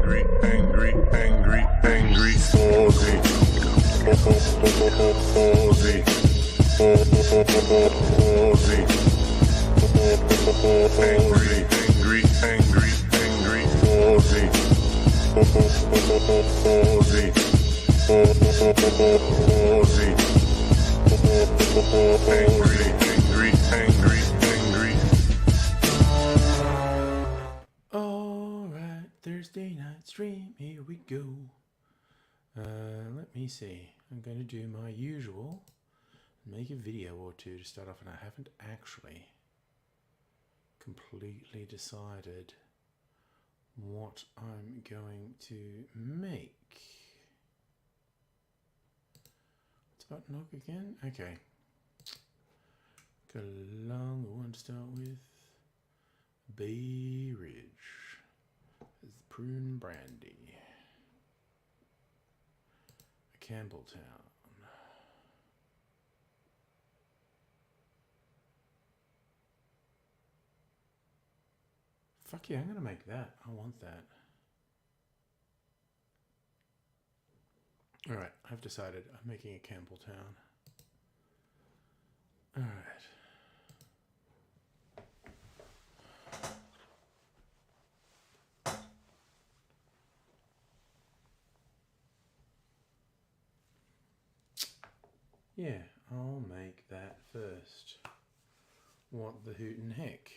Alright, Thursday night stream, here we go. Let me see. I'm going to do my usual, make a video or two to start off, and I haven't actually completely decided what I'm going to make. What's about knock again? Okay. Got a long one to start with. Bay Ridge. There's the prune brandy. Campbelltown. Fuck yeah, I'm gonna make that. I want that. Alright, I've decided I'm making a Campbelltown. Alright. Yeah, I'll make that first. What the hoot and heck?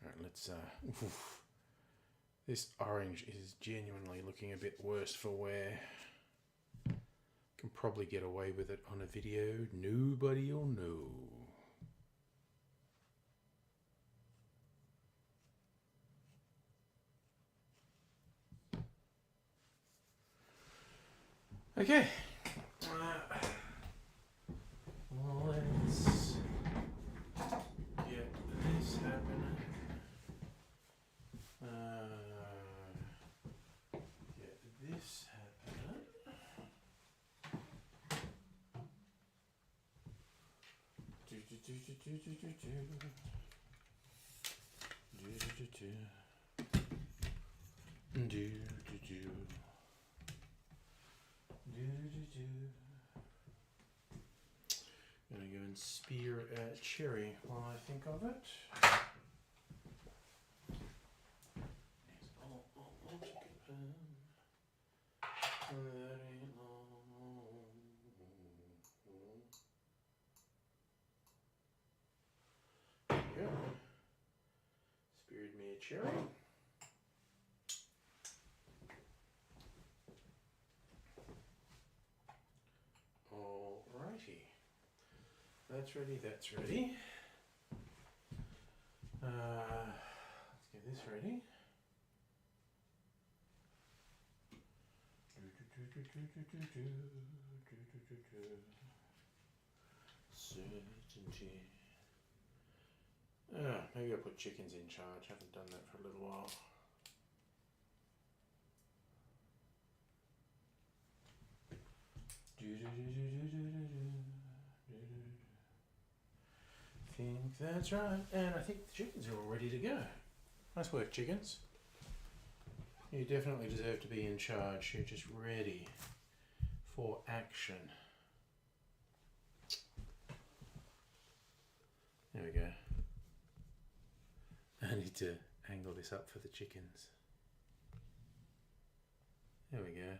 Alright, let's oof. This orange is genuinely looking a bit worse for wear. Can probably get away with it on a video. Nobody will know. Okay. Let's get this happening. Get this happening. Gonna go and spear a cherry while I think of it. There you go. Speared me a cherry. Alrighty. That's ready, that's ready. Let's get this ready. Certainty. Maybe I'll put chickens in charge. I haven't done that for a little while. Think that's right. And I think the chickens are all ready to go. Nice work, chickens. You definitely deserve to be in charge. You're just ready for action. There we go. I need to angle this up for the chickens. There we go.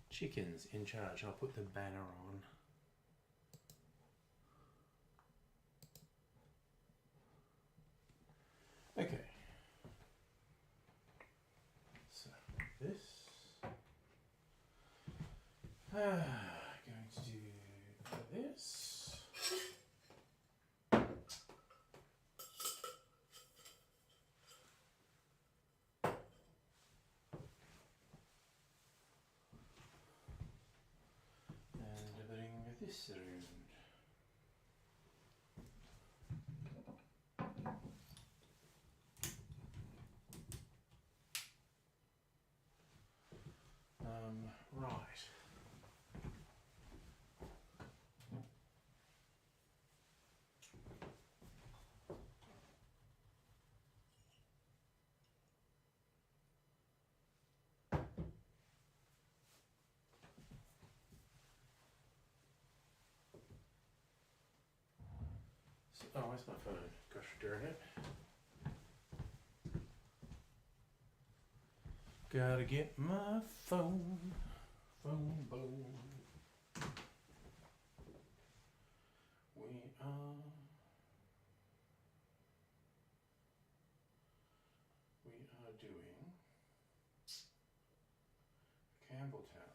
Chickens in charge. I'll put the banner on. Okay. So this. Going to do this. And bring this around. Right. Oh, where's my phone? Gosh darn it. Gotta get my phone. Phone. We are doing Campbelltown.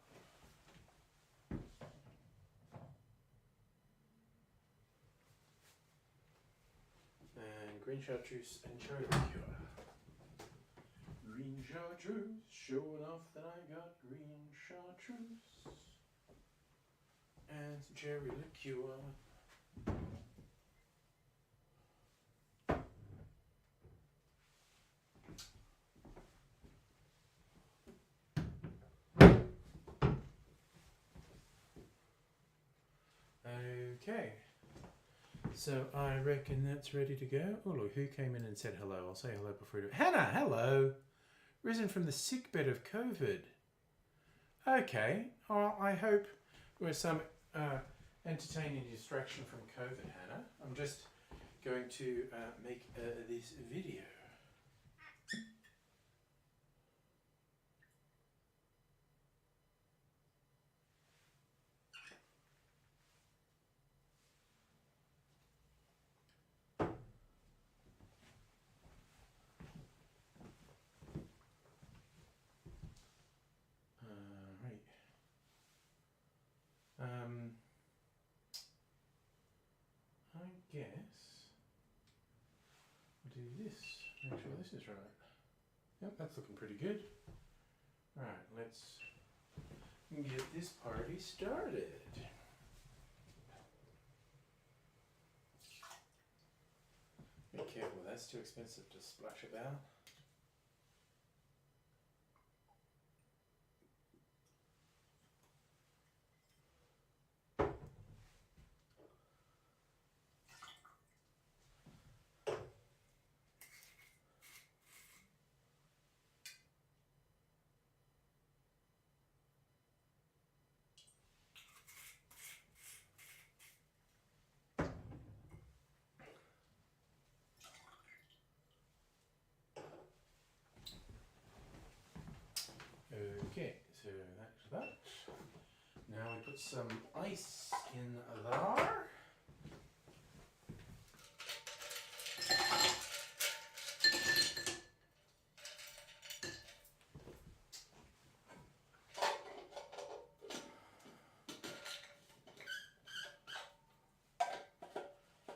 And green chartreuse and cherry liqueur. Green chartreuse, showing off that I got green chartreuse. And some cherry liqueur. Okay, so I reckon that's ready to go. Oh look, who came in and said hello? I'll say hello before we do it. Hannah, hello! Risen from the sickbed of COVID. Okay, well, I hope with some entertaining distraction from COVID, Hannah. I'm just going to make this video. I guess I'll do this. Make sure this is right. Yep, that's looking pretty good. Alright, let's get this party started. Be careful, that's too expensive to splash about. Okay, so that's that. Now we put some ice in there.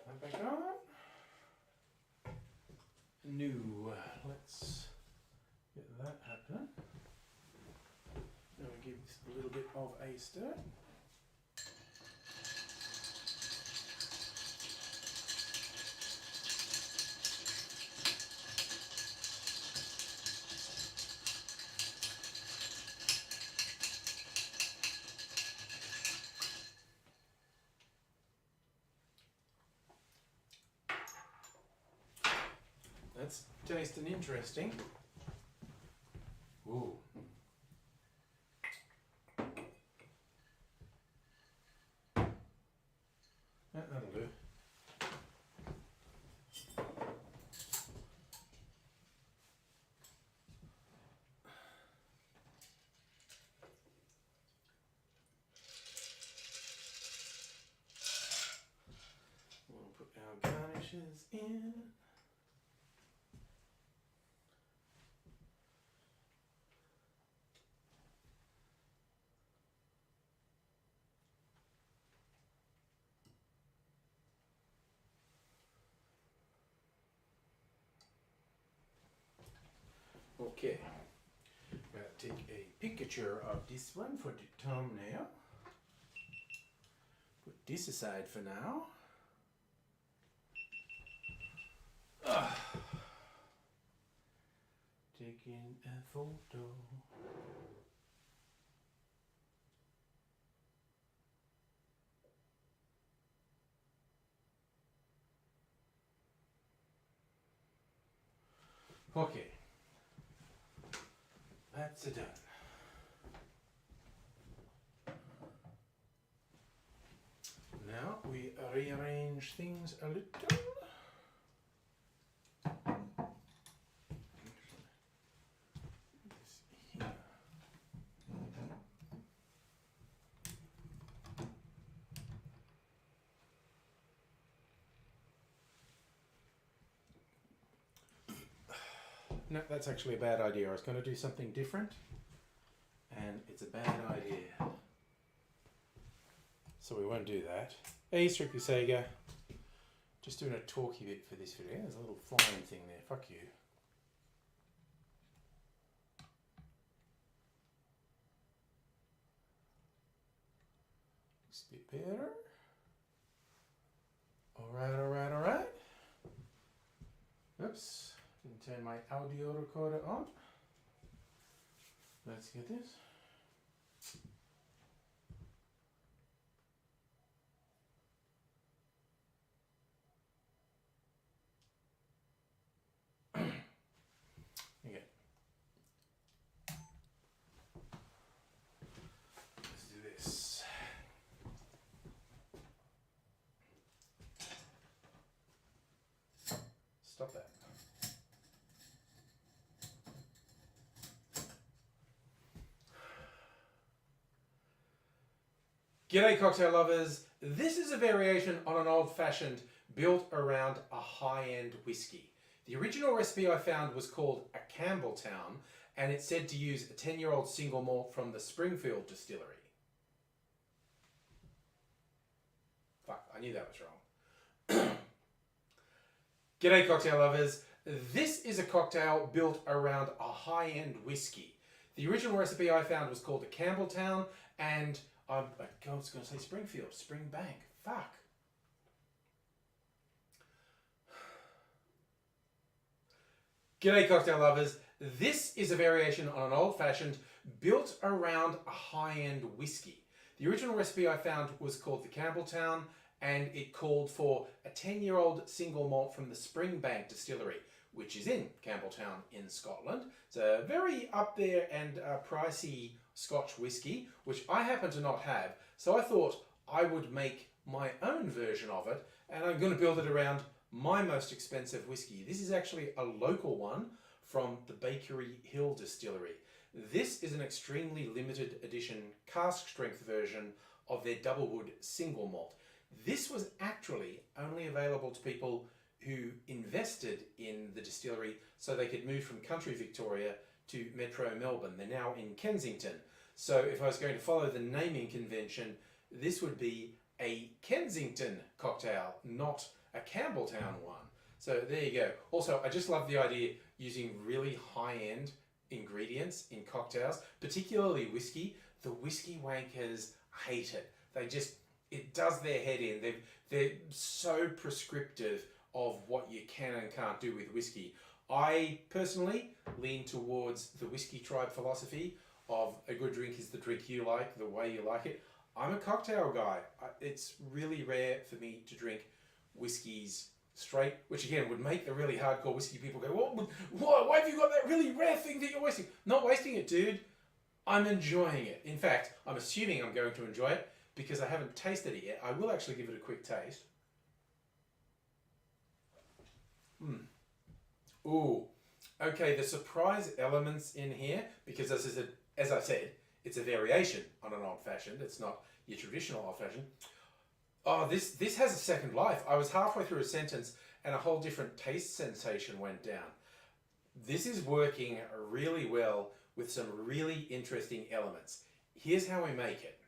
That back on. New. Let's get that happening. Now we give this a little bit of a stir. That's tasting interesting. Ooh. That'll do. We'll put our garnishes in. Okay, I'm going to take a picture of this one for the thumbnail. Put this aside for now. Taking a photo. Okay. That's it done. Now we rearrange things a little. no, that's actually a bad idea. I was going to do something different, and it's a bad idea. So we won't do that. Hey, Strictly Sega. Just doing a talky bit for this video. There's a little flying thing there. Fuck you. Looks a bit better. Alright. Oops. Didn't turn my audio recorder on. Let's get this. Okay. Let's do this. Stop that. G'day cocktail lovers. This is a variation on an old-fashioned built around a high-end whiskey. The original recipe I found was called a Campbelltown, and it said to use a 10-year-old single malt from the Springfield distillery. Fuck, I knew that was wrong. G'day cocktail lovers. This is a cocktail built around a high-end whiskey. The original recipe I found was called a Campbelltown, and I was going to say Springfield, Springbank. Fuck. G'day cocktail lovers. This is a variation on an old-fashioned built around a high-end whiskey. The original recipe I found was called the Campbelltown, and it called for a 10-year-old single malt from the Springbank distillery, which is in Campbelltown in Scotland. It's a very up there and pricey Scotch whiskey, which I happen to not have. So I thought I would make my own version of it, and I'm going to build it around my most expensive whiskey. This is actually a local one from the Bakery Hill Distillery. This is an extremely limited edition cask strength version of their double wood single malt. This was actually only available to people who invested in the distillery so they could move from country Victoria to Metro Melbourne. They're now in Kensington. So if I was going to follow the naming convention, this would be a Kensington cocktail, not a Campbelltown one. So there you go. Also, I just love the idea using really high-end ingredients in cocktails, particularly whiskey. The whiskey wankers hate it. It does their head in. They're so prescriptive of what you can and can't do with whiskey. I personally lean towards the whiskey tribe philosophy of a good drink is the drink you like, the way you like it. I'm a cocktail guy. It's really rare for me to drink whiskeys straight, which again would make the really hardcore whiskey people go, why have you got that really rare thing that you're wasting? Not wasting it, dude. I'm enjoying it. In fact, I'm assuming I'm going to enjoy it because I haven't tasted it yet. I will actually give it a quick taste. Ooh, okay, the surprise elements in here, because as I said, it's a variation on an old-fashioned. It's not your traditional old-fashioned. Oh, this has a second life. I was halfway through a sentence and a whole different taste sensation went down. This is working really well with some really interesting elements. Here's how we make it.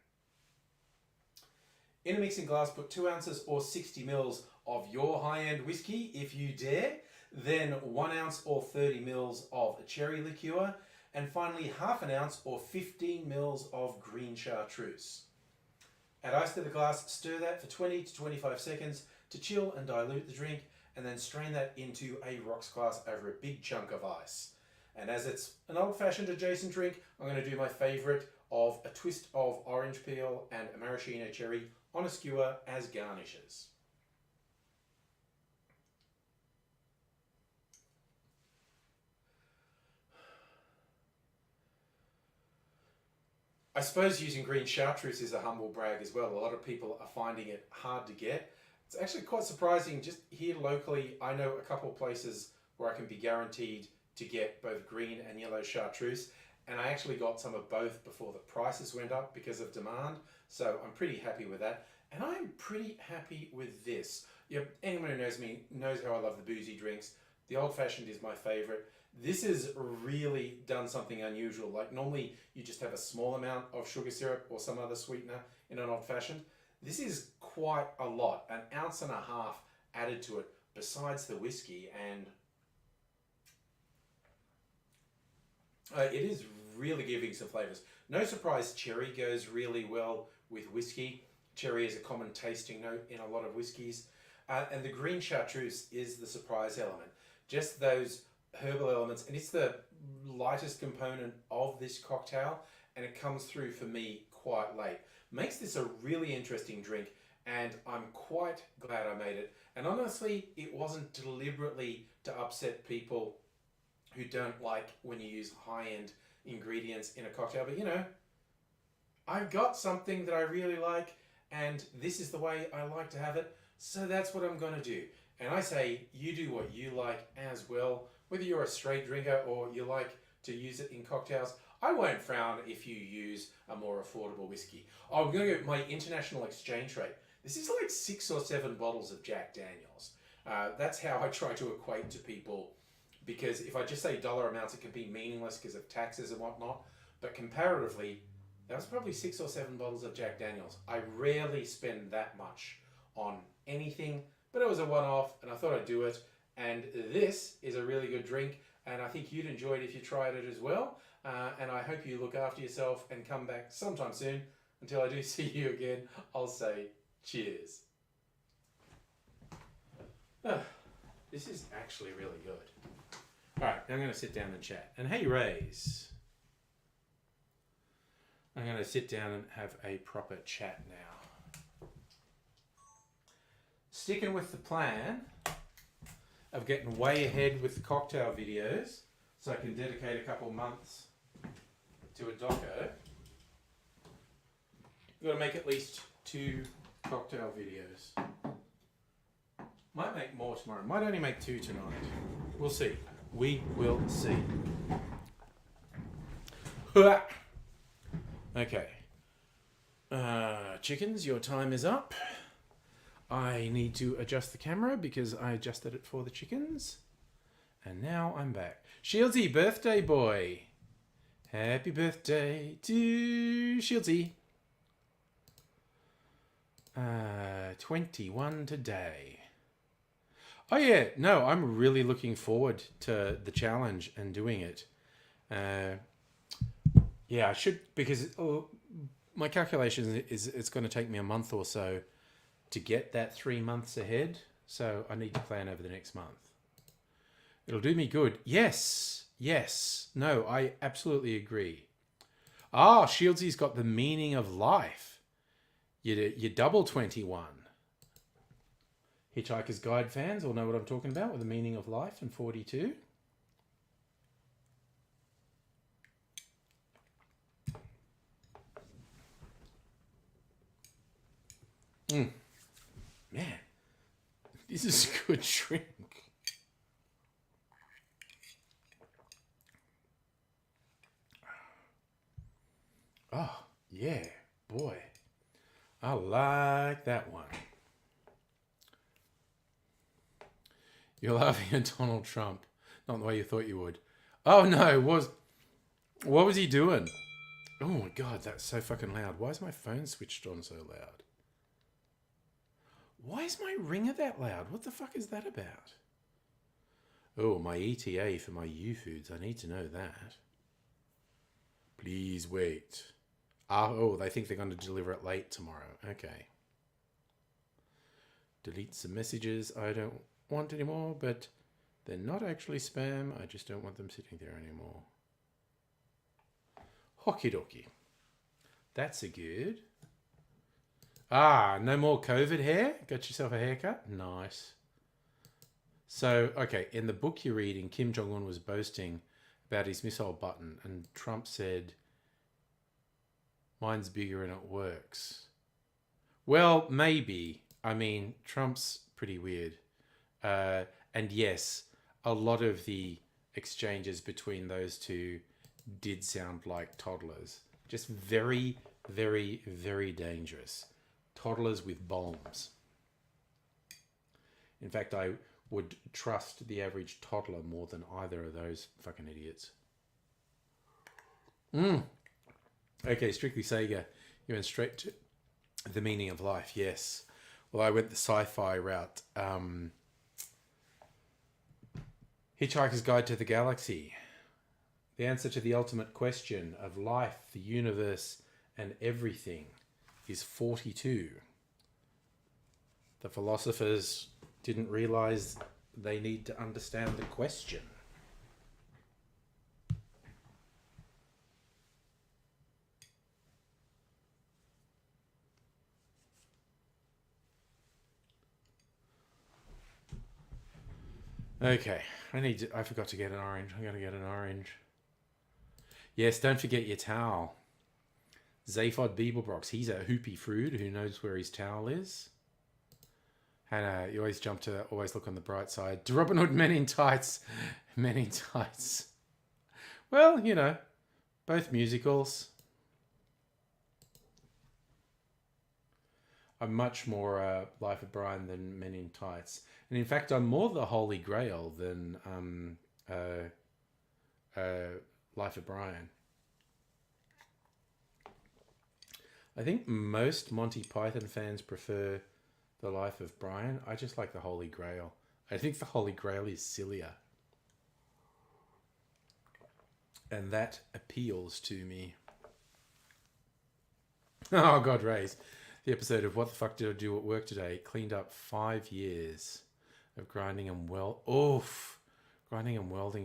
In a mixing glass, put 2 ounces or 60 mils of your high-end whiskey, if you dare. Then 1 ounce or 30 mils of cherry liqueur. And finally, half an ounce or 15 mils of green chartreuse. Add ice to the glass, stir that for 20 to 25 seconds to chill and dilute the drink, and then strain that into a rocks glass over a big chunk of ice. And as it's an old-fashioned adjacent drink, I'm going to do my favourite of a twist of orange peel and a maraschino cherry on a skewer as garnishes. I suppose using green chartreuse is a humble brag as well. A lot of people are finding it hard to get. It's actually quite surprising. Just here locally, I know a couple of places where I can be guaranteed to get both green and yellow chartreuse. And I actually got some of both before the prices went up because of demand. So I'm pretty happy with that. And I'm pretty happy with this. Anyone who knows me knows how I love the boozy drinks. The old-fashioned is my favorite. This has really done something unusual. Like normally you just have a small amount of sugar syrup or some other sweetener in an old-fashioned. This is quite a lot, 1.5 ounces added to it besides the whiskey, and it is really giving some flavors. No surprise, cherry goes really well with whiskey. Cherry is a common tasting note in a lot of whiskies. And the green chartreuse is the surprise element. Just those herbal elements, and it's the lightest component of this cocktail, and it comes through for me quite late. Makes this a really interesting drink, and I'm quite glad I made it. And honestly, it wasn't deliberately to upset people who don't like when you use high-end ingredients in a cocktail, but you know, I've got something that I really like, and this is the way I like to have it, so that's what I'm going to do. And I say, you do what you like as well, whether you're a straight drinker or you like to use it in cocktails. I won't frown if you use a more affordable whiskey. I'm going to go my international exchange rate. This is like 6 or 7 bottles of Jack Daniels. That's how I try to equate to people, because if I just say dollar amounts, it can be meaningless because of taxes and whatnot. But comparatively, that was probably 6 or 7 bottles of Jack Daniels. I rarely spend that much on anything, but it was a one-off and I thought I'd do it. And this is a really good drink, and I think you'd enjoy it if you tried it as well. And I hope you look after yourself and come back sometime soon. Until I do see you again, I'll say cheers. This is actually really good. All right, I'm going to sit down and chat. And hey, Rays. I'm going to sit down and have a proper chat now. Sticking with the plan of getting way ahead with the cocktail videos so I can dedicate a couple months to a doco. We've got to make at least 2 cocktail videos. Might make more tomorrow. Might only make 2 tonight. We'll see. We will see. Okay. Chickens, your time is up. I need to adjust the camera because I adjusted it for the chickens. And now I'm back. Shieldsy, birthday boy. Happy birthday to Shieldsy. 21 today. Oh yeah, no, I'm really looking forward to the challenge and doing it. Yeah, I should, because my calculation is it's going to take me a month or so to get that 3 months ahead. So I need to plan over the next month. It'll do me good. Yes. No, I absolutely agree. Shieldsy's got the meaning of life. You double 21. Hitchhiker's Guide fans all know what I'm talking about with the meaning of life and 42. Man, this is a good drink. Oh, yeah, boy. I like that one. You're laughing at Donald Trump. Not the way you thought you would. Oh, no. What was he doing? Oh, my God. That's so fucking loud. Why is my phone switched on so loud? Why is my ringer that loud? What the fuck is that about? Oh, my ETA for my U-Foods. I need to know that. Please wait. Oh, they think they're going to deliver it late tomorrow. Okay. Delete some messages I don't want anymore, but they're not actually spam. I just don't want them sitting there anymore. Hockey dokie. That's a good. No more COVID hair? Got yourself a haircut? Nice. So, okay, in the book you're reading, Kim Jong-un was boasting about his missile button, and Trump said, mine's bigger and it works. Well, maybe. I mean, Trump's pretty weird. And yes, a lot of the exchanges between those two did sound like toddlers. Just very, very, very dangerous. Toddlers with bombs. In fact, I would trust the average toddler more than either of those fucking idiots. Okay, Strictly Sega. You went straight to the meaning of life. Yes. Well, I went the sci-fi route. Hitchhiker's Guide to the Galaxy. The answer to the ultimate question of life, the universe, and everything is 42. The philosophers didn't realize they need to understand the question. Okay, I forgot to get an orange. I gotta get an orange. Yes, don't forget your towel. Zaphod Beeblebrox, he's a hoopy fruit who knows where his towel is. And you always always look on the bright side. To Robin Hood, Men in Tights. Men in Tights. Well, you know, both musicals. I'm much more Life of Brian than Men in Tights. And in fact, I'm more the Holy Grail than Life of Brian. I think most Monty Python fans prefer the Life of Brian. I just like the Holy Grail. I think the Holy Grail is sillier. And that appeals to me. Oh, God, Rays. The episode of What the Fuck Did I Do at Work Today cleaned up 5 years of grinding and welding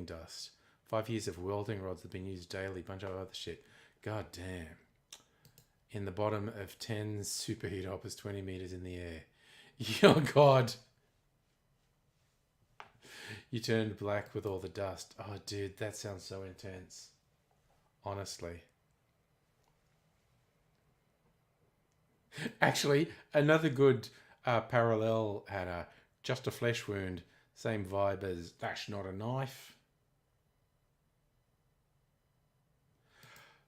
dust. 5 years of welding rods that have been used daily, bunch of other shit. God damn. In the bottom of 10 superheat hoppers 20 meters in the air. Oh, God. You turned black with all the dust. Oh, dude, that sounds so intense. Honestly. Actually, another good parallel had just a flesh wound. Same vibe as That's Not a Knife.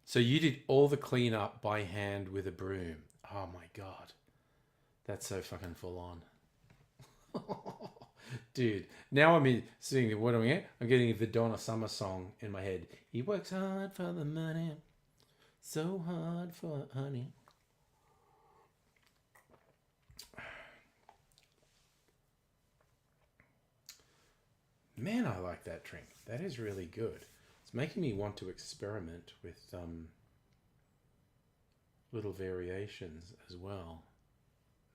So you did all the cleanup by hand with a broom. Oh my God. That's so fucking full on. Dude, now I'm sitting what am I getting? I'm getting the Donna Summer song in my head. He works hard for the money. So hard for honey. Man, I like that drink. That is really good. It's making me want to experiment with little variations as well.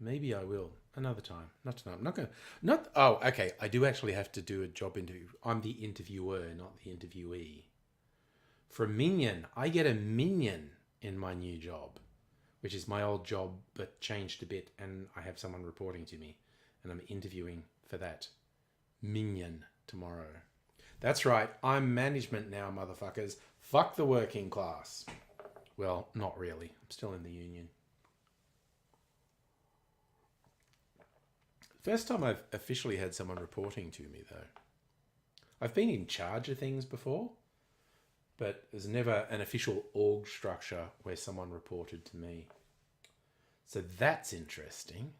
Maybe I will another time. Not tonight. I'm not going to... Oh, okay. I do actually have to do a job interview. I'm the interviewer, not the interviewee. For a minion, I get a minion in my new job, which is my old job but changed a bit, and I have someone reporting to me, and I'm interviewing for that minion tomorrow. That's right. I'm management now, motherfuckers. Fuck the working class. Well, not really. I'm still in the union. First time I've officially had someone reporting to me, though. I've been in charge of things before, but there's never an official org structure where someone reported to me. So that's interesting.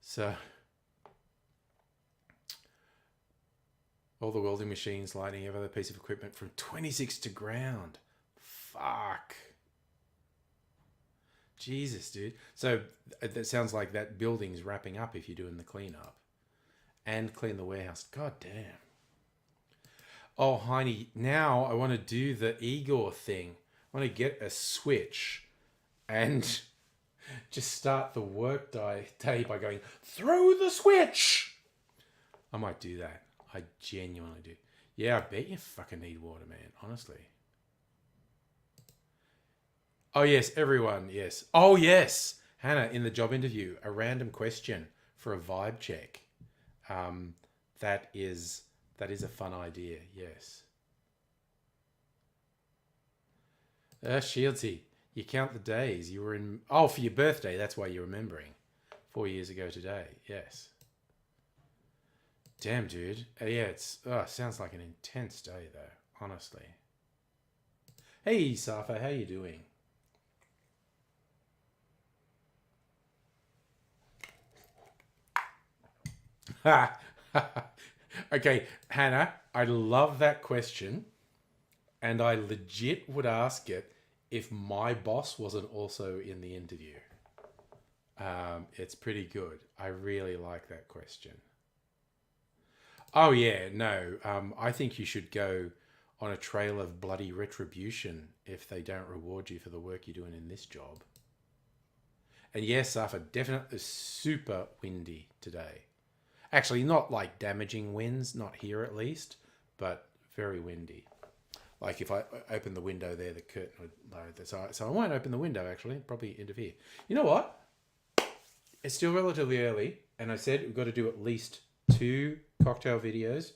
So, all the welding machines, lighting, every other piece of equipment from 26 to ground. Fuck. Jesus, dude. So, that sounds like that building's wrapping up if you're doing the cleanup. And clean the warehouse. God damn. Oh, Heine, now I want to do the Igor thing. I want to get a switch and just start the work day by going, throw the switch. I might do that. I genuinely do. Yeah, I bet you fucking need water, man. Honestly. Oh, yes, everyone. Yes. Oh, yes. Hannah, in the job interview, a random question for a vibe check. That is a fun idea. Yes. Shieldsy. You count the days. You were in... Oh, for your birthday. That's why you're remembering. 4 years ago today. Yes. Damn, dude. Yeah, sounds like an intense day, though. Honestly. Hey, Safa. How you doing? Okay, Hannah, I love that question. And I legit would ask it if my boss wasn't also in the interview. It's pretty good. I really like that question. Oh, yeah, no. I think you should go on a trail of bloody retribution if they don't reward you for the work you're doing in this job. And yes, Arthur, definitely super windy today. Actually, not like damaging winds, not here at least, but very windy. Like if I open the window there, the curtain would lower. So I won't open the window, actually. Probably interfere. You know what? It's still relatively early. And I said we've got to do at least 2 cocktail videos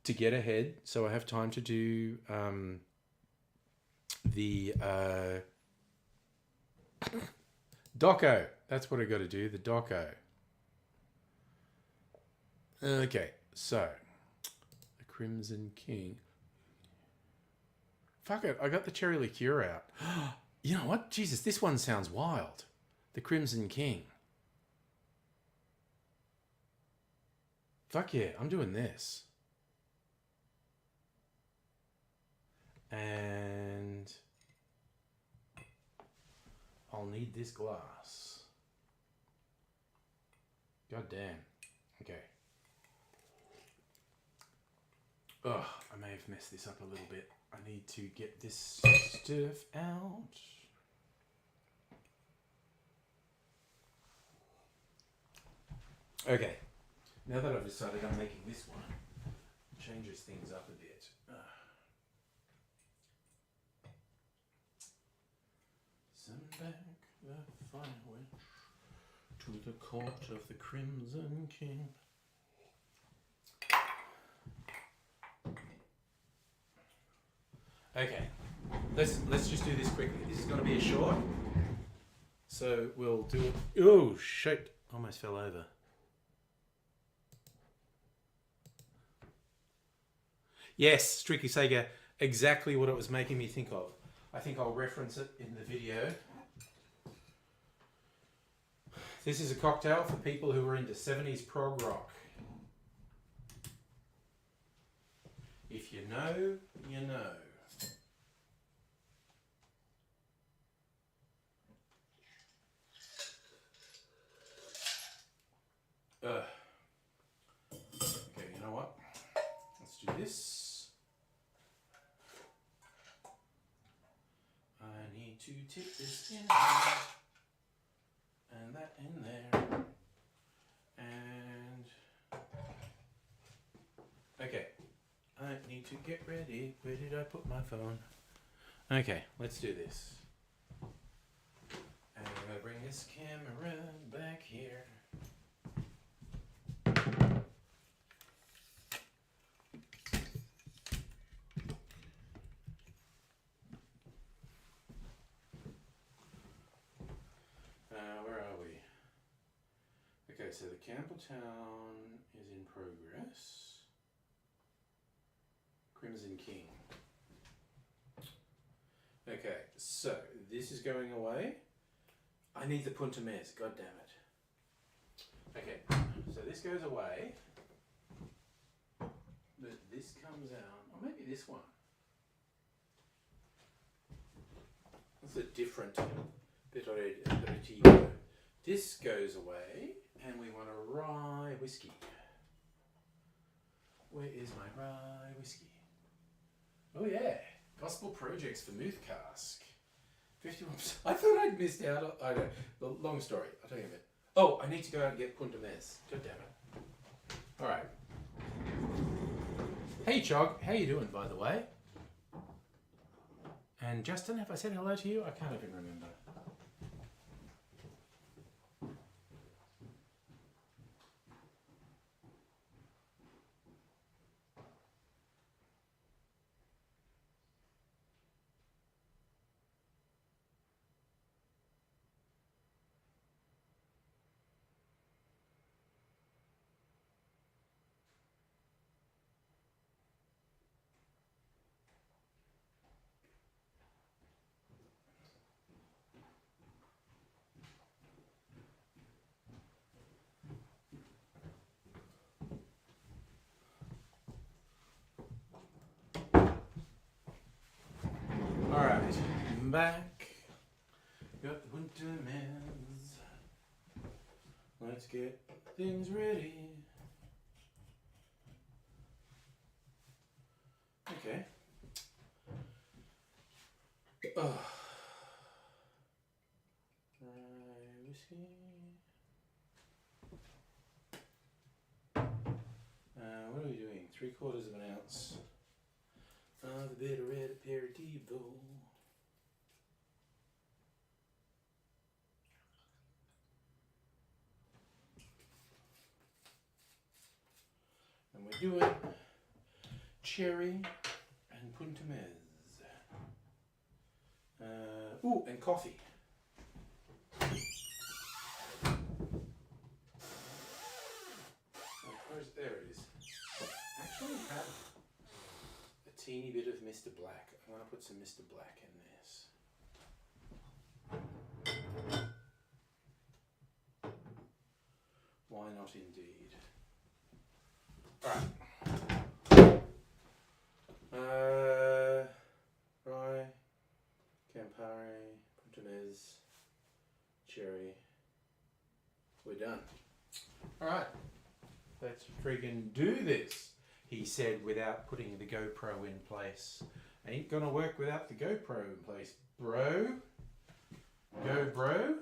to get ahead. So I have time to do the doco. That's what I got to do, the doco. Okay, so the Crimson King. Fuck it, I got the cherry liqueur out. You know what? Jesus, this one sounds wild. The Crimson King. Fuck yeah, I'm doing this. And I'll need this glass. God damn. Okay. Oh, I may have messed this up a little bit. I need to get this stuff out. Okay. Now that I've decided I'm making this one, it changes things up a bit. Send back the fire witch to the court of the Crimson King. Okay, let's just do this quickly. This is going to be a short, so we'll do it. Oh shit! Almost fell over. Yes, Strictly Sega, exactly what it was making me think of. I think I'll reference it in the video. This is a cocktail for people who are into 70s prog rock. If you know, you know. Okay, you know what? Let's do this. I need to tip this in here. And that in there. And... okay. I need to get ready. Where did I put my phone? Okay, let's do this. And I'm going to bring this camera back here. Where are we? Okay, so the Campbelltown is in progress. Crimson King. Okay, so this is going away. I need the Punta Mes, god damn it. Okay, so this goes away. But this comes out, or maybe this one. That's a different bit of aperitivo. This goes away, and we want a rye whiskey. Where is my rye whiskey? Oh yeah, Gospel Projects for Mooth Cask. 51%. I thought I'd missed out. I know. The long story. I'll tell you a bit. Oh, I need to go out and get Punta Mes. God damn it. All right. Hey Chog, how you doing, by the way? And Justin, have I said hello to you? I can't even remember. Welcome back. Got the winter meds. Let's get things ready. Okay. Whiskey. What are we doing? 3/4 of an ounce of the bitter red aperitivo. And we're doing cherry and punta mez. Ooh, and coffee. There it is. Actually have a teeny bit of Mr. Black. I'm going to put some Mr. Black in this. Why not indeed? Alright. Rye, Campari, Puntamez, cherry. We're done. Alright. Let's friggin' do this, he said without putting the GoPro in place. Ain't gonna work without the GoPro in place, bro. Go, bro.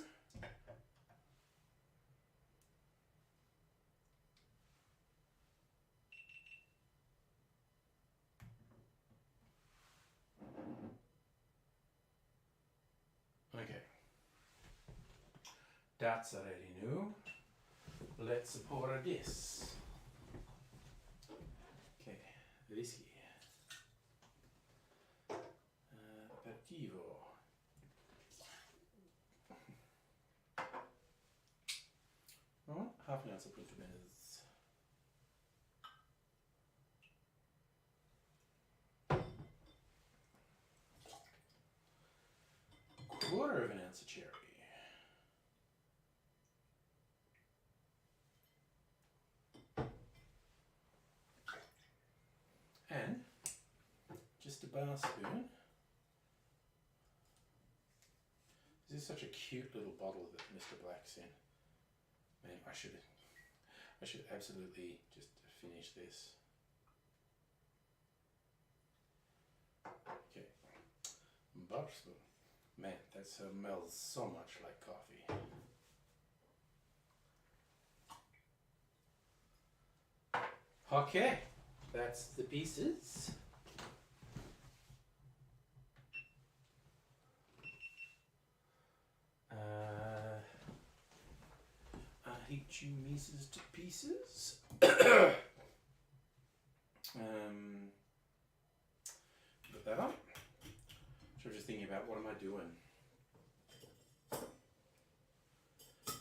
Okay. That's already new. Let's pour this. Okay, whiskey. Aperitivo. Oh, half an ounce of Puntamez. Quarter of an ounce of cherry. And just a bar spoon. This is such a cute little bottle that Mr. Black's in. Man, I should absolutely just finish this. Okay, bar spoon. Man, that smells so much like coffee. Okay. That's the pieces. I hate you Mises to pieces. Put that on. So I'm just thinking about what am I doing?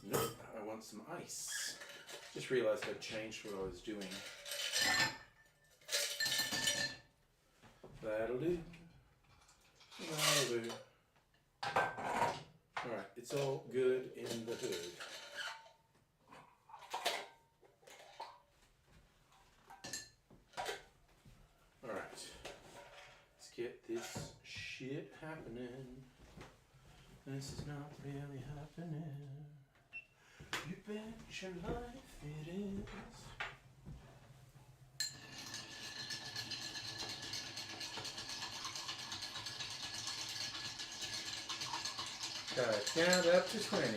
Nope, I want some ice. Just realised I'd changed what I was doing. That'll do. That'll do. Alright, it's all good in the hood. Alright. Let's get this shit happening. This is not really happening. You bet your life it is. Count up to 20.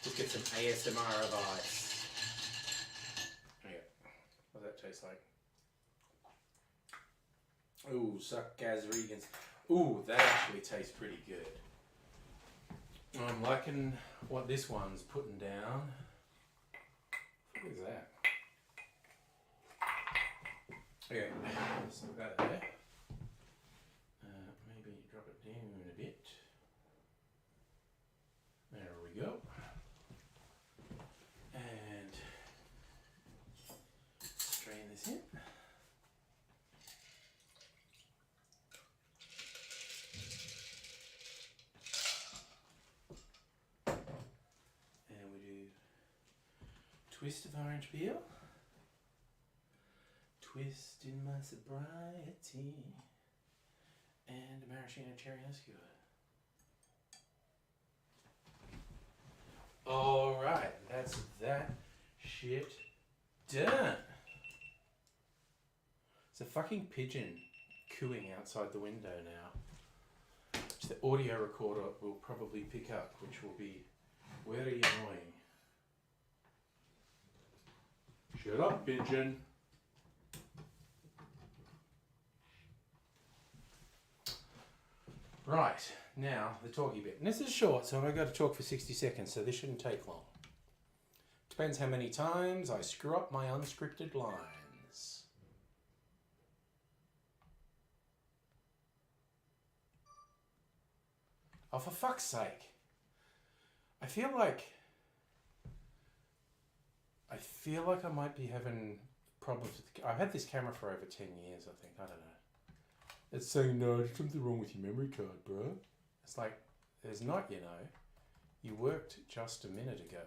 Let's get some ASMR of ice. Okay. What does that taste like? Ooh, suck as Regans. Ooh, that actually tastes pretty good. I'm liking what this one's putting down. What is that? Okay, so that there. Maybe drop it down a bit. There we go. And strain this in. And we do twist of orange peel. twist in my sobriety, and a maraschino cherry ice cube. Alright, that's that shit done. It's a fucking pigeon cooing outside the window now, which the audio recorder will probably pick up, which will be very annoying. Shut up, pigeon. Right, now the talky bit. And this is short, so I've got to talk for 60 seconds, so this shouldn't take long. Depends how many times I screw up my unscripted lines. Oh, for fuck's sake. I feel like I might be having problems with I've had this camera for over 10 years, I think. I don't know. It's saying, no, there's something wrong with your memory card, bro. It's like, there's not, you know. You worked just a minute ago.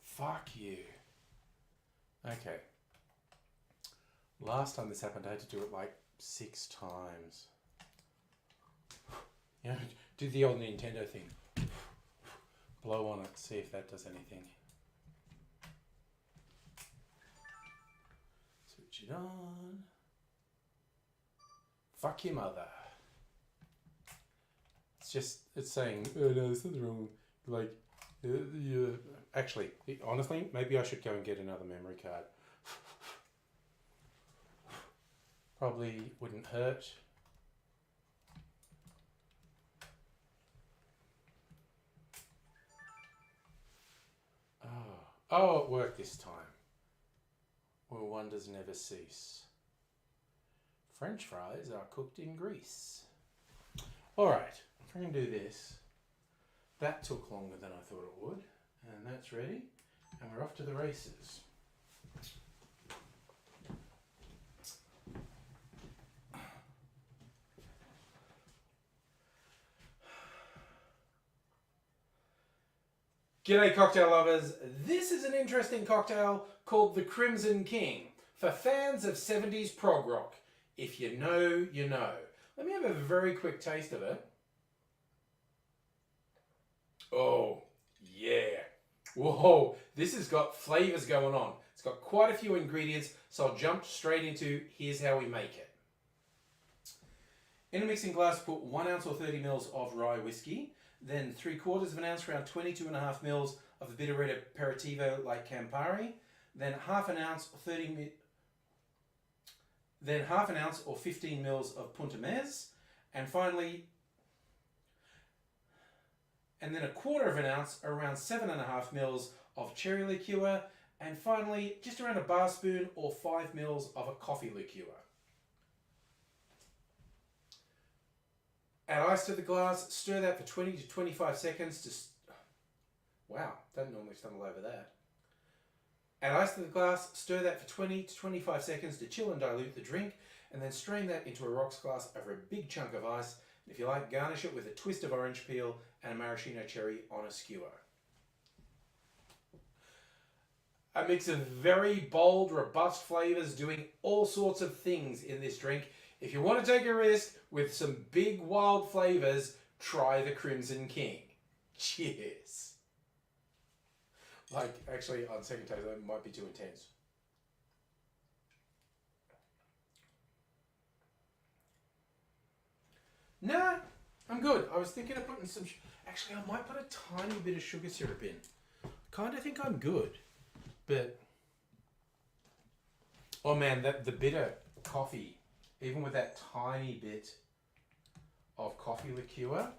Fuck you. Okay. Last time this happened, I had to do it like 6 times. You know, do the old Nintendo thing. Blow on it, see if that does anything. Switch it on. Fuck your mother. It's saying, oh no, there's something wrong. Like, actually, honestly, maybe I should go and get another memory card. Probably wouldn't hurt. Oh, it worked this time. Well, wonders never cease. French fries are cooked in grease. Alright, if I can do this. That took longer than I thought it would. And that's ready. And we're off to the races. G'day cocktail lovers, this is an interesting cocktail called the Crimson King for fans of 70s prog rock. If you know, you know. Let me have a very quick taste of it. Oh, yeah. Whoa, this has got flavours going on. It's got quite a few ingredients, so I'll jump straight into here's how we make it. In a mixing glass, put 1 ounce or 30 mils of rye whiskey. Then 3/4 of an ounce, around 22.5 mils of a bitter red aperitivo like Campari. Then half an ounce or 15 mils of Punta Mez. And finally, and then 1/4 of an ounce, around 7.5 mils of cherry liqueur. And finally, just around a bar spoon or 5 mils of a coffee liqueur. Add ice to the glass, stir that for 20 to 25 seconds wow, don't normally stumble over that. Add ice to the glass, stir that for 20 to 25 seconds to chill and dilute the drink, and then strain that into a rocks glass over a big chunk of ice. And if you like, garnish it with a twist of orange peel and a maraschino cherry on a skewer. A mix of very bold, robust flavours doing all sorts of things in this drink. If you want to take a risk with some big wild flavours, try the Crimson King. Cheers. Like, actually, on second taste, that might be too intense. Nah, I'm good. I was thinking of putting some... Actually, I might put a tiny bit of sugar syrup in. Kind of think I'm good. But... Oh man, the bitter coffee... Even with that tiny bit of coffee liqueur.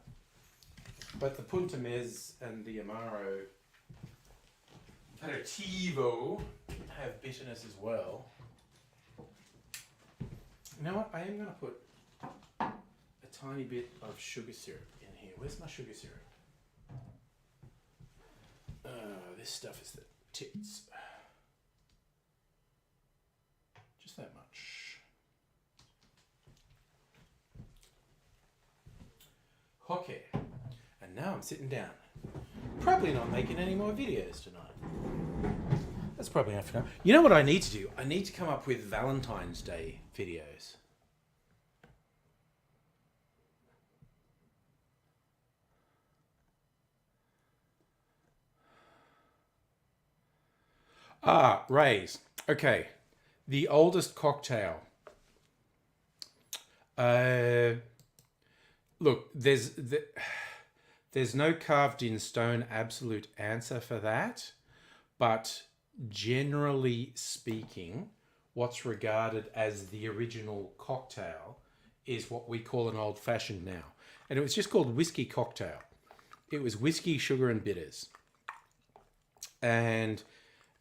But the Punta Mez and the Amaro Aperitivo have bitterness as well. You know what? I am going to put a tiny bit of sugar syrup in here. Where's my sugar syrup? This stuff is the tits. Just that much. Okay, and now I'm sitting down. Probably not making any more videos tonight. That's probably enough for now. You know what I need to do? I need to come up with Valentine's Day videos. Ah, Rays. Okay. The oldest cocktail. Uh, Look, there's no carved in stone absolute answer for that, but generally speaking, what's regarded as the original cocktail is what we call an old fashioned now. And it was just called whiskey cocktail. It was whiskey, sugar, and bitters. And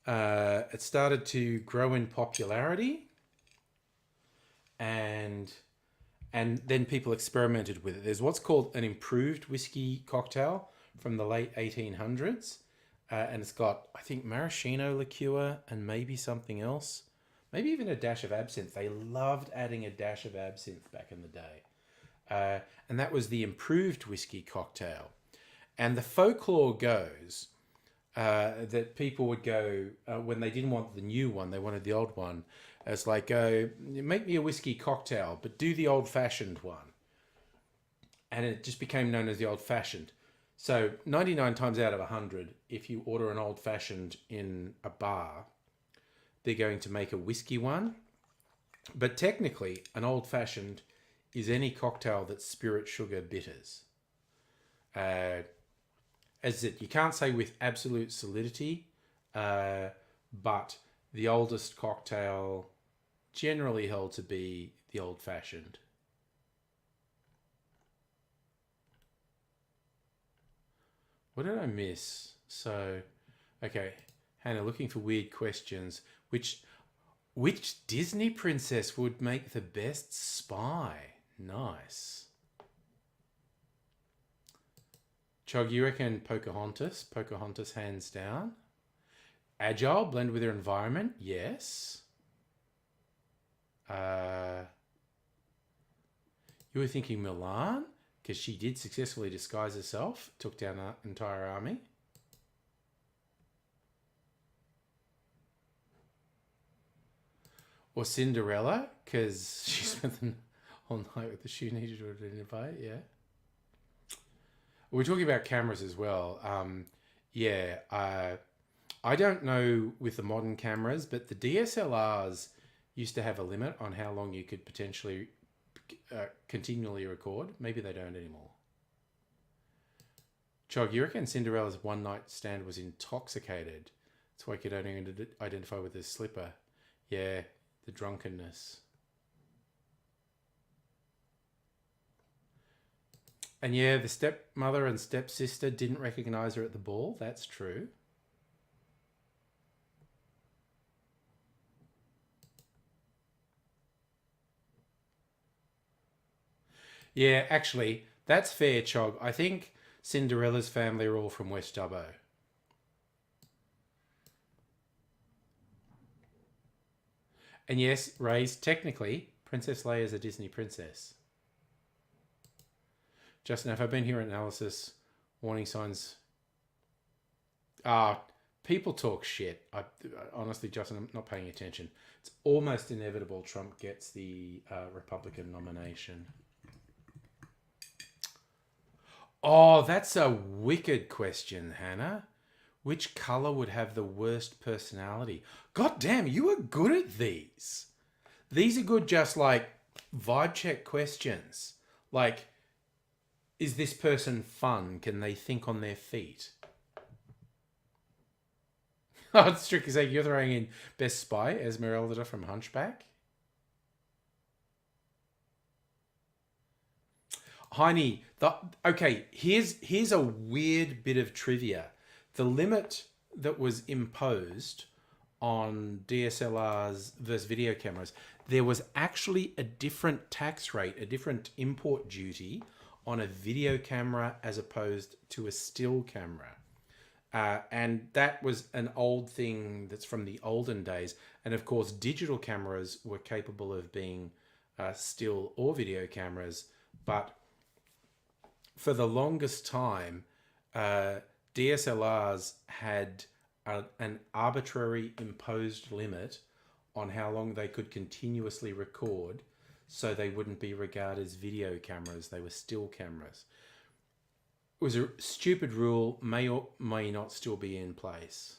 it started to grow in popularity, and then people experimented with it. There's what's called an improved whiskey cocktail from the late 1800s, and it's got, I think, maraschino liqueur and maybe something else, maybe even a dash of absinthe. They loved adding a dash of absinthe back in the day, and that was the improved whiskey cocktail. And the folklore goes that people would go, when they didn't want the new one, they wanted the old one. It's like, make me a whiskey cocktail, but do the old-fashioned one. And it just became known as the old-fashioned. So 99 times out of 100, if you order an old-fashioned in a bar, they're going to make a whiskey one. But technically, an old-fashioned is any cocktail that's spirit, sugar, bitters. As it, you can't say with absolute solidity, but the oldest cocktail generally held to be the old-fashioned. What did I miss? So, okay, Hannah, looking for weird questions. Which Disney princess would make the best spy? Nice. Chog, you reckon Pocahontas? Pocahontas hands down. Agile, blend with her environment? Yes. You were thinking Milan? Because she did successfully disguise herself, took down an entire army. Or Cinderella, because she spent the whole night with the shoe needed to identify it, yeah. We're talking about cameras as well. I don't know with the modern cameras, but the DSLRs used to have a limit on how long you could potentially continually record. Maybe they don't anymore. Chog, you reckon Cinderella's one night stand was intoxicated? That's why I could only identify with his slipper. Yeah, the drunkenness. And yeah, the stepmother and stepsister didn't recognize her at the ball. That's true. Yeah, actually, that's fair, Chog. I think Cinderella's family are all from West Dubbo. And yes, Ray's technically, Princess Leia's a Disney princess. Justin, have I been here analysis? Warning signs. People talk shit. Honestly, Justin, I'm not paying attention. It's almost inevitable Trump gets the Republican nomination. Oh, that's a wicked question, Hannah. Which colour would have the worst personality? God damn, you are good at these. These are good just like vibe check questions. Like, is this person fun? Can they think on their feet? Oh, it's tricky saying you're throwing in Best Spy, Esmeralda from Hunchback. Heine, okay, here's a weird bit of trivia. The limit that was imposed on DSLRs versus video cameras, there was actually a different tax rate, a different import duty on a video camera as opposed to a still camera. And that was an old thing that's from the olden days. And of course, digital cameras were capable of being still or video cameras. But for the longest time, DSLRs had an arbitrary imposed limit on how long they could continuously record, so they wouldn't be regarded as video cameras. They were still cameras. It was a stupid rule, may or may not still be in place.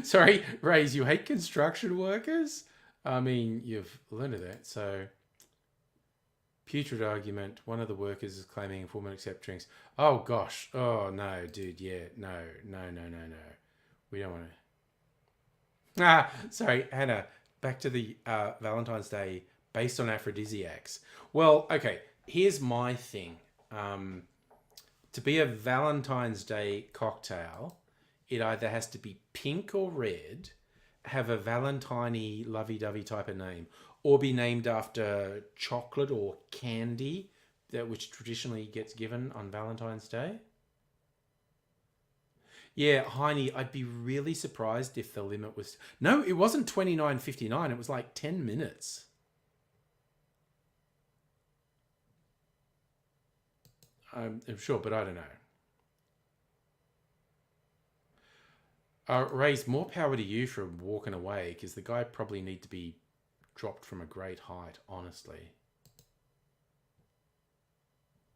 Sorry, Rays, you hate construction workers? I mean, you've learned of that. So, putrid argument. One of the workers is claiming a woman accept drinks. Oh, gosh. Oh, no, dude. Yeah. No. We don't want to. Sorry, Hannah. Back to the Valentine's Day based on aphrodisiacs. Well, okay. Here's my thing. To be a Valentine's Day cocktail, it either has to be pink or red, have a Valentine-y, lovey-dovey type of name, or be named after chocolate or candy, which traditionally gets given on Valentine's Day. Yeah, Heine, I'd be really surprised if the limit was... No, it wasn't 29.59. It was like 10 minutes. I'm sure, but I don't know. Raise more power to you for walking away, because the guy probably need to be dropped from a great height, honestly.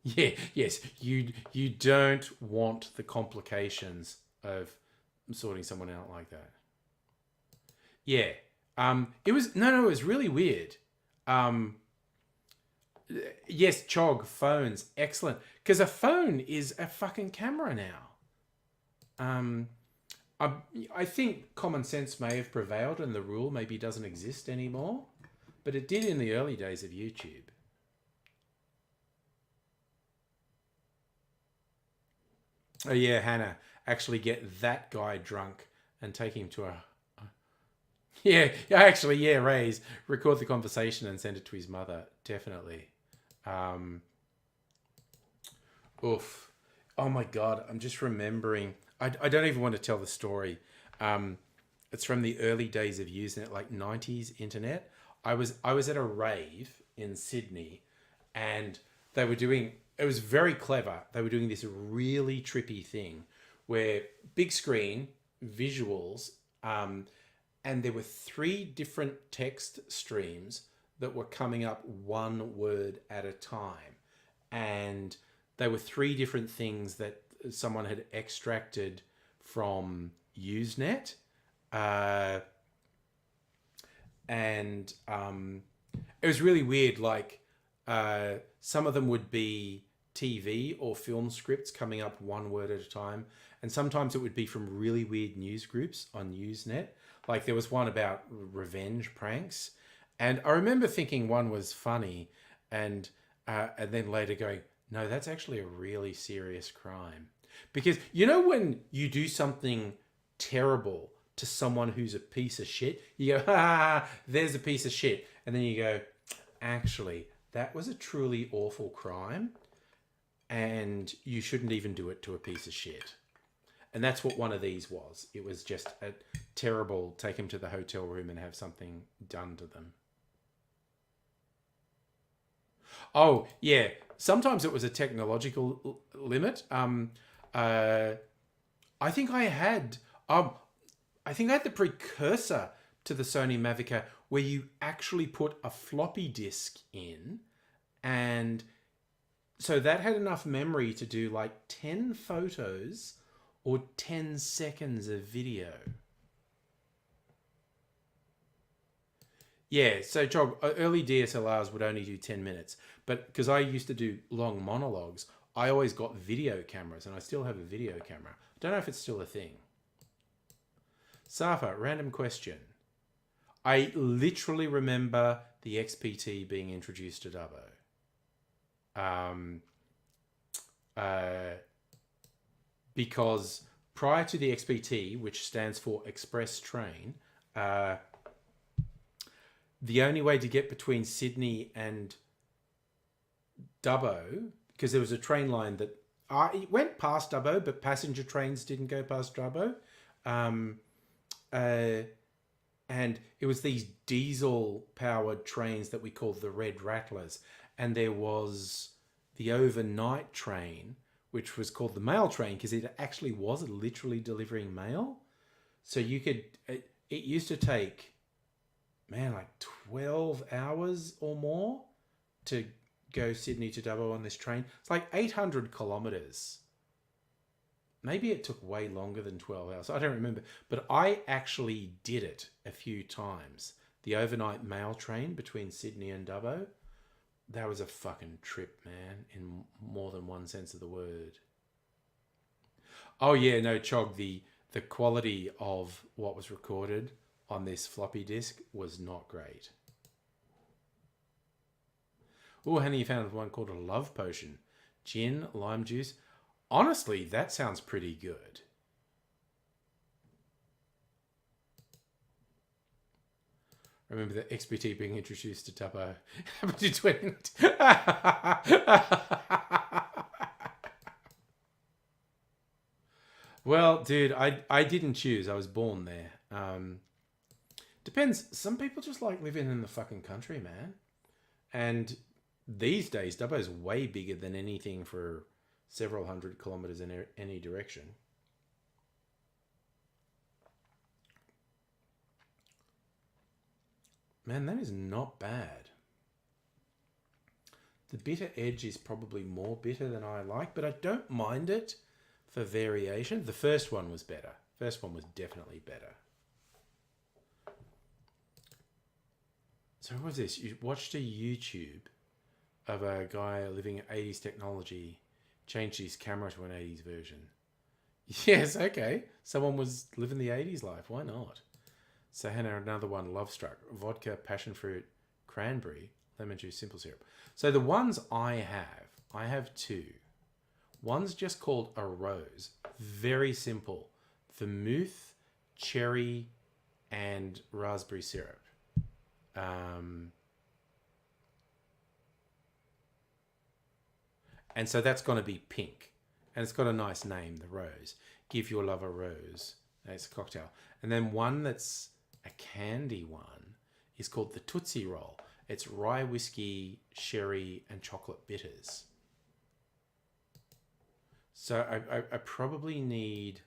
Yeah, yes, you don't want the complications of sorting someone out like that. Yeah. It was really weird. Yes, Chog, phones, excellent. Because a phone is a fucking camera now. I think common sense may have prevailed and the rule maybe doesn't exist anymore, but it did in the early days of YouTube. Oh yeah, Hannah, actually get that guy drunk and take him to a... Yeah, actually, yeah, Rays, record the conversation and send it to his mother, definitely. Oof. Oh my God, I'm just remembering. I don't even want to tell the story. It's from the early days of using it, like 90s internet. I was at a rave in Sydney, and they were doing... It was very clever. They were doing this really trippy thing where big screen, visuals, and there were 3 different text streams that were coming up one word at a time. And they were 3 different things that someone had extracted from Usenet. And it was really weird. Like, some of them would be TV or film scripts coming up one word at a time. And sometimes it would be from really weird news groups on Usenet. Like there was one about revenge pranks. And I remember thinking one was funny and then later going, no, that's actually a really serious crime. Because you know when you do something terrible to someone who's a piece of shit, you go, there's a piece of shit. And then you go, actually, that was a truly awful crime and you shouldn't even do it to a piece of shit. And that's what one of these was. It was just a terrible, take them to the hotel room and have something done to them. Oh, yeah. Sometimes it was a technological limit. I think I had the precursor to the Sony Mavic where you actually put a floppy disk in, and so that had enough memory to do like 10 photos or 10 seconds of video. Yeah, so Jog, early DSLRs would only do 10 minutes, but because I used to do long monologues, I always got video cameras, and I still have a video camera. I don't know if it's still a thing. Safa, random question. I literally remember the XPT being introduced to Dubbo. Because prior to the XPT, which stands for Express Train, the only way to get between Sydney and Dubbo, because there was a train line that it went past Dubbo, but passenger trains didn't go past Dubbo. And it was these diesel-powered trains that we called the Red Rattlers. And there was the overnight train, which was called the mail train because it actually was literally delivering mail. So you could, it used to take, man, like 12 hours or more to go Sydney to Dubbo on this train. It's like 800 kilometres. Maybe it took way longer than 12 hours. I don't remember. But I actually did it a few times. The overnight mail train between Sydney and Dubbo. That was a fucking trip, man, in more than one sense of the word. Oh, yeah, no, Chog, the quality of what was recorded on this floppy disk was not great. Oh, honey, you found one called a love potion. Gin, lime juice. Honestly, that sounds pretty good. Remember the XBT being introduced to Tupper. Happened in 20. Well, dude, I didn't choose. I was born there. Depends. Some people just like living in the fucking country, man. And these days, Dubbo's way bigger than anything for several hundred kilometres in any direction. Man, that is not bad. The bitter edge is probably more bitter than I like, but I don't mind it for variation. The first one was better. First one was definitely better. So what was this? You watched a YouTube of a guy living in 80s technology, changed his camera to an 80s version. Yes, okay. Someone was living the 80s life. Why not? So Hannah, another one, Love Struck. Vodka, passion fruit, cranberry, lemon juice, simple syrup. So the ones I have two. One's just called a rose. Very simple. Vermouth, cherry, and raspberry syrup. And so that's going to be pink. And it's got a nice name, the rose. Give your love a rose. It's a cocktail. And then one that's a candy one is called the Tootsie Roll. It's rye whiskey, sherry, and chocolate bitters. So I probably need...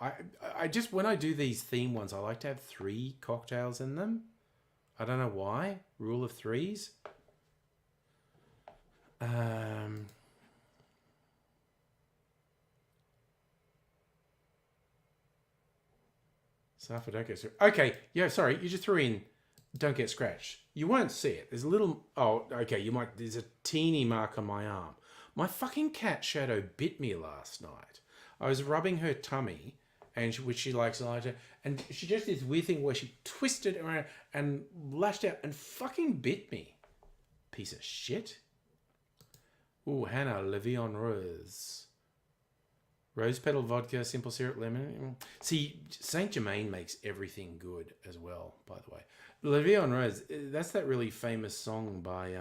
I just, when I do these theme ones, I like to have 3 cocktails in them. I don't know why. Rule of threes. Safa, don't get scratched. Okay, yeah, sorry, you just threw in don't get scratched. You won't see it. There's a little... Oh, okay, you might... There's a teeny mark on my arm. My fucking cat Shadow bit me last night. I was rubbing her tummy, and which she likes a lot, and she just did this weird thing where she twisted around and lashed out and fucking bit me. Piece of shit. Ooh, Hannah, Levion Rose. Rose petal vodka, simple syrup, lemon. See, Saint Germain makes everything good as well, by the way. Levion Rose, that's that really famous song by,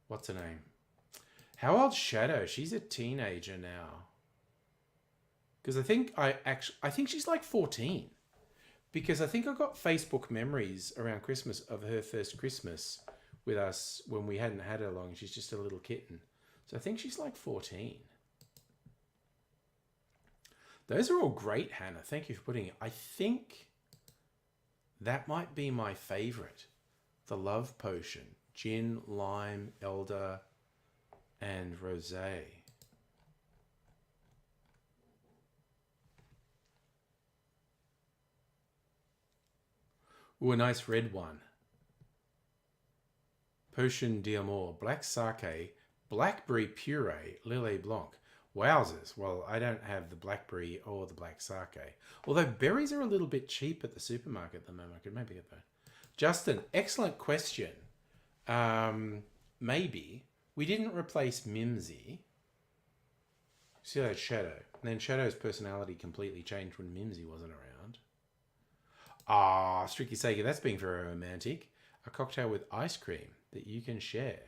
what's her name? How old's Shadow? She's a teenager now. Because I think she's like 14. Because I think I got Facebook memories around Christmas of her first Christmas with us when we hadn't had her long. She's just a little kitten. So I think she's like 14. Those are all great, Hannah. Thank you for putting it. I think that might be my favourite. The Love Potion. Gin, lime, elder, and rosé. Ooh, a nice red one. Potion d'Amour. Black sake. Blackberry puree. Lillet Blanc. Wowzers. Well, I don't have the blackberry or the black sake. Although berries are a little bit cheap at the supermarket at the moment. I could maybe get that. Justin, excellent question. Maybe. We didn't replace Mimsy. See that Shadow. And then Shadow's personality completely changed when Mimsy wasn't around. Ah, Stricky Sega, that's being very romantic. A cocktail with ice cream that you can share.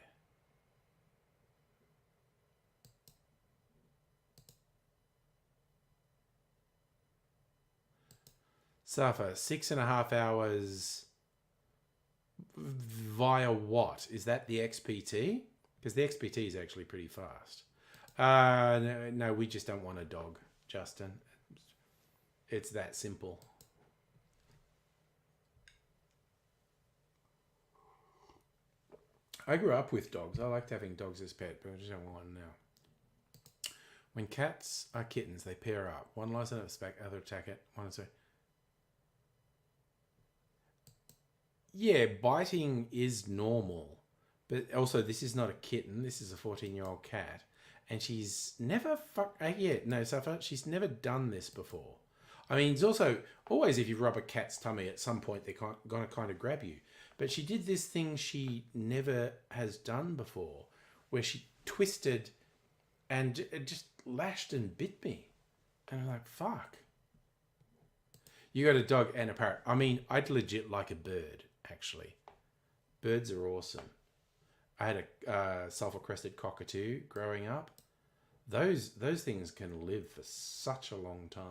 Safa, 6.5 hours via what? Is that the XPT? Because the XPT is actually pretty fast. No, we just don't want a dog, Justin. It's that simple. I grew up with dogs. I liked having dogs as pets, but I just don't want one now. When cats are kittens, they pair up. One lies on its back, other attack it. One is yeah, biting is normal. But also, this is not a kitten. This is a 14-year-old cat. And she's never she's never done this before. I mean, it's also always if you rub a cat's tummy, at some point they're going to kind of grab you. But she did this thing she never has done before, where she twisted and it just lashed and bit me. And I'm like, fuck. You got a dog and a parrot. I mean, I'd legit like a bird, actually. Birds are awesome. I had a sulfur-crested cockatoo growing up. Those things can live for such a long time.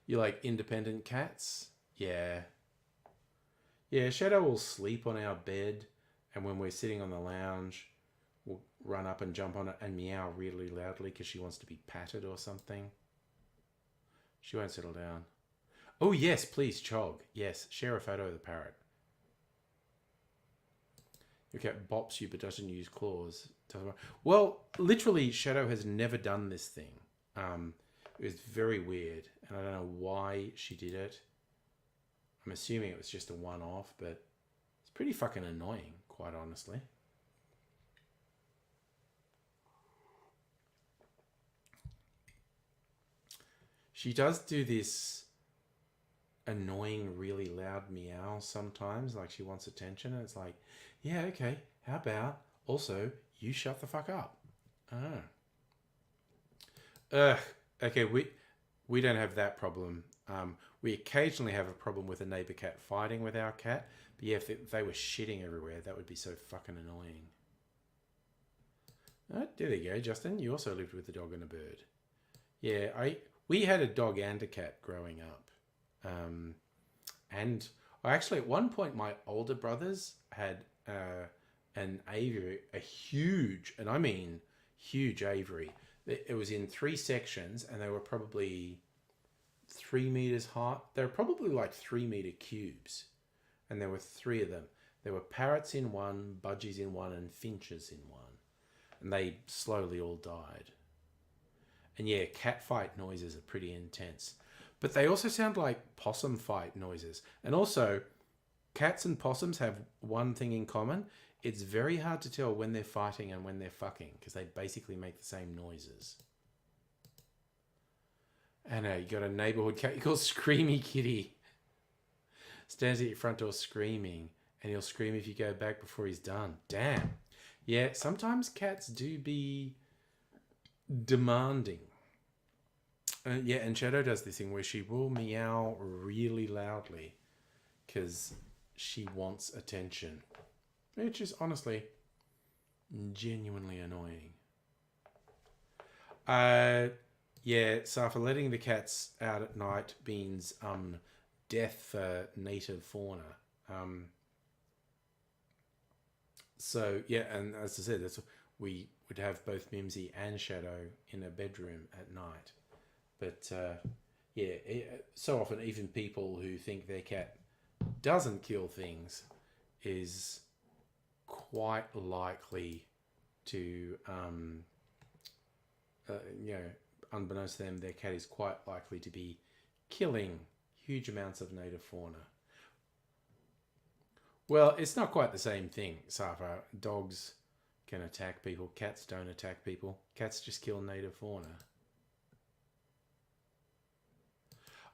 You like independent cats? Yeah. Yeah, Shadow will sleep on our bed, and when we're sitting on the lounge, we'll run up and jump on it and meow really loudly because she wants to be patted or something. She won't settle down. Oh, yes, please, Chog. Yes, share a photo of the parrot. Your cat bops you but doesn't use claws. Well, literally, Shadow has never done this thing. It was very weird, and I don't know why she did it. I'm assuming it was just a one-off, but it's pretty fucking annoying, quite honestly. She does do this annoying, really loud meow sometimes, like she wants attention, and it's like, yeah, okay, how about also you shut the fuck up? Okay, we don't have that problem. We occasionally have a problem with a neighbour cat fighting with our cat, but yeah, if they were shitting everywhere, that would be so fucking annoying. Oh, there you go, Justin. You also lived with a dog and a bird. Yeah, we had a dog and a cat growing up. And I actually, at one point, my older brothers had an aviary, a huge, and I mean huge aviary. It was in 3 sections, and they were probably 3 meters high. They were probably like 3-meter cubes, and there were 3 of them. There were parrots in one, budgies in one, and finches in one, and they slowly all died. And yeah, cat fight noises are pretty intense. But they also sound like possum fight noises. And also, cats and possums have one thing in common. It's very hard to tell when they're fighting and when they're fucking, because they basically make the same noises. And you got a neighborhood cat you call Screamy Kitty. Stands at your front door screaming, and he'll scream if you go back before he's done. Damn. Yeah, sometimes cats do be demanding. Yeah, and Shadow does this thing where she will meow really loudly because she wants attention, which is honestly genuinely annoying. Yeah, so for letting the cats out at night means death for native fauna. So yeah, and as I said, we would have both Mimsy and Shadow in a bedroom at night. But yeah, so often even people who think their cat doesn't kill things is quite likely to, unbeknownst to them, their cat is quite likely to be killing huge amounts of native fauna. Well, it's not quite the same thing, Safa. Dogs can attack people. Cats don't attack people. Cats just kill native fauna.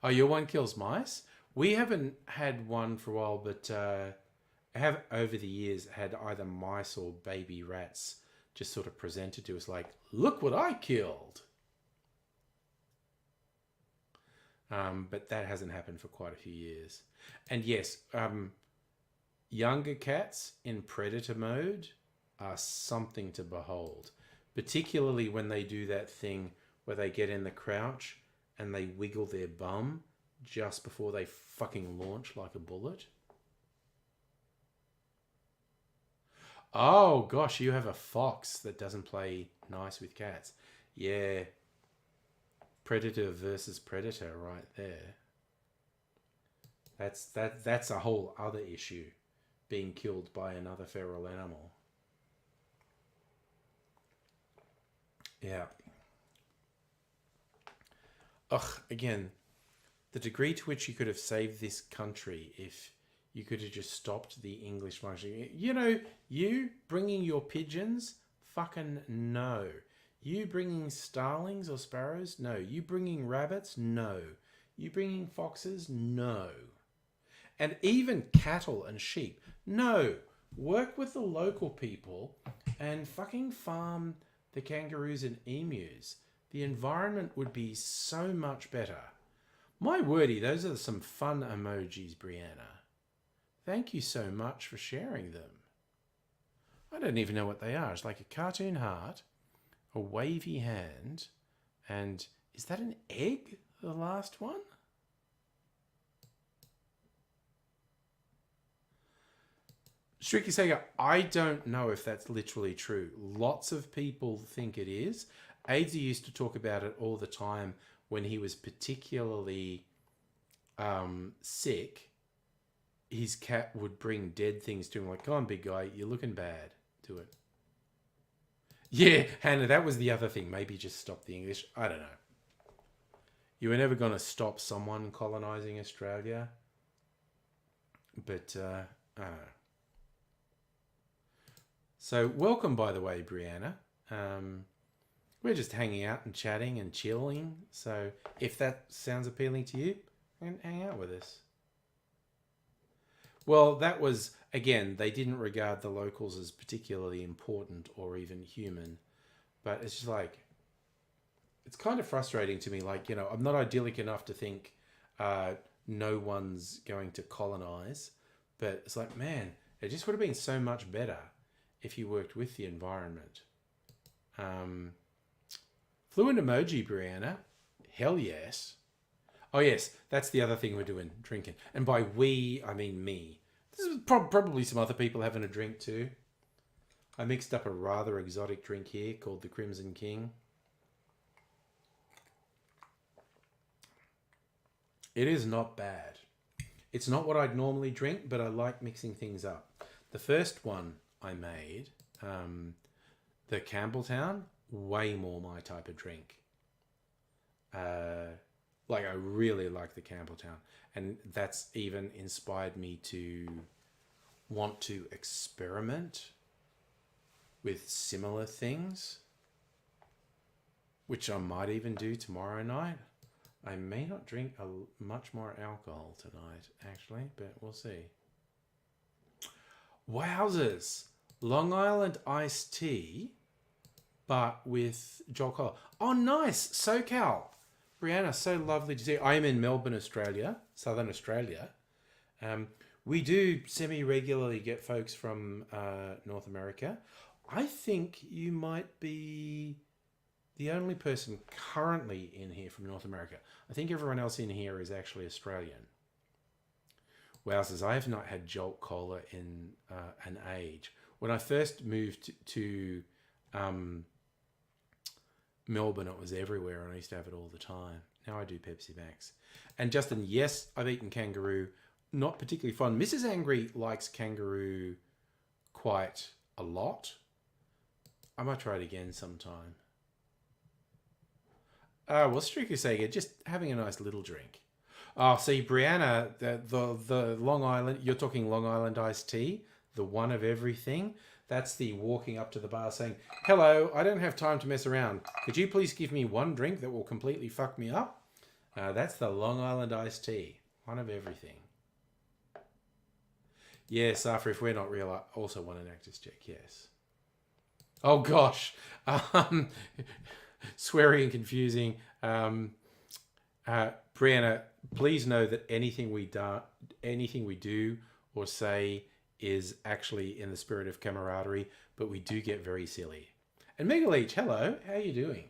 Oh, your one kills mice? We haven't had one for a while, but I have over the years had either mice or baby rats just sort of presented to us like, look what I killed. But that hasn't happened for quite a few years. And yes, younger cats in predator mode are something to behold, particularly when they do that thing where they get in the crouch and they wiggle their bum just before they fucking launch like a bullet. Oh, gosh, you have a fox that doesn't play nice with cats. Yeah. Predator versus predator right there. That's a whole other issue, being killed by another feral animal. Yeah. Ugh, again, the degree to which you could have saved this country if you could have just stopped the English marching. You know, you bringing your pigeons, fucking no. You bringing starlings or sparrows, no. You bringing rabbits, no. You bringing foxes, no. And even cattle and sheep, no. Work with the local people and fucking farm the kangaroos and emus. The environment would be so much better. My wordy, those are some fun emojis, Brianna. Thank you so much for sharing them. I don't even know what they are. It's like a cartoon heart, a wavy hand, and is that an egg, the last one? Strictly Sega, I don't know if that's literally true. Lots of people think it is. Aidsy used to talk about it all the time when he was particularly sick. His cat would bring dead things to him, like, come on, big guy, you're looking bad. Do it. Yeah, Hannah, that was the other thing. Maybe just stop the English. I don't know. You were never going to stop someone colonising Australia. But, I don't know. So, welcome, by the way, Brianna. We're just hanging out and chatting and chilling. So, if that sounds appealing to you, then hang out with us. Well, that was, again, they didn't regard the locals as particularly important or even human. But it's just like, it's kind of frustrating to me. Like, you know, I'm not idyllic enough to think no one's going to colonize. But it's like, man, it just would have been so much better if you worked with the environment. Fluent emoji, Brianna. Hell yes. Oh, yes, that's the other thing we're doing, drinking. And by we, I mean me. This is probably some other people having a drink too. I mixed up a rather exotic drink here called the Crimson King. It is not bad. It's not what I'd normally drink, but I like mixing things up. The first one I made, the Campbelltown, way more my type of drink. Like, I really like the Campbelltown. And that's even inspired me to want to experiment with similar things, which I might even do tomorrow night. I may not drink much more alcohol tonight, actually, but we'll see. Wowzers! Long Island iced tea, but with Joel Cola. Oh, nice! SoCal! Brianna, so lovely to see you. I am in Melbourne, Australia, Southern Australia. We do semi-regularly get folks from North America. I think you might be the only person currently in here from North America. I think everyone else in here is actually Australian. Wowzers, I have not had Jolt Cola in an age. When I first moved to Melbourne, it was everywhere and I used to have it all the time. Now I do Pepsi Max. And Justin, yes, I've eaten kangaroo. Not particularly fun. Mrs. Angry likes kangaroo quite a lot. I might try it again sometime. Well, strictly saying, just having a nice little drink. Oh, see, Brianna, the Long Island, you're talking Long Island iced tea, the one of everything. That's the walking up to the bar saying, hello, I don't have time to mess around. Could you please give me one drink that will completely fuck me up? That's the Long Island iced tea, one of everything. Yes, Afra, if we're not real, I also want an actor's check, yes. Oh, gosh. Sweary and confusing. Brianna, please know that anything we do or say is actually in the spirit of camaraderie, but we do get very silly. And Mega Leech, hello, how are you doing?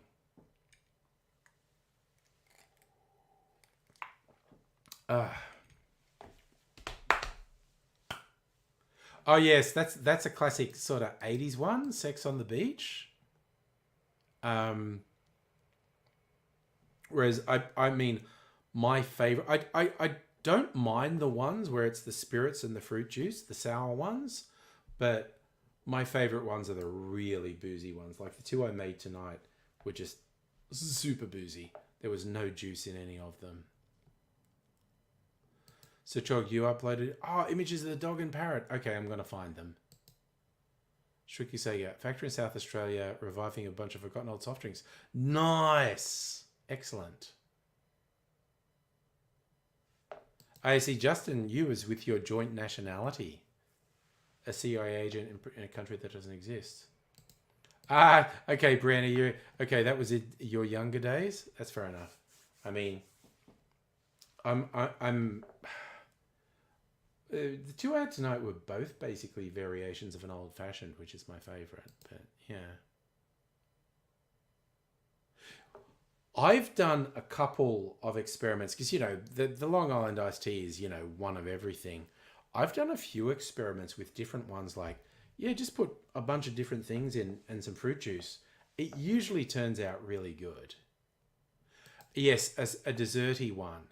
Uh, oh yes, that's a classic sort of 80s one, Sex on the Beach. Um, Whereas I mean, my favorite, I don't mind the ones where it's the spirits and the fruit juice, the sour ones, but my favorite ones are the really boozy ones. Like the two I made tonight were just super boozy. There was no juice in any of them. So Chog, you uploaded images of the dog and parrot. Okay, I'm gonna find them. Shriki Sega, factory in South Australia, reviving a bunch of forgotten old soft drinks. Nice. Excellent. I see, Justin, you was with your joint nationality. A CIA agent in a country that doesn't exist. Okay, Brianna, you okay? That was your younger days. That's fair enough. I mean, I'm. The two I had tonight were both basically variations of an old fashioned, which is my favorite. But yeah. I've done a couple of experiments because, the Long Island iced tea is, one of everything. I've done a few experiments with different ones like, just put a bunch of different things in and some fruit juice. It usually turns out really good. Yes, as a desserty one.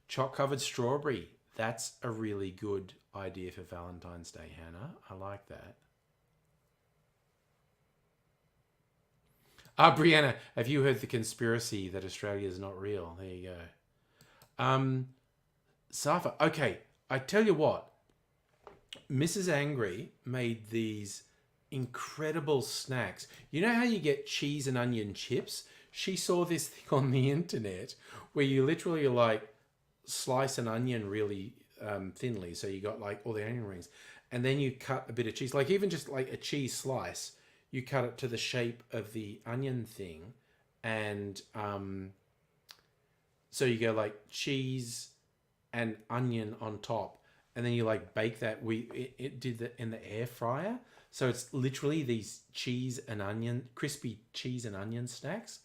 Choc-covered strawberry. That's a really good idea for Valentine's Day, Hannah. I like that. Brianna, have you heard the conspiracy that Australia is not real? There you go. Safa, okay, I tell you what. Mrs. Angry made these incredible snacks. You know how you get cheese and onion chips? She saw this thing on the internet where you literally slice an onion really thinly. So you got all the onion rings. And then you cut a bit of cheese, even just a cheese slice. You cut it to the shape of the onion thing, and so you go cheese and onion on top, and then you bake that. It did that in the air fryer, so it's literally these crispy cheese and onion snacks.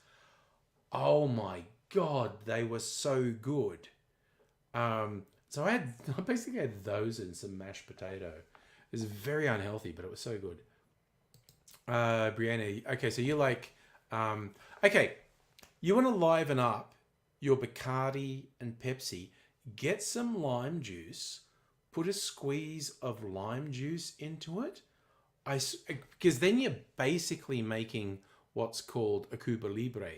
Oh my god, they were so good. So I basically had those and some mashed potato. It was very unhealthy, but it was so good. Brianna, okay, so you okay, you want to liven up your Bacardi and Pepsi, get some lime juice, put a squeeze of lime juice into it, because then you're basically making what's called a Cuba Libre.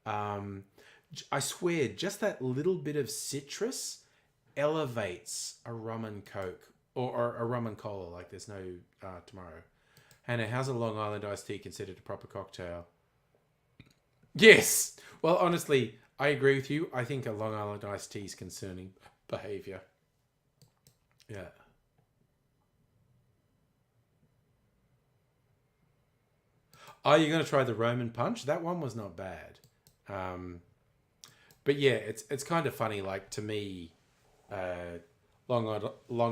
I swear, just that little bit of citrus elevates a rum and coke, or a rum and cola, there's no tomorrow. Hannah, how's a Long Island iced tea considered a proper cocktail? Yes. Well, honestly, I agree with you. I think a Long Island iced tea is concerning behaviour. Yeah. Oh, you're going to try the Roman punch? That one was not bad. But yeah, it's kind of funny. To me, Long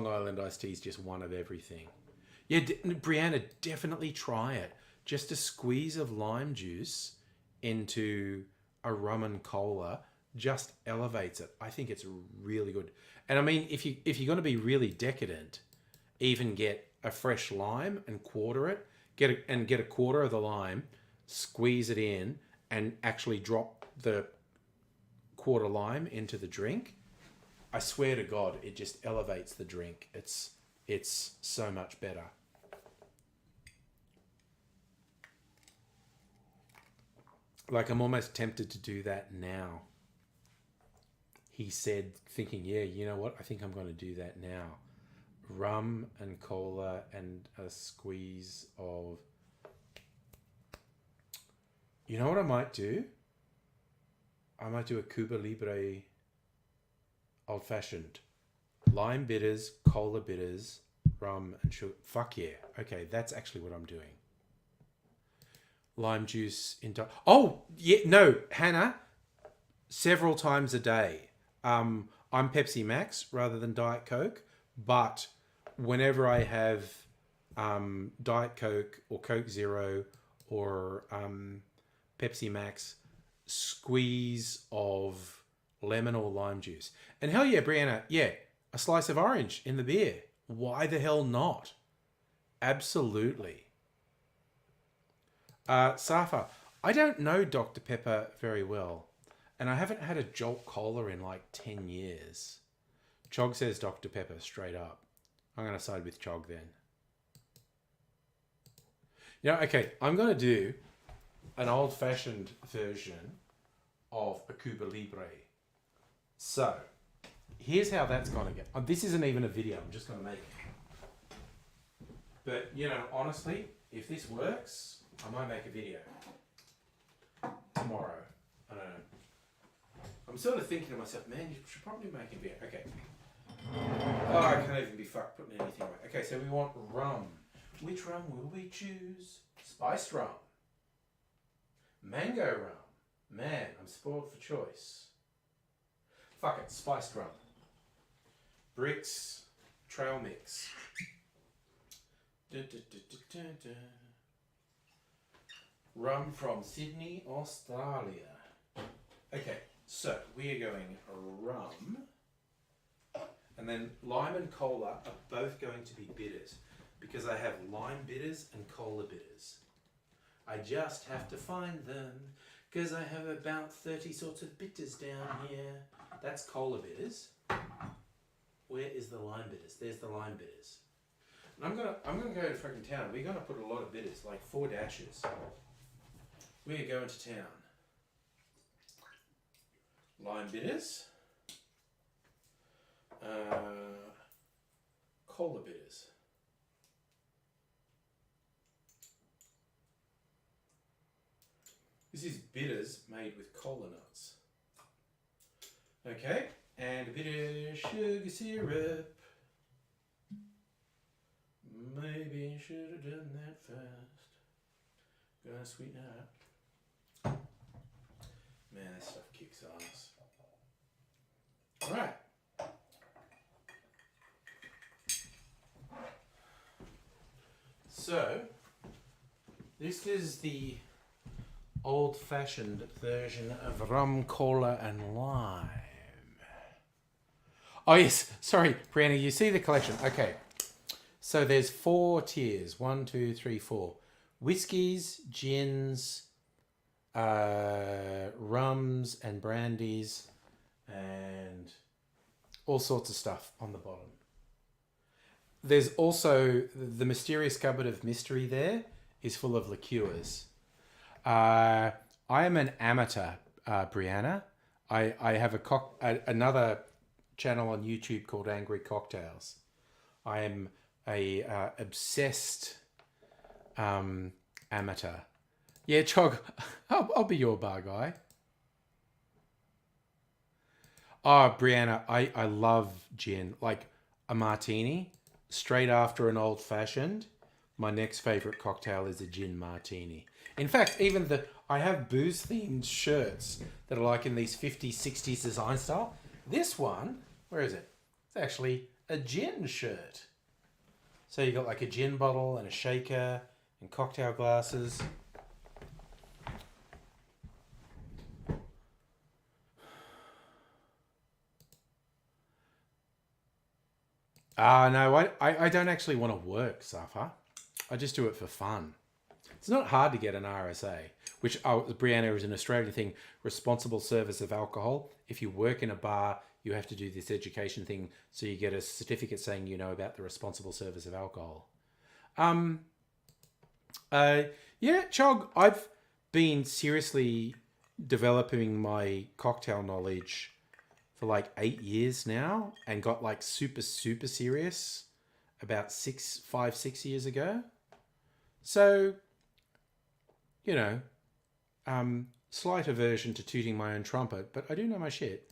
Island iced tea is just one of everything. Yeah, Brianna, definitely try it. Just a squeeze of lime juice into a rum and cola just elevates it. I think it's really good. And I mean, if you're going to be really decadent, even get a fresh lime and quarter it. Get a quarter of the lime, squeeze it in, and actually drop the quarter lime into the drink. I swear to God, it just elevates the drink. It's so much better. I'm almost tempted to do that now. He said, thinking, yeah, you know what? I think I'm going to do that now. Rum and cola and a squeeze of... You know what I might do? I might do a Cuba Libre old-fashioned. Lime bitters, cola bitters, rum and sugar. Fuck yeah. Okay, that's actually what I'm doing. Lime juice into... Oh, yeah, no, Hannah, several times a day. I'm Pepsi Max rather than Diet Coke, but whenever I have Diet Coke or Coke Zero or Pepsi Max, squeeze of lemon or lime juice. And hell yeah, Brianna, yeah, a slice of orange in the beer. Why the hell not? Absolutely. Safa, I don't know Dr. Pepper very well, and I haven't had a Jolt Cola in like 10 years. Chog says Dr. Pepper straight up. I'm going to side with Chog then. Okay, I'm going to do an old-fashioned version of a Cuba Libre. So, here's how that's going to get. This isn't even a video, I'm just going to make it. But, honestly, if this works, I might make a video tomorrow. I don't know. I'm sort of thinking to myself, man, you should probably make a video. Okay. Oh, I can't even be fucked putting anything away. Okay, so we want rum. Which rum will we choose? Spiced rum. Mango rum. Man, I'm spoiled for choice. Fuck it, spiced rum. Bricks, trail mix. Dun, dun, dun, dun, dun, dun. Rum from Sydney, Australia. Okay, so we are going rum. And then lime and cola are both going to be bitters because I have lime bitters and cola bitters. I just have to find them because I have about 30 sorts of bitters down here. That's cola bitters. Where is the lime bitters? There's the lime bitters. And I'm gonna go to fucking town. We're gonna put a lot of bitters, like 4 dashes. We're going to town. Lime bitters. Cola bitters. This is bitters made with cola nuts. Okay, and a bit of sugar syrup. Maybe I should have done that first. Gonna sweeten it up. Man, this stuff kicks ass. Alright. So, this is the old-fashioned version of rum, cola, and lime. Oh yes, sorry, Brianna, you see the collection. Okay, so there's 4 tiers. 1, 2, 3, 4. Whiskies, gins, rums and brandies, and all sorts of stuff on the bottom. There's also the mysterious cupboard of mystery there is full of liqueurs. I am an amateur, Brianna. I have another channel on YouTube called Angry Cocktails. I am a obsessed amateur. Yeah, Chog, I'll be your bar guy. Oh, Brianna, I love gin. Like a martini, straight after an old-fashioned. My next favourite cocktail is a gin martini. In fact, I have booze-themed shirts that are like in these 50s, 60s design style. This one, where is it? It's actually a gin shirt. So you got like a gin bottle and a shaker and cocktail glasses. No, I don't actually want to work, Safa. I just do it for fun. It's not hard to get an RSA, which, Brianna, is an Australian thing, responsible service of alcohol. If you work in a bar, you have to do this education thing, so you get a certificate saying you know about the responsible service of alcohol. Yeah, Chog, I've been seriously developing my cocktail knowledge for like 8 years now and got like super, super serious about 6 years ago. So, slight aversion to tooting my own trumpet, but I do know my shit.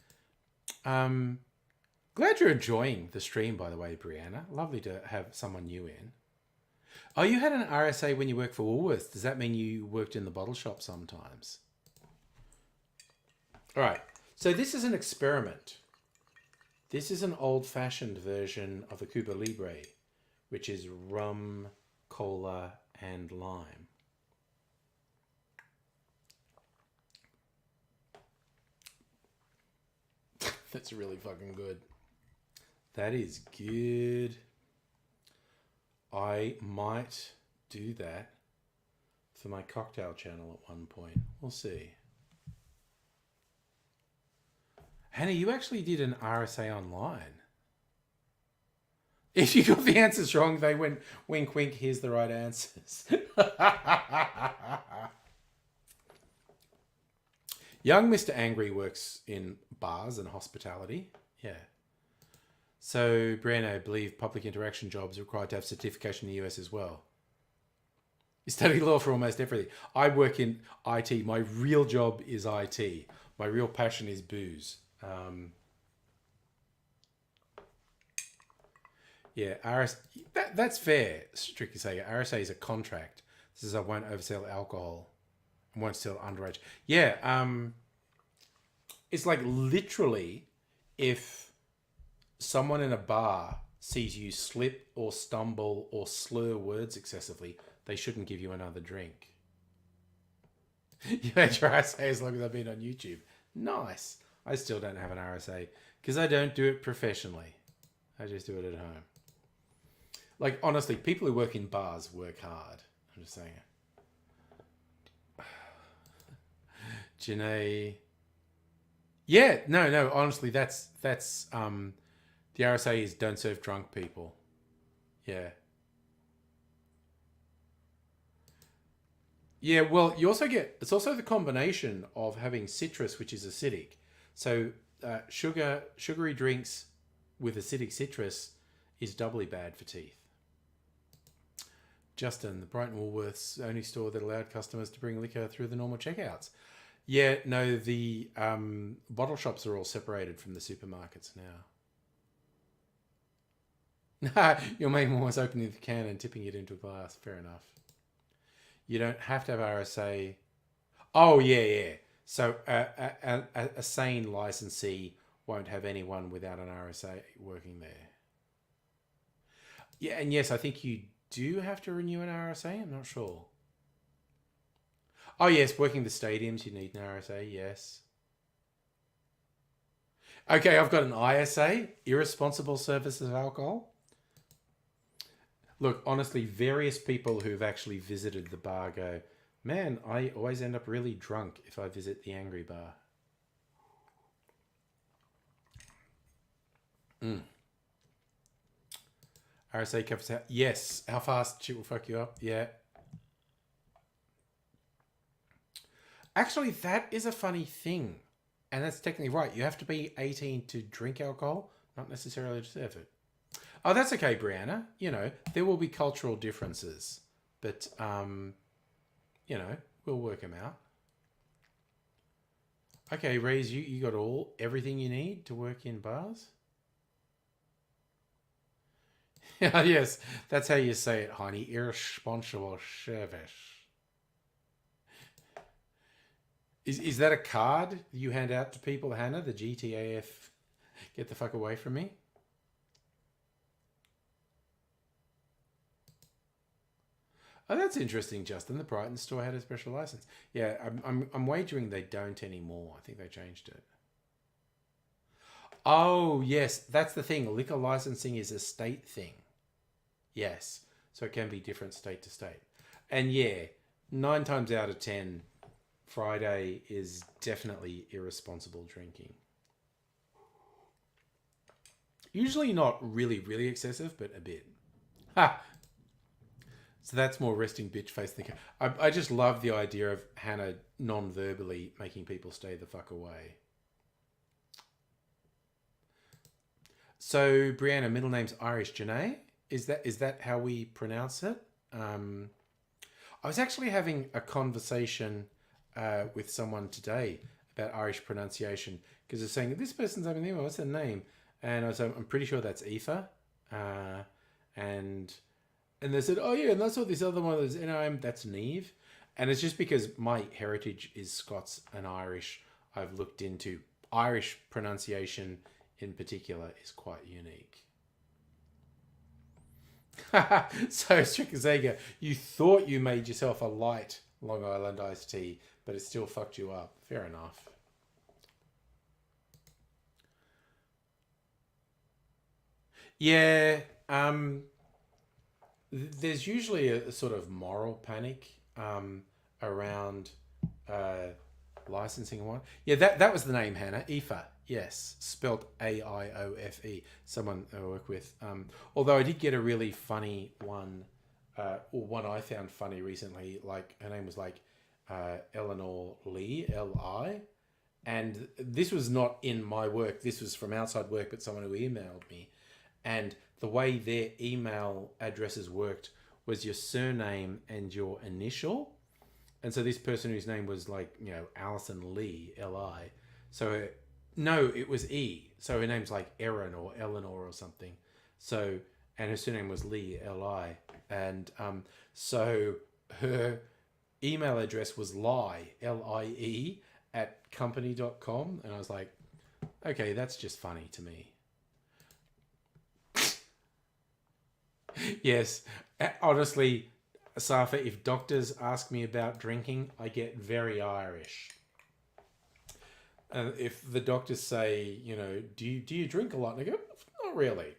Glad you're enjoying the stream, by the way, Brianna. Lovely to have someone new in. Oh, you had an RSA when you worked for Woolworths. Does that mean you worked in the bottle shop sometimes? All right. So this is an experiment. This is an old-fashioned version of a Cuba Libre, which is rum, cola, and lime. That's really fucking good. That is good. I might do that for my cocktail channel at one point. We'll see. Hannah, you actually did an RSA online. If you got the answers wrong, they went wink, wink, here's the right answers. Young Mr. Angry works in bars and hospitality. Yeah. So, Brianna, I believe public interaction jobs are required to have certification in the US as well. You study law for almost everything. I work in IT. My real job is IT. My real passion is booze. Yeah, that's fair, strictly say. RSA is a contract. This is I won't oversell alcohol. I won't sell underage. Yeah, it's like literally if someone in a bar sees you slip or stumble or slur words excessively, they shouldn't give you another drink. You had your RSA as long as I've been on YouTube. Nice. I still don't have an RSA because I don't do it professionally. I just do it at home. Like, honestly, people who work in bars work hard. I'm just saying it. Janae. Yeah, no, honestly, that's the RSA is don't serve drunk people. Yeah. Yeah, well, you also get, it's also the combination of having citrus, which is acidic. So sugary drinks with acidic citrus is doubly bad for teeth. Justin, the Brighton Woolworths only store that allowed customers to bring liquor through the normal checkouts. Yeah, no, the bottle shops are all separated from the supermarkets now. Your main one was opening the can and tipping it into a glass. Fair enough. You don't have to have RSA. Oh, yeah. So a sane licensee won't have anyone without an RSA working there. Yeah, and yes, I think you do have to renew an RSA. I'm not sure. Oh, yes, working the stadiums, you need an RSA, yes. Okay, I've got an ISA, irresponsible service of alcohol. Look, honestly, various people who've actually visited the bar go, man, I always end up really drunk if I visit the Angry Bar. RSA covers how, yes, how fast shit will fuck you up, yeah. Actually, that is a funny thing. And that's technically right. You have to be 18 to drink alcohol, not necessarily to serve it. Oh, that's okay, Brianna. You know, there will be cultural differences. But, you know, we'll work them out. Okay, Ray's, you got everything you need to work in bars? Yes, that's how you say it, honey. Irresponsible service. Is that a card you hand out to people, Hannah? The GTAF, get the fuck away from me? Oh, that's interesting, Justin. The Brighton store had a special license. Yeah, I'm wagering they don't anymore. I think they changed it. Oh, yes, that's the thing. Liquor licensing is a state thing. Yes, so it can be different state to state. And yeah, 9 times out of 10, Friday is definitely irresponsible drinking. Usually not really, really excessive, but a bit. Ha! So that's more resting bitch face thinking. I just love the idea of Hannah non-verbally making people stay the fuck away. So, Brianna, middle name's Irish. Janae? Is that how we pronounce it? I was actually having a conversation with someone today about Irish pronunciation because they're saying, this person's having name, what's their name? And I was I'm pretty sure that's Aoife. And they said, oh yeah, and that's what this other one is, that's Neve. And it's just because my heritage is Scots and Irish, I've looked into Irish pronunciation in particular is quite unique. So, Strikazega, you thought you made yourself a light Long Island iced tea, but it still fucked you up. Fair enough. Yeah. There's usually a sort of moral panic around uh, licensing and what. Yeah, that was the name, Hannah. Aoife. Yes, spelt Aiofe. Someone I work with. Although I did get a really funny one, or one I found funny recently. Like her name was like Eleanor Lee, Li, and this was not in my work. This was from outside work, but someone who emailed me, and the way their email addresses worked was your surname and your initial. And so this person whose name was like, Alison Lee, Li. So no, it was E. So her name's like Erin or Eleanor or something. So, and her surname was Lee, Li. And so her email address was lie, at company.com. And I was like, okay, that's just funny to me. Yes, honestly, Safa, if doctors ask me about drinking, I get very Irish. If the doctors say, do you drink a lot? And I go, not really.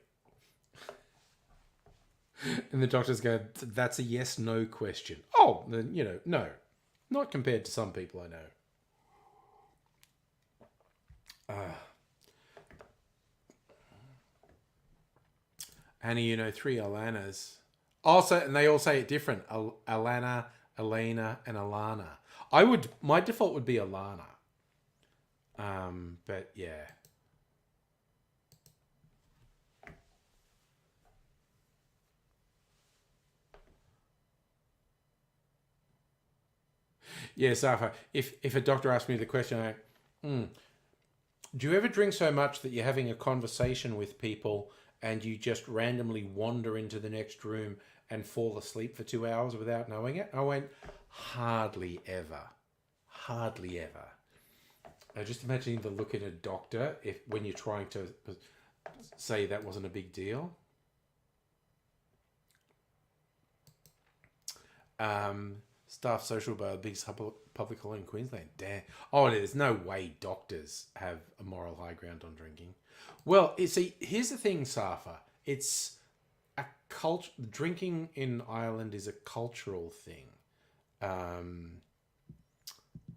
And the doctors go, that's a yes/no question. Oh, then, no. Not compared to some people I know. Annie, 3 Alanas. Also, and they all say it different. Alana, Elena, and Alana. My default would be Alana. But yeah. Yeah, Safa, if a doctor asked me the question, do you ever drink so much that you're having a conversation with people and you just randomly wander into the next room and fall asleep for 2 hours without knowing it? I went, hardly ever. Hardly ever. Just imagining the look at a doctor when you're trying to say that wasn't a big deal. Staff social bar, biggest public holiday in Queensland. Damn. Oh, there's no way doctors have a moral high ground on drinking. Well, see, here's the thing, Safa. It's a culture. Drinking in Ireland is a cultural thing,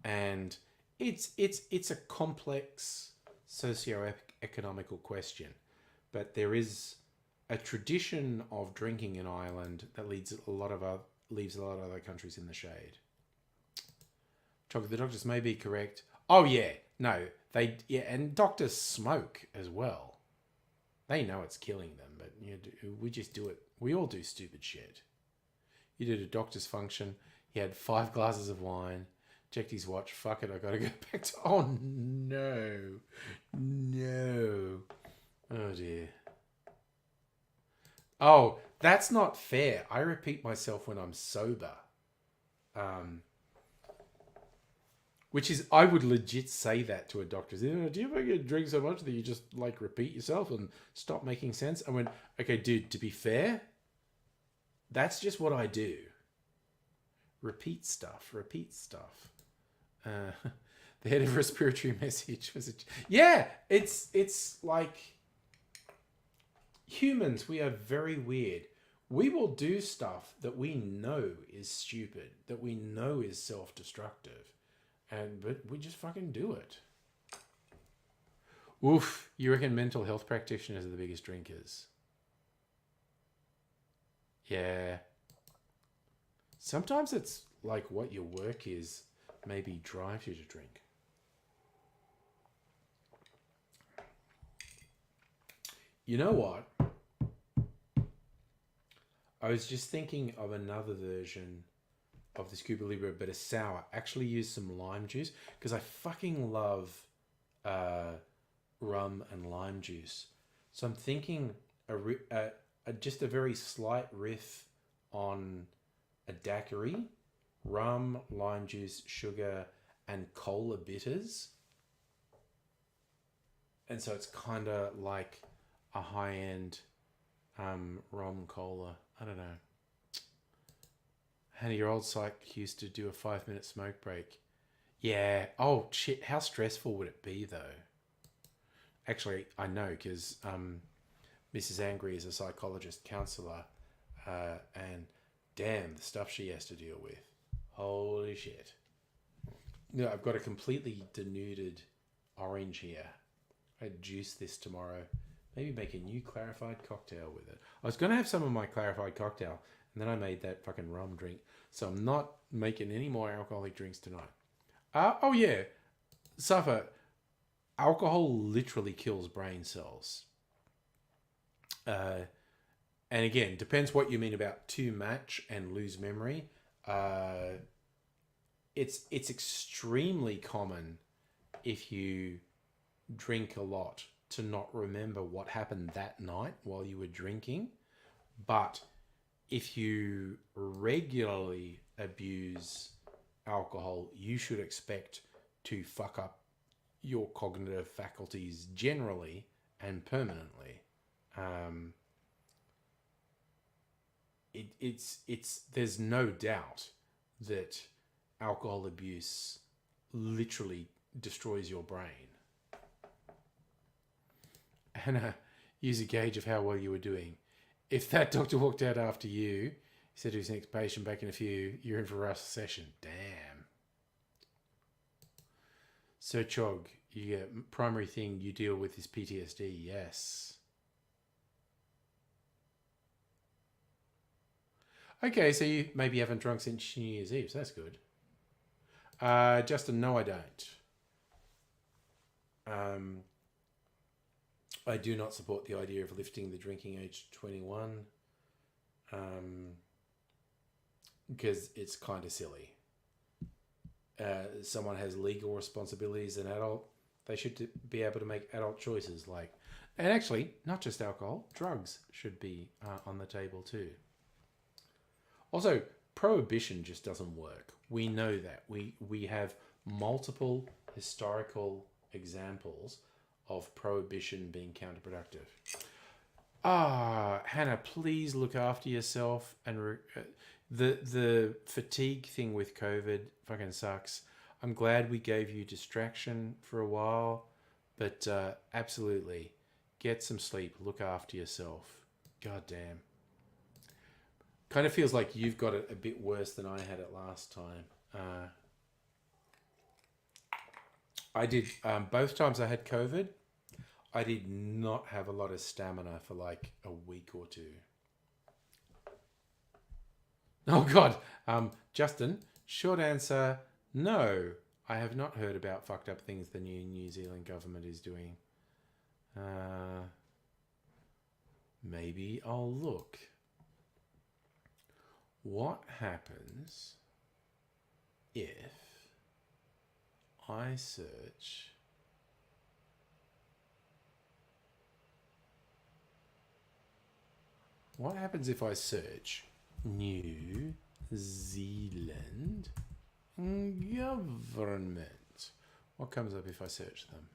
and it's a complex socio-economical question, but there is a tradition of drinking in Ireland that leaves a lot of other countries in the shade. The doctors may be correct. Oh yeah, no, and doctors smoke as well. They know it's killing them, but we just do it. We all do stupid shit. You did a doctor's function. He had 5 glasses of wine. Checked his watch. Fuck it, I gotta go back to. Oh no, oh dear. Oh, that's not fair. I repeat myself when I'm sober. Which is, I would legit say that to a doctor. Do you ever drink so much that you just like repeat yourself and stop making sense? I went, okay, dude, to be fair, that's just what I do. Repeat stuff. The head of respiratory message was yeah, it's like humans, we are very weird. We will do stuff that we know is stupid, that we know is self-destructive, but we just fucking do it. Oof, you reckon mental health practitioners are the biggest drinkers? Yeah. Sometimes it's like what your work is maybe drives you to drink. You know what? I was just thinking of another version of the Scuba Libre, but a sour. Actually use some lime juice, because I fucking love rum and lime juice. So I'm thinking just a very slight riff on a daiquiri, rum, lime juice, sugar, and cola bitters. And so it's kind of like a high-end rum cola. I don't know. Hannah, your old psych used to do a 5-minute smoke break. Yeah. Oh, shit. How stressful would it be, though? Actually, I know, because Mrs. Angry is a psychologist counsellor, and damn the stuff she has to deal with. Holy shit. No, I've got a completely denuded orange here. I'd juice this tomorrow. Maybe make a new clarified cocktail with it. I was going to have some of my clarified cocktail, and then I made that fucking rum drink. So I'm not making any more alcoholic drinks tonight. Oh yeah, Safa, alcohol literally kills brain cells. And again, depends what you mean about too much and lose memory. It's extremely common if you drink a lot to not remember what happened that night while you were drinking. But if you regularly abuse alcohol, you should expect to fuck up your cognitive faculties generally and permanently. There's no doubt that alcohol abuse literally destroys your brain. And use a gauge of how well you were doing. If that doctor walked out after you, said to his next patient back in a few, you're in for a rough session. Damn. So Chog, you get primary thing you deal with is PTSD. Yes. Okay, so you maybe haven't drunk since New Year's Eve, so that's good. Justin, no, I don't. I do not support the idea of lifting the drinking age to 21 because it's kind of silly. Someone has legal responsibilities as an adult. They should be able to make adult choices and actually, not just alcohol, drugs should be on the table too. Also, prohibition just doesn't work. We know that. We have multiple historical examples of prohibition being counterproductive. Hannah, please look after yourself. And the fatigue thing with COVID fucking sucks. I'm glad we gave you distraction for a while, but absolutely, get some sleep. Look after yourself. God damn. Kind of feels like you've got it a bit worse than I had it last time. I did, both times I had COVID, I did not have a lot of stamina for like a week or two. Oh God, Justin, short answer, no. I have not heard about fucked up things the New Zealand government is doing. Maybe I'll look. What happens if I search New Zealand government? What comes up if I search them?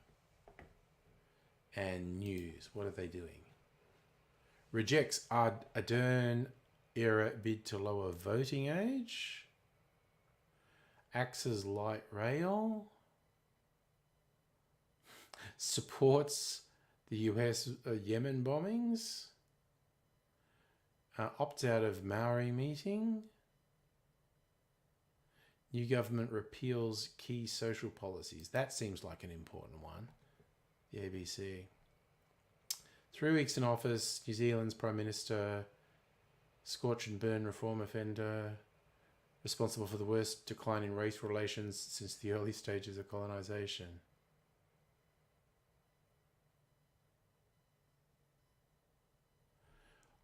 And news, what are they doing? Rejects Ardern era bid to lower voting age. Axes light rail. Supports the US Yemen bombings. Opts out of Maori meeting. New government repeals key social policies. That seems like an important one. The ABC. 3 weeks in office, New Zealand's Prime Minister, scorch and burn reform offender, responsible for the worst decline in race relations since the early stages of colonisation.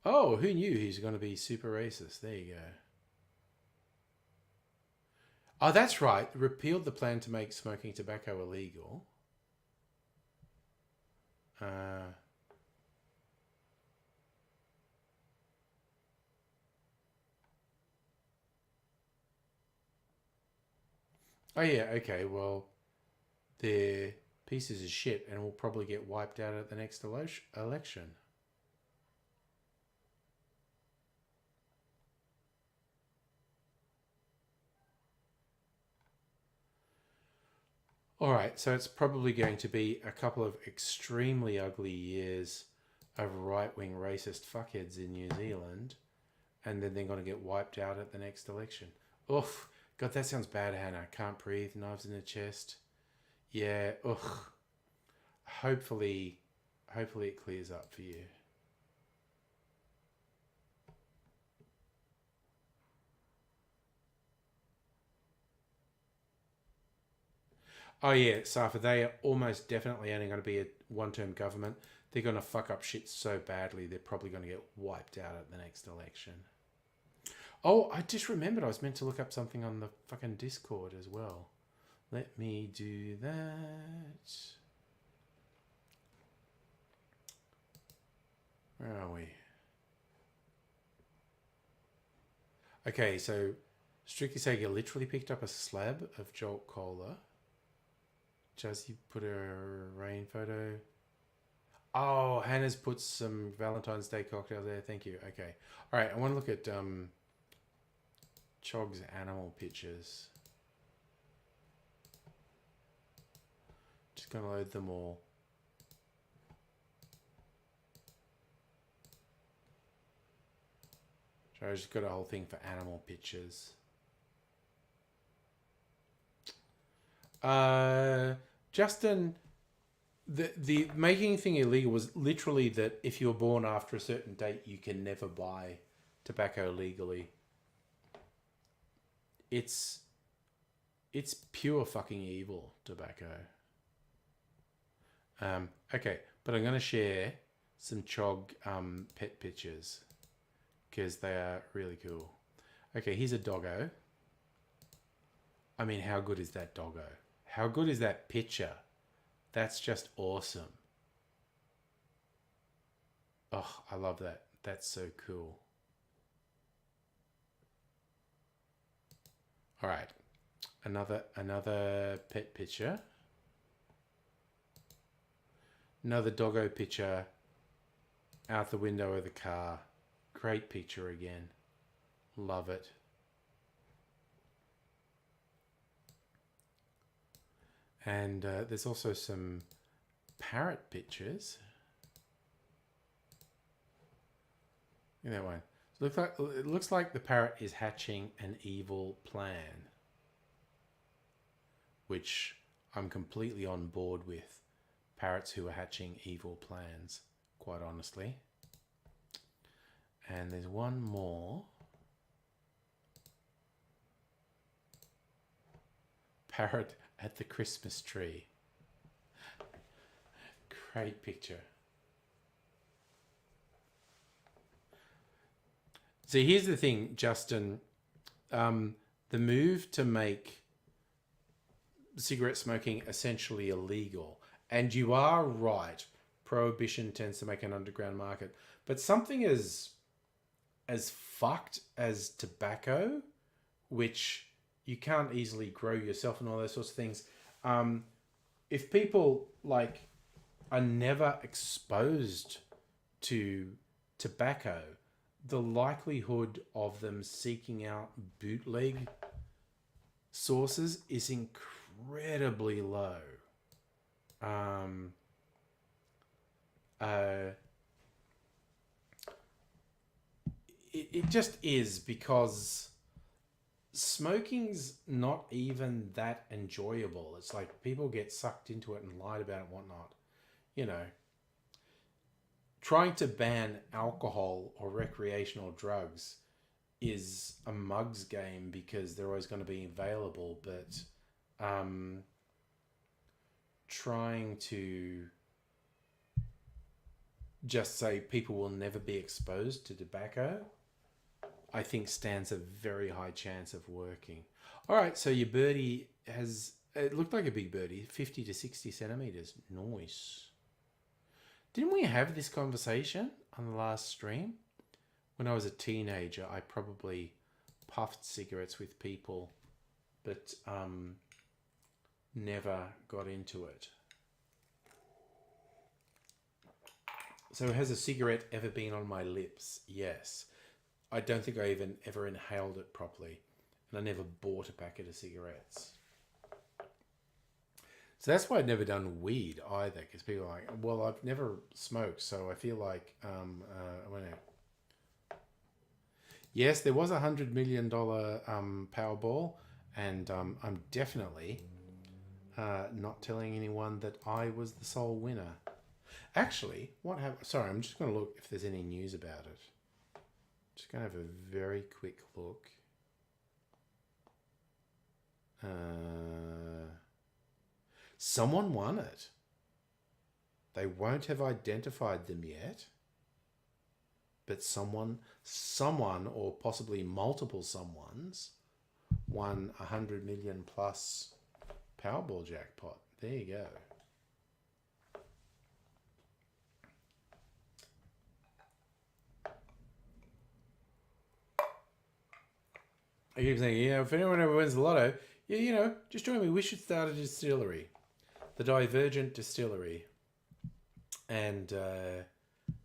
Oh, who knew he's going to be super racist? There you go. Oh, that's right. Repealed the plan to make smoking tobacco illegal. Oh yeah, okay, well, they're pieces of shit and will probably get wiped out at the next election. All right, so it's probably going to be a couple of extremely ugly years of right-wing racist fuckheads in New Zealand, and then they're going to get wiped out at the next election. Oof. God, that sounds bad, Hannah. Can't breathe, knives in the chest. Yeah, ugh. Hopefully it clears up for you. Oh yeah, Safa, they are almost definitely only going to be a one-term government. They're going to fuck up shit so badly, they're probably going to get wiped out at the next election. Oh, I just remembered I was meant to look up something on the fucking Discord as well. Let me do that. Where are we? Okay, so Strictly Sega literally picked up a slab of Jolt Cola. Jazzy put a rain photo. Oh, Hannah's put some Valentine's Day cocktails there. Thank you. Okay. All right, I want to look at Chog's animal pictures. Just going to load them all. So I just got a whole thing for animal pictures. Justin, the making thing illegal was literally that if you're born after a certain date, you can never buy tobacco legally. It's pure fucking evil, tobacco. Okay, but I'm going to share some Chog pet pictures because they are really cool. Okay, here's a doggo. I mean, how good is that doggo? How good is that picture? That's just awesome. Oh, I love that. That's so cool. All right, another pet picture. Another doggo picture out the window of the car. Great picture again. Love it. And there's also some parrot pictures. Look at that one. It looks like the parrot is hatching an evil plan, which I'm completely on board with. Parrots who are hatching evil plans, quite honestly. And there's one more. Parrot at the Christmas tree. Great picture. So here's the thing, Justin. The move to make cigarette smoking essentially illegal, and you are right, prohibition tends to make an underground market, but something as fucked as tobacco, which you can't easily grow yourself and all those sorts of things. If people like are never exposed to tobacco, the likelihood of them seeking out bootleg sources is incredibly low. It just is, because smoking's not even that enjoyable. It's like people get sucked into it and lied about it and whatnot. You know, trying to ban alcohol or recreational drugs is a mug's game because they're always going to be available, but trying to just say people will never be exposed to tobacco, I think stands a very high chance of working. All right, so your birdie has, it looked like a big birdie, 50 to 60 centimeters. Nice. Didn't we have this conversation on the last stream? When I was a teenager, I probably puffed cigarettes with people, but never got into it. So has a cigarette ever been on my lips? Yes. I don't think I even ever inhaled it properly, and I never bought a packet of cigarettes. So that's why I'd never done weed either, because people are like, well, I've never smoked, so I feel like I went out. Yes, there was $100 million Powerball, and I'm definitely not telling anyone that I was the sole winner. Actually, what happened? Sorry, I'm just going to look if there's any news about it. Just going to have a very quick look. Someone won it. They won't have identified them yet, but someone, or possibly multiple someones, won 100 million plus Powerball jackpot. There you go. I keep saying, if anyone ever wins the lotto, just join me. We should start a distillery, the Divergent Distillery, and it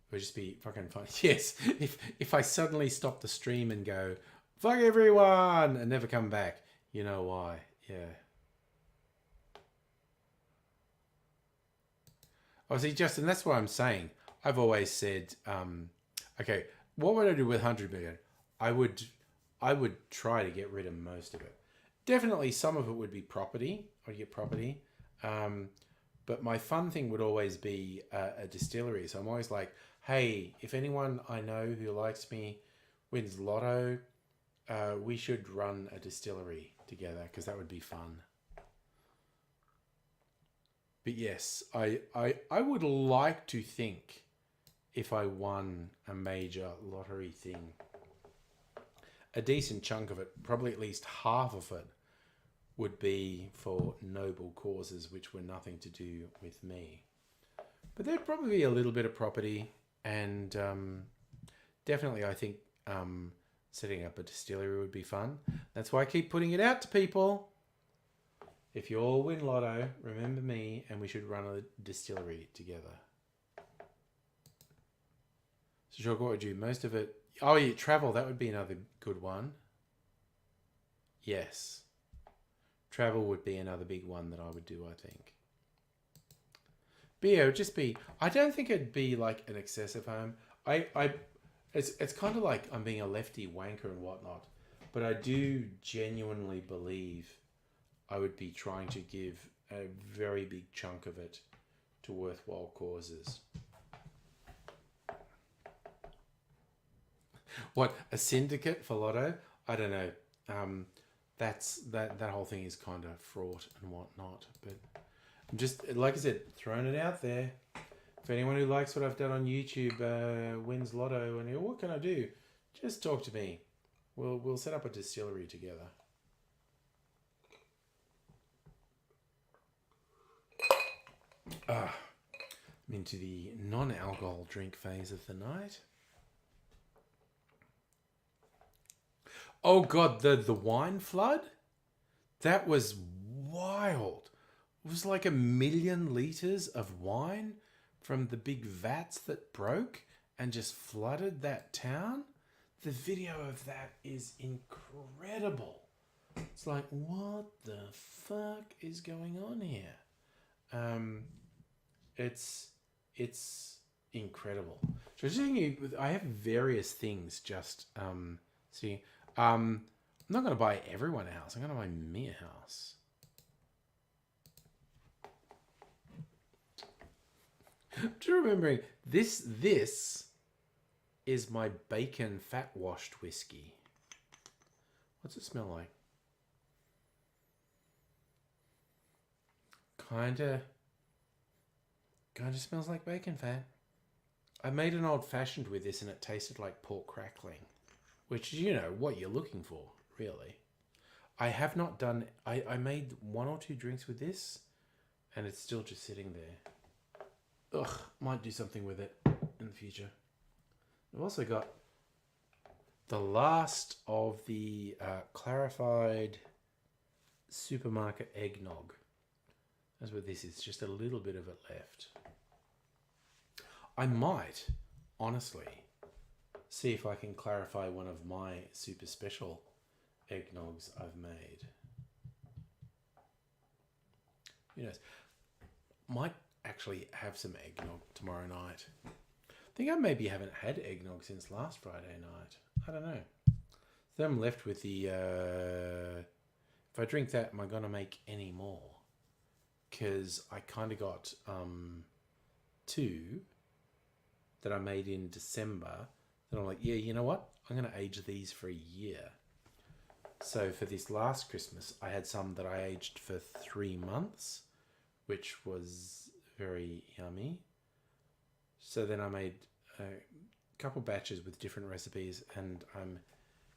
would just be fucking fun. Yes, if I suddenly stop the stream and go, fuck everyone, and never come back, you know why? Yeah. Oh, see, Justin, that's what I'm saying. I've always said, okay, what would I do with 100 million? I would try to get rid of most of it. Definitely some of it would be property. I'd get property. But my fun thing would always be a distillery. So I'm always like, hey, if anyone I know who likes me wins lotto, we should run a distillery together because that would be fun. But yes, I would like to think if I won a major lottery thing, a decent chunk of it, probably at least half of it, would be for noble causes which were nothing to do with me. But there'd probably be a little bit of property, and definitely I think setting up a distillery would be fun. That's why I keep putting it out to people. If you all win lotto, remember me, and we should run a distillery together. So, Jock, what would you? Most of it. Oh, yeah, travel. That would be another good one. Yes. Travel would be another big one that I would do, I think. But yeah, it would just be... I don't think it'd be like an excessive home. It's kind of like I'm being a lefty wanker and whatnot. But I do genuinely believe I would be trying to give a very big chunk of it to worthwhile causes. What, a syndicate for lotto? I don't know. That whole thing is kind of fraught and whatnot. But I'm just, like I said, throwing it out there. If anyone who likes what I've done on YouTube wins lotto and what can I do? Just talk to me. We'll set up a distillery together. I'm into the non-alcohol drink phase of the night. Oh God, the wine flood? That was wild. It was like 1 million liters of wine from the big vats that broke and just flooded that town. The video of that is incredible. It's like, what the fuck is going on here? It's incredible. So I have various things just see. I'm not going to buy everyone a house. I'm going to buy me a house. Just remembering this is my bacon fat washed whiskey. What's it smell like? Kinda smells like bacon fat. I made an old fashioned with this and it tasted like pork crackling, which is, what you're looking for, really. I have not done, I made 1 or 2 drinks with this and it's still just sitting there. Ugh, might do something with it in the future. I've also got the last of the clarified supermarket eggnog. That's what this is, just a little bit of it left. I might, honestly, see if I can clarify one of my super special eggnogs I've made. Who knows? Might actually have some eggnog tomorrow night. I think I maybe haven't had eggnog since last Friday night. I don't know. So I'm left with the... if I drink that, am I going to make any more? Because I kind of got 2 that I made in December. Then I'm like, yeah, you know what? I'm going to age these for a year. So for this last Christmas, I had some that I aged for 3 months, which was very yummy. So then I made a couple batches with different recipes, and I'm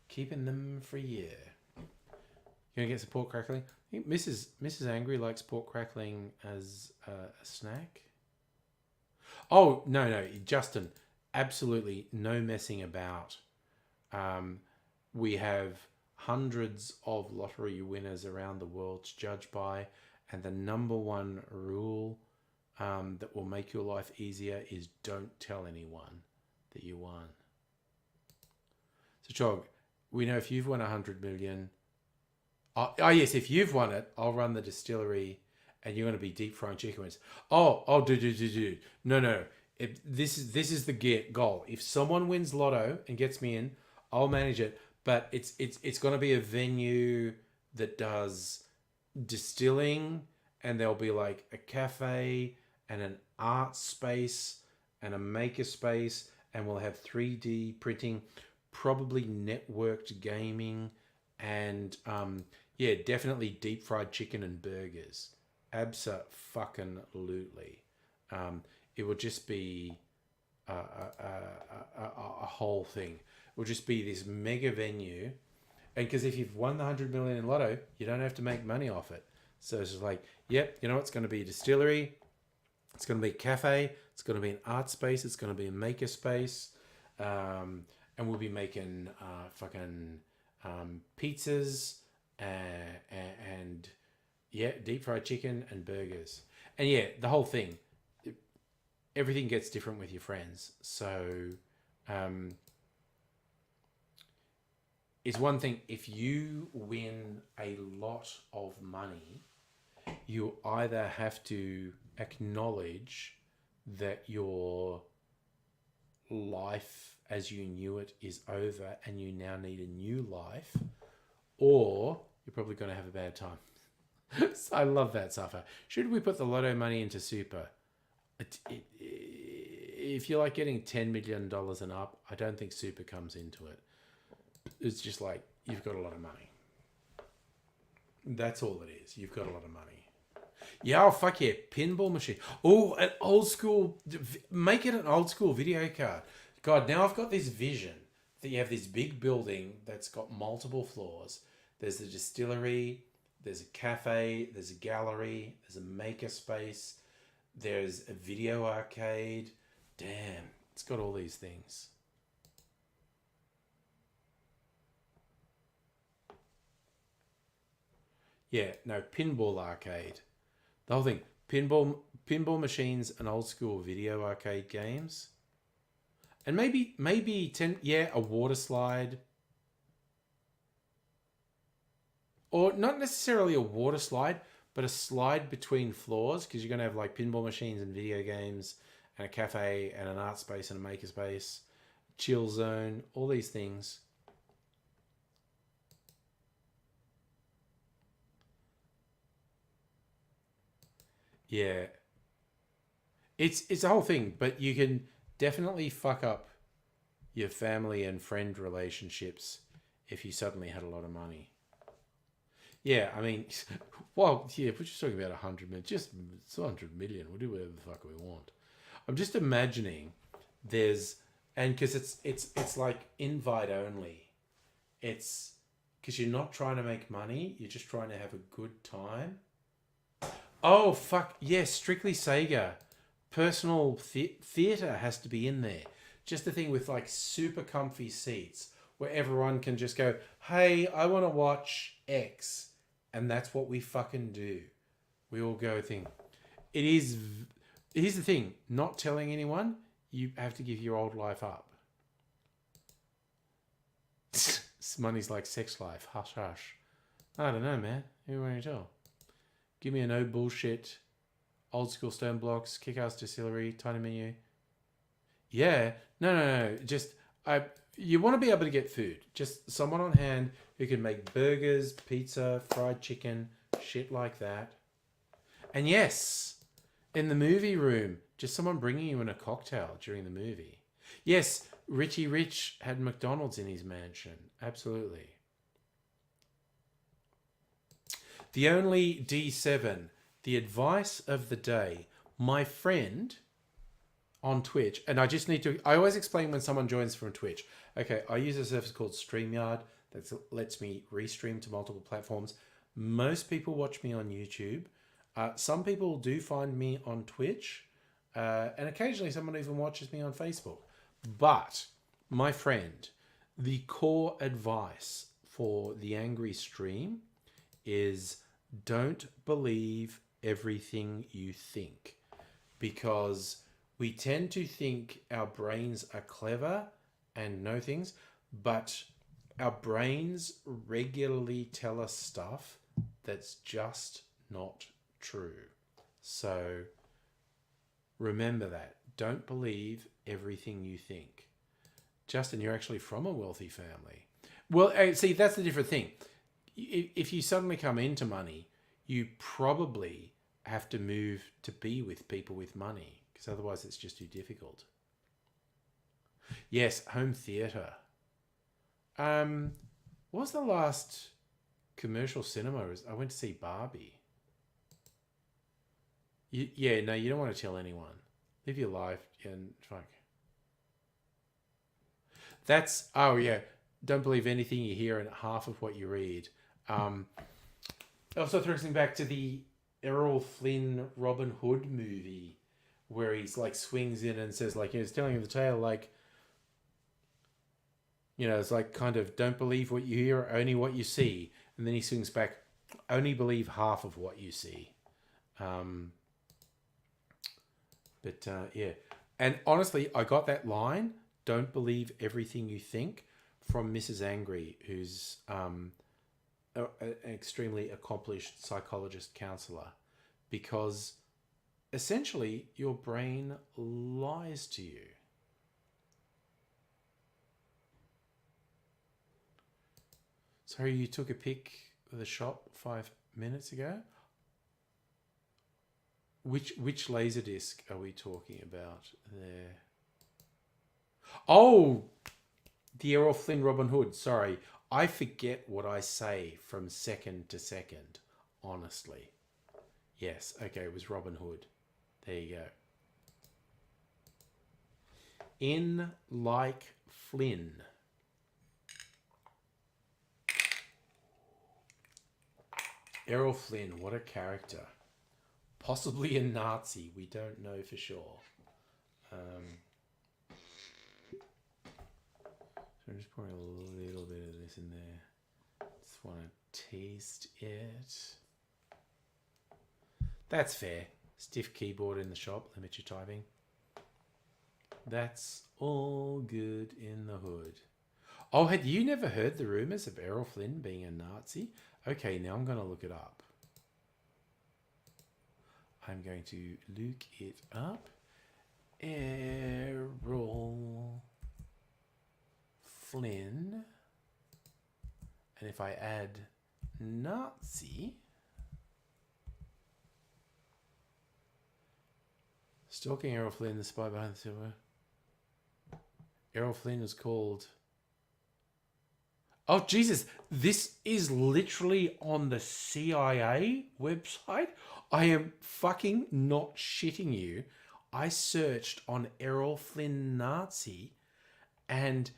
keeping them for a year. You gonna get some pork crackling? I think Mrs. Angry likes pork crackling as a snack. Oh no, Justin, absolutely no messing about. We have hundreds of lottery winners around the world to judge by, and the number one rule that will make your life easier is don't tell anyone that you won. So Chog, we know if you've won 100 million. Oh yes, if you've won it, I'll run the distillery, and you're going to be deep frying chicken wings. Dude. No. This is the goal. If someone wins lotto and gets me in, I'll manage it. But it's going to be a venue that does distilling, and there'll be like a cafe and an art space and a maker space, and we'll have 3D printing, probably networked gaming, and definitely deep fried chicken and burgers. Abso-fucking-lutely. It will just be a whole thing. It will just be this mega venue, and because if you've won the 100 million in lotto, you don't have to make money off it. So it's just like, yep, you know, it's going to be a distillery, it's going to be a cafe, it's going to be an art space, it's going to be a maker space, and we'll be making pizzas and deep fried chicken and burgers, and the whole thing. Everything gets different with your friends, so it's one thing. If you win a lot of money, you either have to acknowledge that your life as you knew it is over and you now need a new life, or you're probably going to have a bad time. So I love that, Safa. Should we put the lotto money into super? If you're like getting $10 million and up, I don't think super comes into it. It's just like, you've got a lot of money. That's all it is. You've got a lot of money. Yeah, oh, fuck yeah. Pinball machine. Oh, an old school. Make it an old school video card. God, now I've got this vision that you have this big building that's got multiple floors. There's a distillery, there's a cafe, there's a gallery, there's a maker space, there's a video arcade. Damn, it's got all these things. Yeah, no, pinball arcade. The whole thing. Pinball machines and old school video arcade games. And maybe a water slide. Or not necessarily a water slide, but a slide between floors, because you're going to have like pinball machines and video games and a cafe and an art space and a maker space, chill zone, all these things. Yeah. It's a whole thing, but you can definitely fuck up your family and friend relationships if you suddenly had a lot of money. Yeah, I mean, well, yeah, we're just talking about 100 million. Just 200 million. We'll do whatever the fuck we want. I'm just imagining and because it's like invite only. It's because you're not trying to make money. You're just trying to have a good time. Oh, fuck. Yes, strictly Sega. Personal theatre has to be in there. Just the thing with like super comfy seats where everyone can just go, hey, I want to watch X. And that's what we fucking do. We all go thing. Here's the thing. Not telling anyone, you have to give your old life up. Money's like sex life. Hush, hush. I don't know, man. Who are you tell? Give me a no bullshit Old school stone blocks, kick-ass distillery, tiny menu. Yeah, no. Just you want to be able to get food. Just someone on hand who can make burgers, pizza, fried chicken, shit like that. And yes, in the movie room, just someone bringing you in a cocktail during the movie. Yes, Richie Rich had McDonald's in his mansion. Absolutely. The only D7, the advice of the day. My friend on Twitch, and I just need to, I always explain when someone joins from Twitch. Okay, I use a service called StreamYard that lets me restream to multiple platforms. Most people watch me on YouTube. Some people do find me on Twitch, and occasionally someone even watches me on Facebook. But, my friend, the core advice for the angry stream is don't believe everything you think, because we tend to think our brains are clever and know things, but our brains regularly tell us stuff that's just not true. So remember that. Don't believe everything you think. Justin, you're actually from a wealthy family. Well, see, that's the different thing. If you suddenly come into money, you probably have to move to be with people with money, because otherwise it's just too difficult. Yes, home theatre. What was the last commercial cinema? I went to see Barbie. Yeah, no, you don't want to tell anyone. Live your life and fuck. That's, oh yeah, don't believe anything you hear and half of what you read. Also throws me back to the Errol Flynn Robin Hood movie, where he's like swings in and says, like, he's telling you the tale, like, you know, it's like kind of don't believe what you hear, only what you see. And then he swings back, only believe half of what you see. Yeah. And honestly, I got that line, don't believe everything you think, from Mrs. Angry, who's an extremely accomplished psychologist counselor, because essentially your brain lies to you. Sorry, you took a pic of the shop 5 minutes ago? Which Laserdisc are we talking about there? Oh, the Errol Flynn Robin Hood. Sorry, I forget what I say from second to second, honestly. Yes, okay, it was Robin Hood. There you go. In like Flynn. Errol Flynn, what a character. Possibly a Nazi, we don't know for sure. So I'm just pouring a little bit of this in there. Just want to taste it. That's fair. Stiff keyboard in the shop, limit your typing. That's all good in the hood. Oh, had you never heard the rumours of Errol Flynn being a Nazi? Okay, now I'm going to look it up. I'm going to look it up. Errol Flynn. And if I add Nazi, stalking Errol Flynn, the spy behind the silver. Errol Flynn is called... Oh, Jesus, this is literally on the CIA website. I am fucking not shitting you. I searched on Errol Flynn Nazi and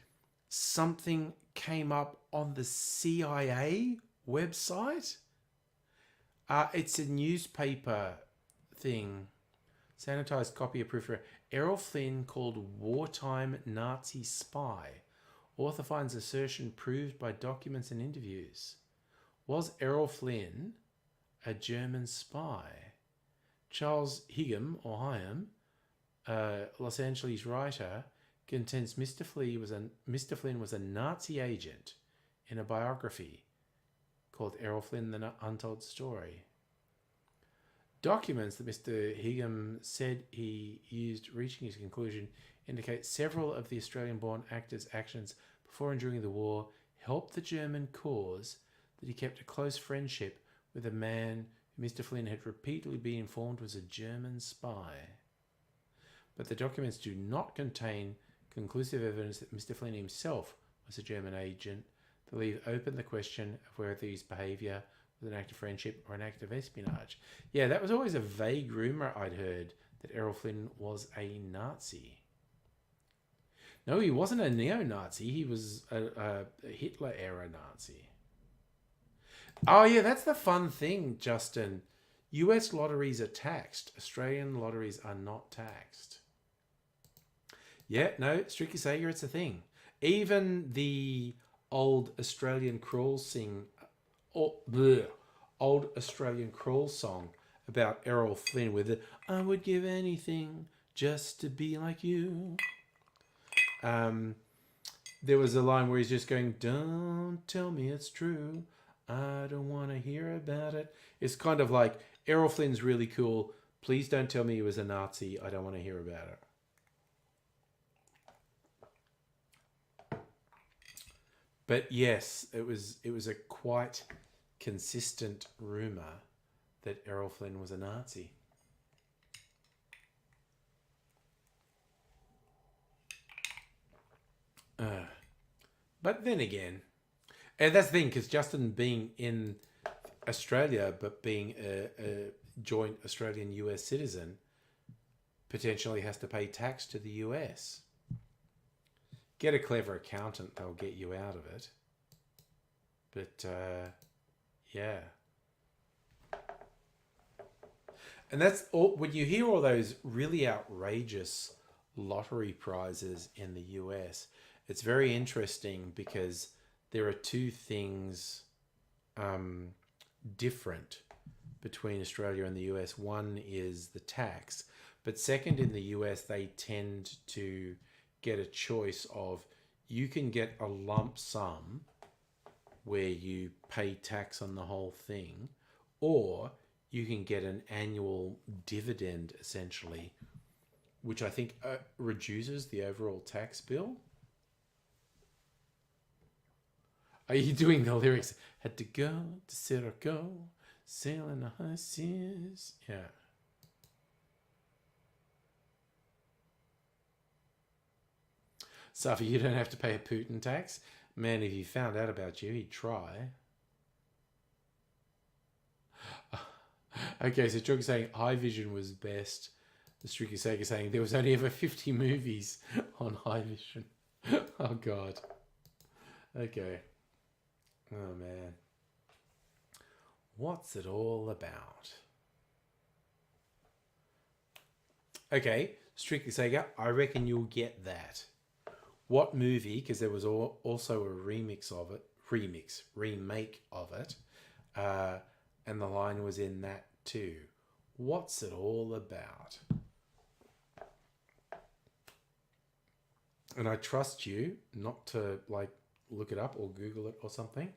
something came up on the CIA website. It's a newspaper thing. Sanitized copy approved for Errol Flynn called wartime Nazi spy. Author finds assertion proved by documents and interviews. Was Errol Flynn a German spy? Charles Higham, or Hyam, Los Angeles writer, contends Mr. Flynn was a Nazi agent in a biography called Errol Flynn, The Untold Story. Documents that Mr. Higham said he used reaching his conclusion indicate several of the Australian-born actor's actions before and during the war helped the German cause, that he kept a close friendship with a man who Mr. Flynn had repeatedly been informed was a German spy. But the documents do not contain conclusive evidence that Mr. Flynn himself was a German agent. They leave open the question of whether his behaviour was an act of friendship or an act of espionage. Yeah, that was always a vague rumour I'd heard, that Errol Flynn was a Nazi. No, he wasn't a neo-Nazi. He was a Hitler-era Nazi. Oh, yeah, that's the fun thing, Justin. US lotteries are taxed. Australian lotteries are not taxed. Yeah, no, strictly Sega, it's a thing. Even the old Australian crawl song about Errol Flynn with the "I would give anything just to be like you." There was a line where he's just going, "Don't tell me it's true. I don't want to hear about it." It's kind of like, Errol Flynn's really cool. Please don't tell me he was a Nazi. I don't want to hear about it. But yes, it was a quite consistent rumour that Errol Flynn was a Nazi. But then again, and that's the thing, because Justin being in Australia but being a joint Australian-US citizen potentially has to pay tax to the US. Get a clever accountant, they'll get you out of it. But, yeah. And that's all, when you hear all those really outrageous lottery prizes in the US, it's very interesting because there are two things different between Australia and the US. One is the tax, but second, in the US, they tend to get a choice of, you can get a lump sum where you pay tax on the whole thing, or you can get an annual dividend, essentially, which I think reduces the overall tax bill. Are you doing the lyrics? Had to go to Sirocco, sailing the high seas. Yeah. Safi, you don't have to pay a Putin tax. Man, if he found out about you, he'd try. Okay, so Chug's saying High Vision was best. The Strictly Sega saying there was only ever 50 movies on High Vision. Oh, God. Okay. Oh, man. What's it all about? Okay, Strictly Sega, I reckon you'll get that. What movie, because there was also a remake of it, and the line was in that too. What's it all about? And I trust you not to like look it up or Google it or something.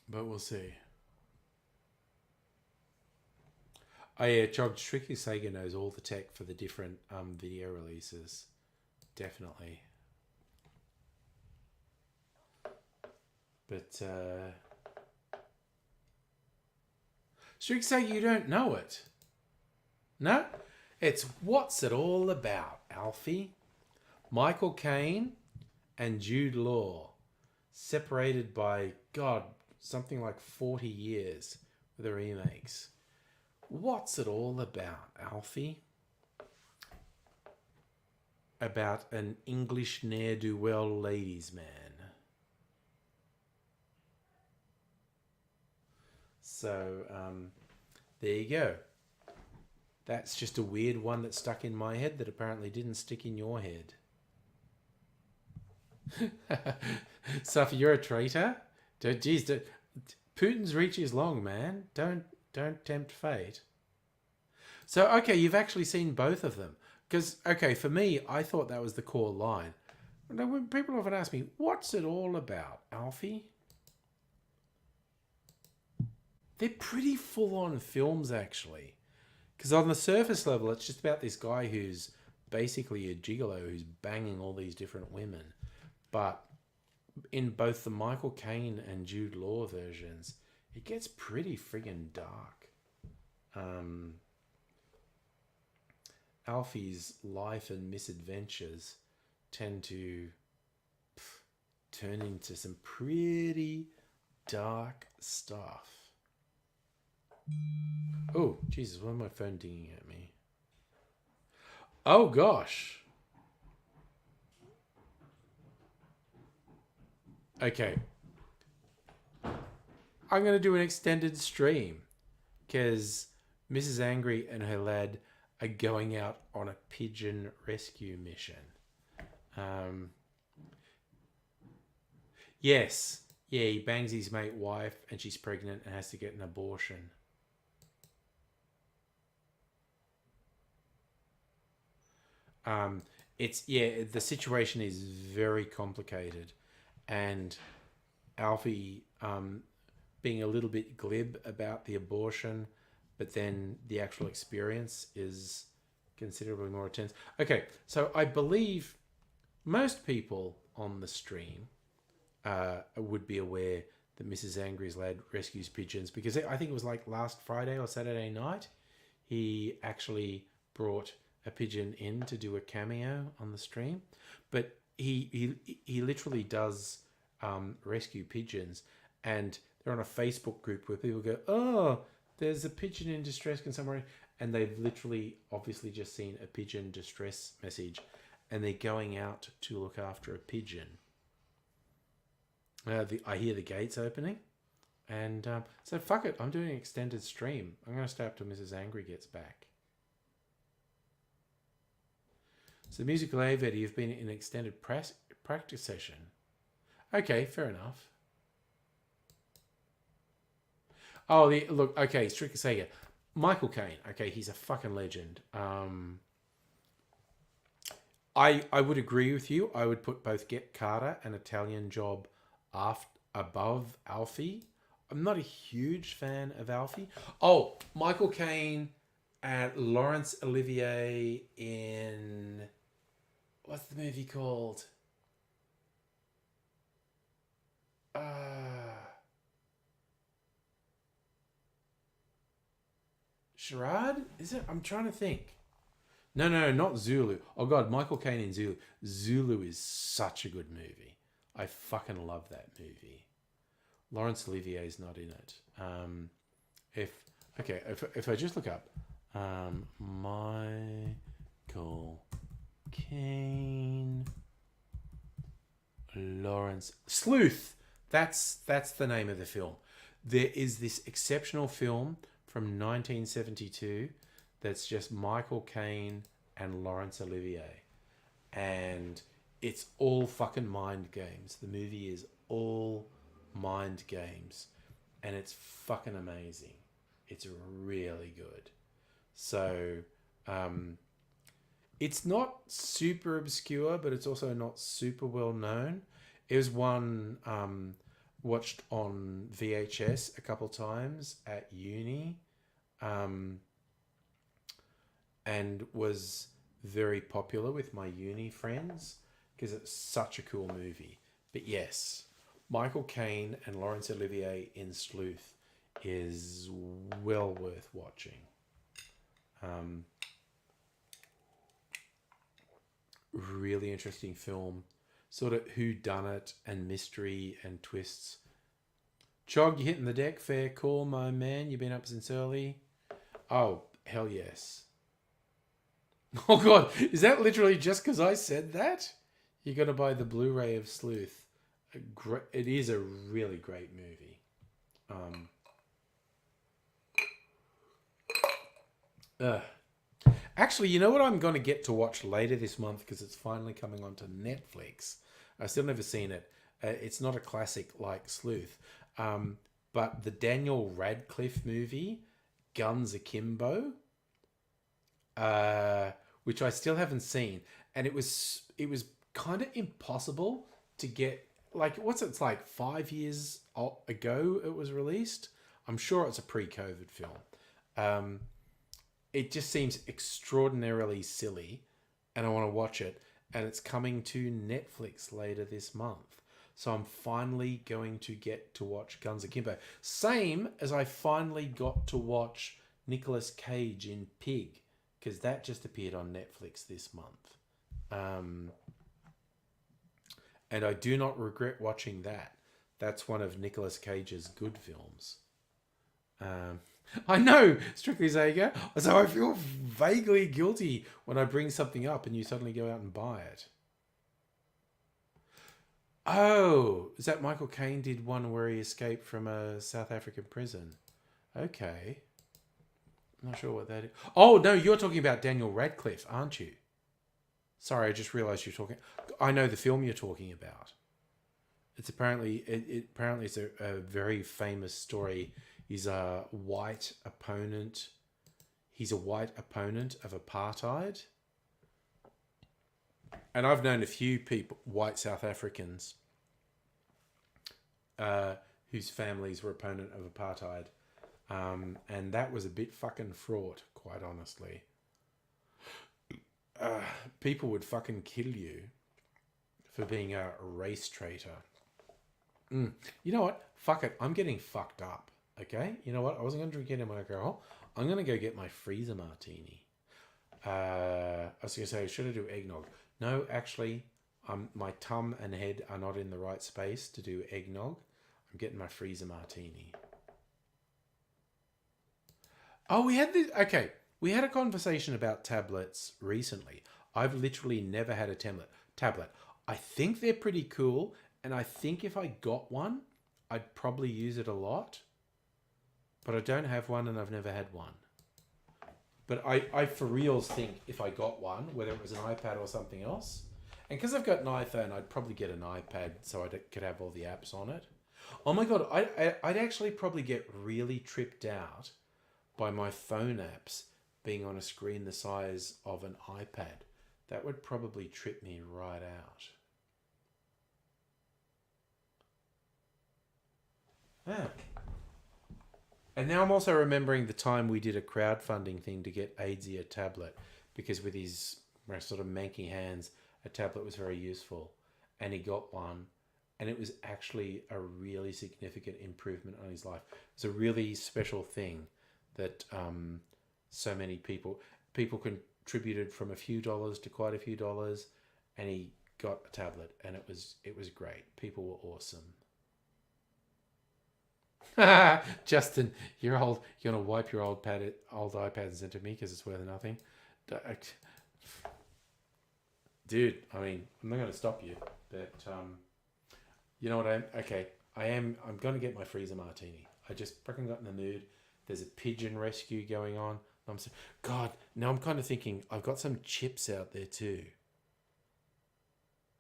But we'll see. Oh yeah, Strictly Sega knows all the tech for the different video releases. Definitely. But Strictly Sega, you don't know it. No? It's What's It All About, Alfie. Michael Caine and Jude Law, separated by, God, something like 40 years with the remakes. What's it all about, Alfie? About an English ne'er-do-well ladies' man. So, there you go. That's just a weird one that stuck in my head that apparently didn't stick in your head. Safi, you're a traitor? Putin's reach is long, man. Don't tempt fate. So, okay, you've actually seen both of them. Because, okay, for me, I thought that was the core line. When people often ask me, what's it all about, Alfie? they're pretty full-on films, actually. Because on the surface level, it's just about this guy who's basically a gigolo who's banging all these different women. But in both the Michael Caine and Jude Law versions, it gets pretty friggin' dark. Alfie's life and misadventures tend to turn into some pretty dark stuff. Oh, Jesus, why is my phone dinging at me? Oh, gosh. Okay. I'm going to do an extended stream because Mrs. Angry and her lad are going out on a pigeon rescue mission. Yes. Yeah, he bangs his mate wife and she's pregnant and has to get an abortion. The situation is very complicated, and Alfie being a little bit glib about the abortion, but then the actual experience is considerably more intense. Okay, so I believe most people on the stream would be aware that Mrs. Angry's lad rescues pigeons, because I think it was like last Friday or Saturday night, he actually brought a pigeon in to do a cameo on the stream. But he literally does rescue pigeons, and they're on a Facebook group where people go, oh, there's a pigeon in distress, can someone... And they've literally obviously just seen a pigeon distress message, and they're going out to look after a pigeon. I hear the gates opening, and so fuck it, I'm doing an extended stream. I'm going to stay up till Mrs. Angry gets back. So musical AVED, you've been in an extended practice session. Okay, fair enough. Oh, look, okay, Strict Sega. Michael Caine, okay, he's a fucking legend. I would agree with you. I would put both Get Carter and Italian Job above Alfie. I'm not a huge fan of Alfie. Oh, Michael Caine and Laurence Olivier in... What's the movie called? Charade? Is it? I'm trying to think. No, not Zulu. Oh God, Michael Caine in Zulu. Zulu is such a good movie. I fucking love that movie. Laurence Olivier is not in it. If I just look up Michael Caine, Lawrence Sleuth. That's the name of the film. There is this exceptional film from 1972 that's just Michael Caine and Laurence Olivier, and it's all fucking mind games. The movie is all mind games, and it's fucking amazing. It's really good. So it's not super obscure, but it's also not super well known. It was one watched on VHS a couple times at uni, and was very popular with my uni friends because it's such a cool movie. But yes, Michael Caine and Laurence Olivier in Sleuth is well worth watching. Really interesting film. Sort of whodunit and mystery and twists. Chog, you hitting the deck? Fair call, my man. You've been up since early. Oh, hell yes. Oh God, is that literally just because I said that? You got to buy the Blu-ray of Sleuth. It is a really great movie. Actually, you know what I'm going to get to watch later this month because it's finally coming onto Netflix. I've still never seen it. It's not a classic like Sleuth. But the Daniel Radcliffe movie, Guns Akimbo, which I still haven't seen. And it was kind of impossible to get, like, it's like 5 years ago it was released. I'm sure it's a pre-COVID film. It just seems extraordinarily silly, and I want to watch it. And it's coming to Netflix later this month. So I'm finally going to get to watch Guns Akimbo. Same as I finally got to watch Nicolas Cage in Pig, because that just appeared on Netflix this month. And I do not regret watching that. That's one of Nicolas Cage's good films. I know, Strictly Zaga. So I feel vaguely guilty when I bring something up and you suddenly go out and buy it. Oh, is that Michael Caine did one where he escaped from a South African prison? Okay. I'm not sure what that is. Oh, no, you're talking about Daniel Radcliffe, aren't you? Sorry, I just realised you're talking... I know the film you're talking about. It's apparently... apparently it's a very famous story. He's a white opponent. He's a white opponent of apartheid. And I've known a few people, white South Africans, whose families were opponent of apartheid. And that was a bit fucking fraught, quite honestly. People would fucking kill you for being a race traitor. You know what? Fuck it. I'm getting fucked up. Okay? You know what? I wasn't going to drink any more alcohol. I'm going to go get my freezer martini. I was going to say, should I do eggnog? No, actually, my tum and head are not in the right space to do eggnog. I'm getting my freezer martini. Oh, we had this... Okay, we had a conversation about tablets recently. I've literally never had a tablet. I think they're pretty cool, and I think if I got one, I'd probably use it a lot. But I don't have one, and I've never had one. But I for reals think if I got one, whether it was an iPad or something else, and because I've got an iPhone, I'd probably get an iPad so I could have all the apps on it. Oh my God, I'd actually probably get really tripped out by my phone apps being on a screen the size of an iPad. That would probably trip me right out. Yeah. And now I'm also remembering the time we did a crowdfunding thing to get Aidsy a tablet, because with his sort of manky hands, a tablet was very useful. And he got one, and it was actually a really significant improvement on his life. It was a really special thing that so many people contributed from a few dollars to quite a few dollars, and he got a tablet, and it was great. People were awesome. Justin, you're old. You're gonna wipe your old iPad and send it to me because it's worth nothing, dude. I mean, I'm not gonna stop you, but you know what? I'm gonna get my freezer martini. I just fucking got in the mood. There's a pigeon rescue going on. God, now I'm kind of thinking I've got some chips out there too.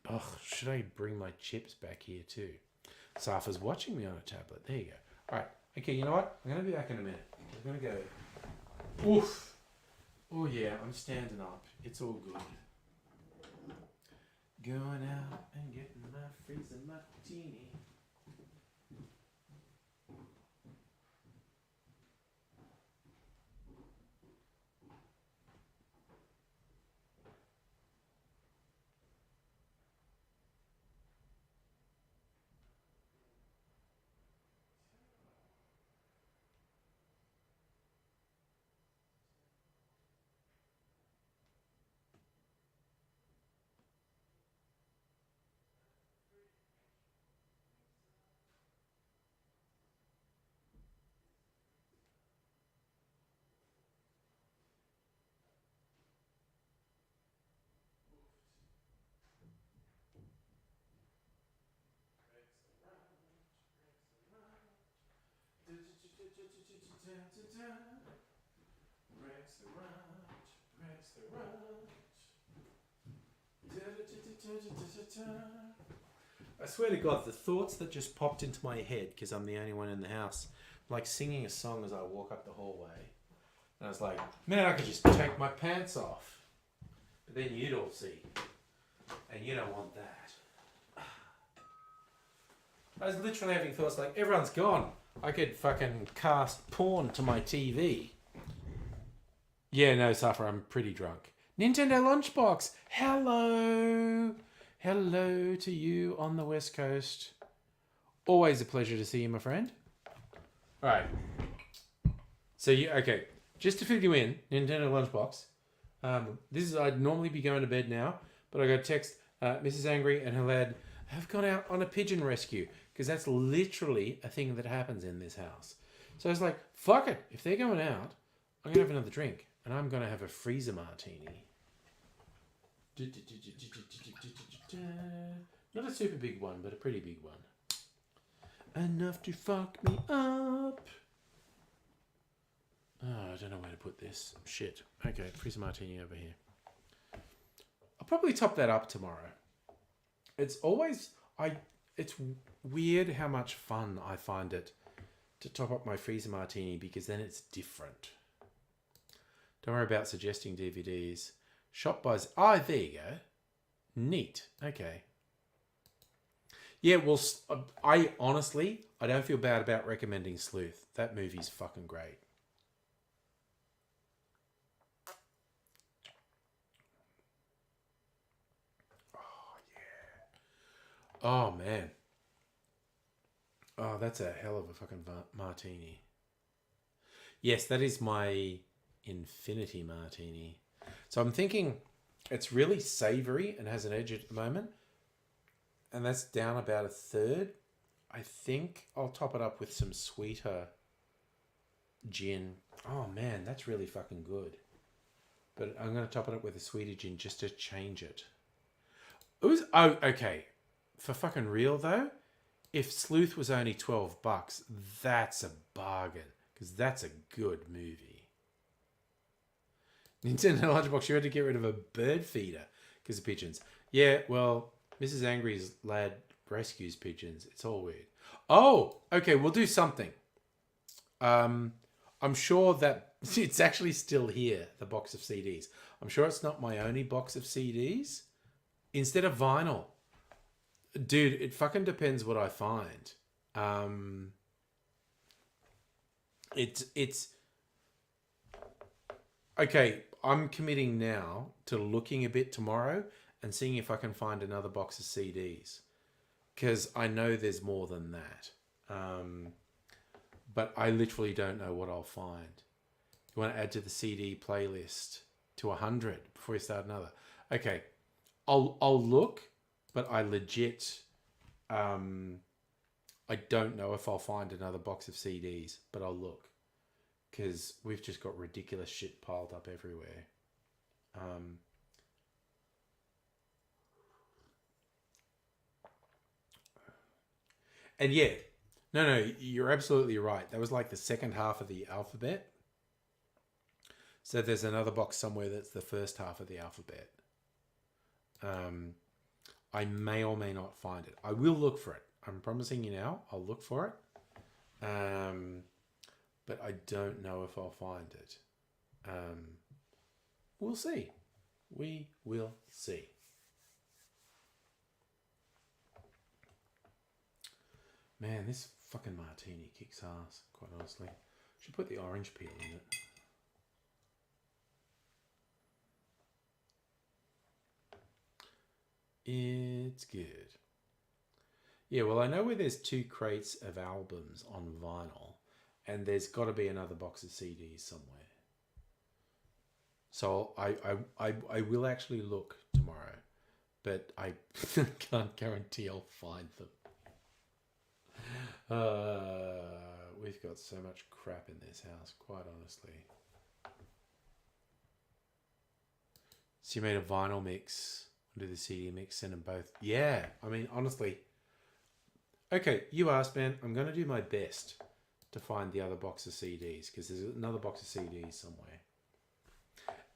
Oh, should I bring my chips back here too? Safa's watching me on a tablet. There you go. All right. Okay, you know what? I'm going to be back in a minute. I'm going to go. Oof. Oh, yeah, I'm standing up. It's all good. Going out and getting my freezer martini. I swear to God, the thoughts that just popped into my head, because I'm the only one in the house, like singing a song as I walk up the hallway. And I was like, man, I could just take my pants off. But then you'd all see. And you don't want that. I was literally having thoughts like, everyone's gone. I could fucking cast porn to my TV. Yeah, no, Safra, I'm pretty drunk. Nintendo Lunchbox, hello. Hello to you on the West Coast. Always a pleasure to see you, my friend. All right. So okay. Just to fill you in, Nintendo Lunchbox. I'd normally be going to bed now, but I got a text. Mrs. Angry and her lad have gone out on a pigeon rescue because that's literally a thing that happens in this house. So I was like, fuck it. If they're going out, I'm gonna have another drink and I'm gonna have a freezer martini. Not a super big one, but a pretty big one. Enough to fuck me up. Oh, I don't know where to put this. Shit. Okay, freezer martini over here. I'll probably top that up tomorrow. It's always... It's weird how much fun I find it to top up my freezer martini because then it's different. Don't worry about suggesting DVDs. Shop buys... Oh, there you go. Neat. Okay. Yeah, well, I don't feel bad about recommending Sleuth. That movie's fucking great. Oh, man. Oh, that's a hell of a fucking martini. Yes, that is my infinity martini. So I'm thinking it's really savoury and has an edge at the moment. And that's down about a third. I think I'll top it up with some sweeter gin. Oh, man, that's really fucking good. But I'm going to top it up with a sweeter gin just to change it. Oh, okay. For fucking real though, if Sleuth was only $12, that's a bargain because that's a good movie. Nintendo Lunchbox, you had to get rid of a bird feeder because of pigeons. Yeah, well, Mrs. Angry's lad rescues pigeons. It's all weird. Oh, okay, we'll do something. I'm sure that it's actually still here, the box of CDs. I'm sure it's not my only box of CDs. Instead of vinyl. Dude, it fucking depends what I find. It's okay. I'm committing now to looking a bit tomorrow and seeing if I can find another box of CDs because I know there's more than that. But I literally don't know what I'll find. You want to add to the CD playlist to 100 before you start another? Okay, I'll look. But I legit, I don't know if I'll find another box of CDs, but I'll look. Because we've just got ridiculous shit piled up everywhere. And yeah, no, you're absolutely right. That was like the second half of the alphabet. So there's another box somewhere that's the first half of the alphabet. I may or may not find it. I will look for it. I'm promising you now. I'll look for it. But I don't know if I'll find it. We'll see. We will see. Man, this fucking martini kicks ass, quite honestly. Should put the orange peel in it. It's good. Yeah, well, I know where there's 2 crates of albums on vinyl, and there's got to be another box of CDs somewhere. So I will actually look tomorrow, but I can't guarantee I'll find them. We've got so much crap in this house, quite honestly. So you made a vinyl mix. Do the CD mix, send them both. Yeah, I mean, honestly. Okay, you asked, man. I'm going to do my best to find the other box of CDs because there's another box of CDs somewhere.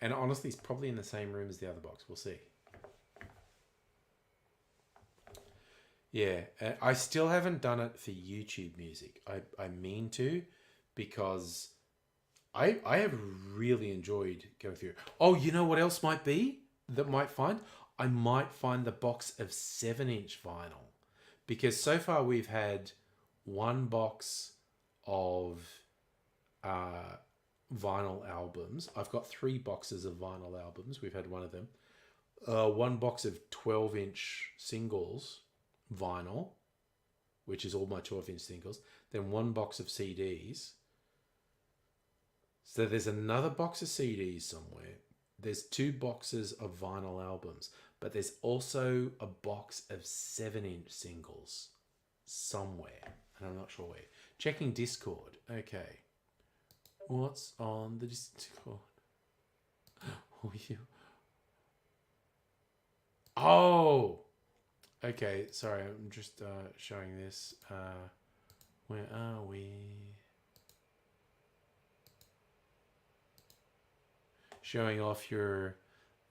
And honestly, it's probably in the same room as the other box. We'll see. Yeah, I still haven't done it for YouTube music. I mean to because I have really enjoyed going through. Oh, you know what else might be that might find? I might find the box of 7-inch vinyl because so far we've had one box of vinyl albums. I've got 3 boxes of vinyl albums. We've had one of them. 1 box of 12-inch singles vinyl, which is all my 12-inch singles. Then 1 box of CDs. So there's another box of CDs somewhere. There's 2 boxes of vinyl albums, but there's also a box of 7-inch singles somewhere, and I'm not sure where. Checking Discord. Okay. What's on the Discord? Oh! Okay, sorry, I'm just showing this. Where are we? Showing off your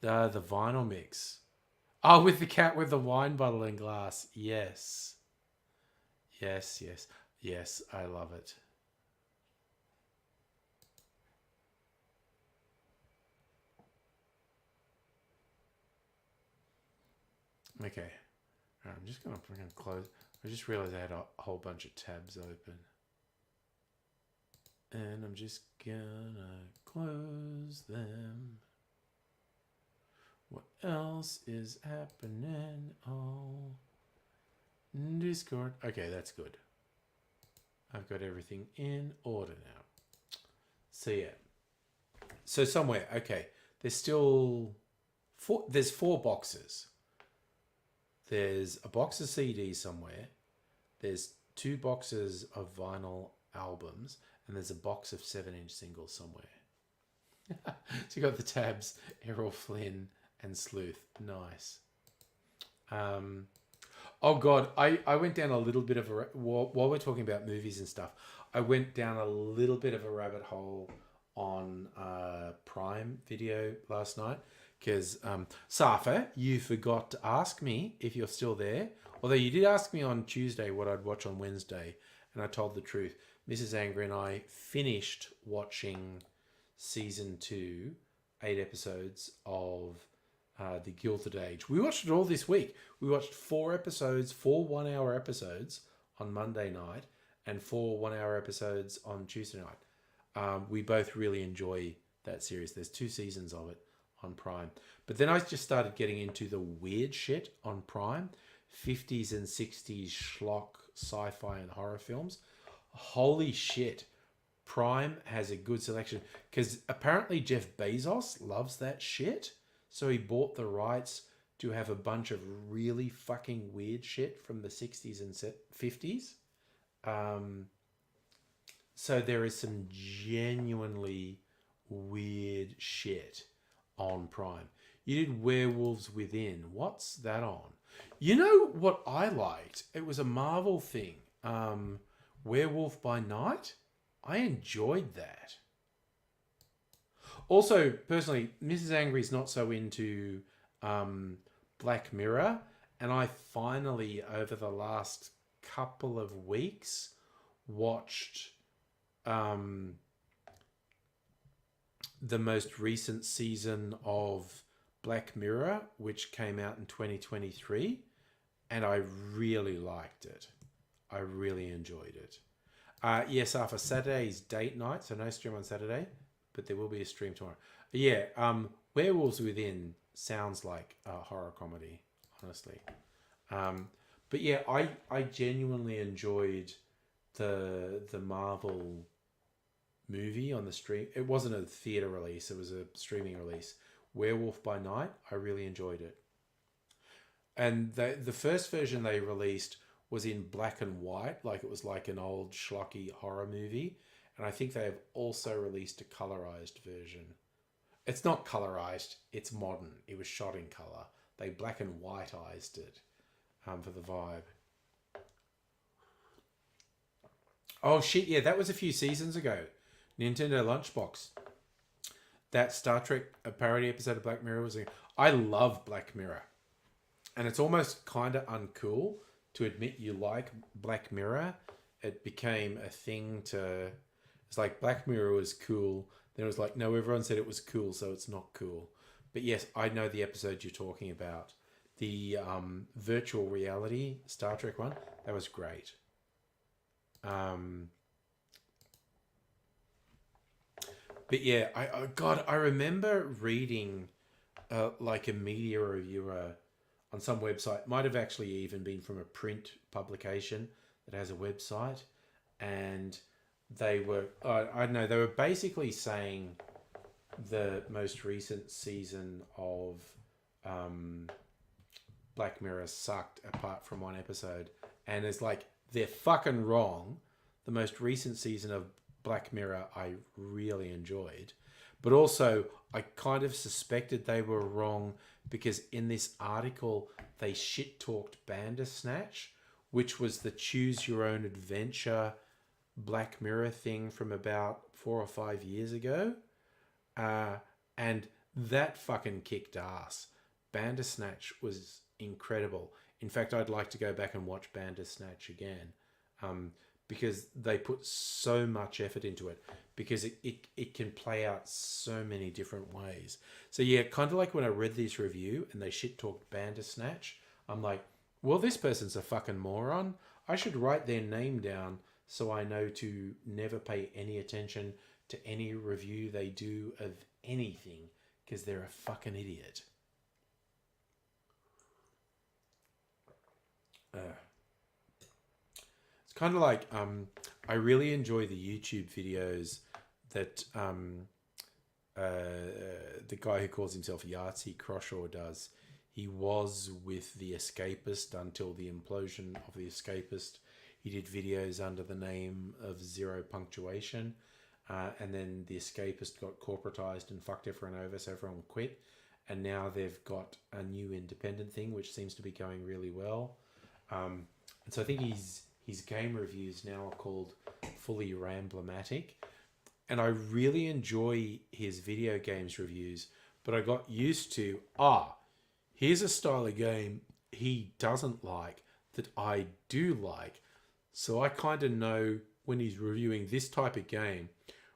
the vinyl mix. Oh, with the cat with the wine bottle and glass. Yes. Yes, yes. Yes, I love it. Okay. All right, I'm just going to close. I just realized I had a whole bunch of tabs open. And I'm just gonna close them. What else is happening? Oh, Discord. Okay, that's good. I've got everything in order now. So yeah. So somewhere, okay. There's still 4. There's 4 boxes. There's a box of CDs somewhere. There's 2 boxes of vinyl albums. And there's a box of 7-inch singles somewhere. So you got the tabs, Errol Flynn and Sleuth. Nice. Oh God, I went down a little bit of a... While we're talking about movies and stuff, I went down a little bit of a rabbit hole on Prime Video last night. Because, Safa, you forgot to ask me if you're still there. Although you did ask me on Tuesday what I'd watch on Wednesday. And I told the truth. Mrs. Angry and I finished watching season 2, 8 episodes of The Gilded Age. We watched it all this week. We watched 4 episodes, 4 one-hour episodes on Monday night and 4 one-hour episodes on Tuesday night. We both really enjoy that series. There's 2 seasons of it on Prime. But then I just started getting into the weird shit on Prime. 50s and 60s schlock, sci-fi and horror films. Holy shit. Prime has a good selection. Because apparently Jeff Bezos loves that shit. So he bought the rights to have a bunch of really fucking weird shit from the 60s and 50s. So there is some genuinely weird shit on Prime. You did Werewolves Within. What's that on? You know what I liked? It was a Marvel thing. Werewolf by Night. I enjoyed that. Also, personally, Mrs. Angry's not so into Black Mirror. And I finally, over the last couple of weeks, watched the most recent season of Black Mirror, which came out in 2023. And I really liked it. I really enjoyed it. Yes, after Saturday's date night, so no stream on Saturday, but there will be a stream tomorrow. Yeah, Werewolves Within sounds like a horror comedy, honestly. But yeah, I genuinely enjoyed the Marvel movie on the stream. It wasn't a theater release, it was a streaming release. Werewolf by Night, I really enjoyed it. And the first version they released was in black and white, like it was like an old schlocky horror movie. And I think they have also released a colorized version. It's not colorized, it's modern. It was shot in color. They black and whiteized it for the vibe. Oh shit, yeah, that was a few seasons ago. Nintendo Lunchbox. That Star Trek parody episode of Black Mirror was... I love Black Mirror. And it's almost kind of uncool to admit you like Black Mirror. It became a thing to... It's like Black Mirror was cool. Then it was like, no, everyone said it was cool, so it's not cool. But yes, I know the episode you're talking about. The virtual reality Star Trek one. That was great. But yeah, God, I remember reading like a media reviewer on some website, might have actually even been from a print publication that has a website, and they were, I don't know, they were basically saying the most recent season of Black Mirror sucked apart from one episode, and it's like, they're fucking wrong. The most recent season of Black Mirror I really enjoyed, but also I kind of suspected they were wrong because in this article they shit talked Bandersnatch, which was the choose your own adventure Black Mirror thing from about 4 or 5 years ago, and that fucking kicked ass. Bandersnatch was incredible. In fact, I'd like to go back and watch Bandersnatch again, because they put so much effort into it, because it can play out so many different ways. So yeah, kind of like when I read this review and they shit talked Bandersnatch, I'm like, well, this person's a fucking moron. I should write their name down so I know to never pay any attention to any review they do of anything, because they're a fucking idiot. It's kind of like, I really enjoy the YouTube videos that the guy who calls himself Yahtzee Croshaw does. He was with The Escapist until the implosion of The Escapist. He did videos under the name of Zero Punctuation, and then The Escapist got corporatized and fucked everyone over, so everyone quit. And now they've got a new independent thing, which seems to be going really well. And so I think his game reviews now are called Fully Ramblematic. And I really enjoy his video games reviews, but I got used to, here's a style of game he doesn't like that I do like. So I kind of know when he's reviewing this type of game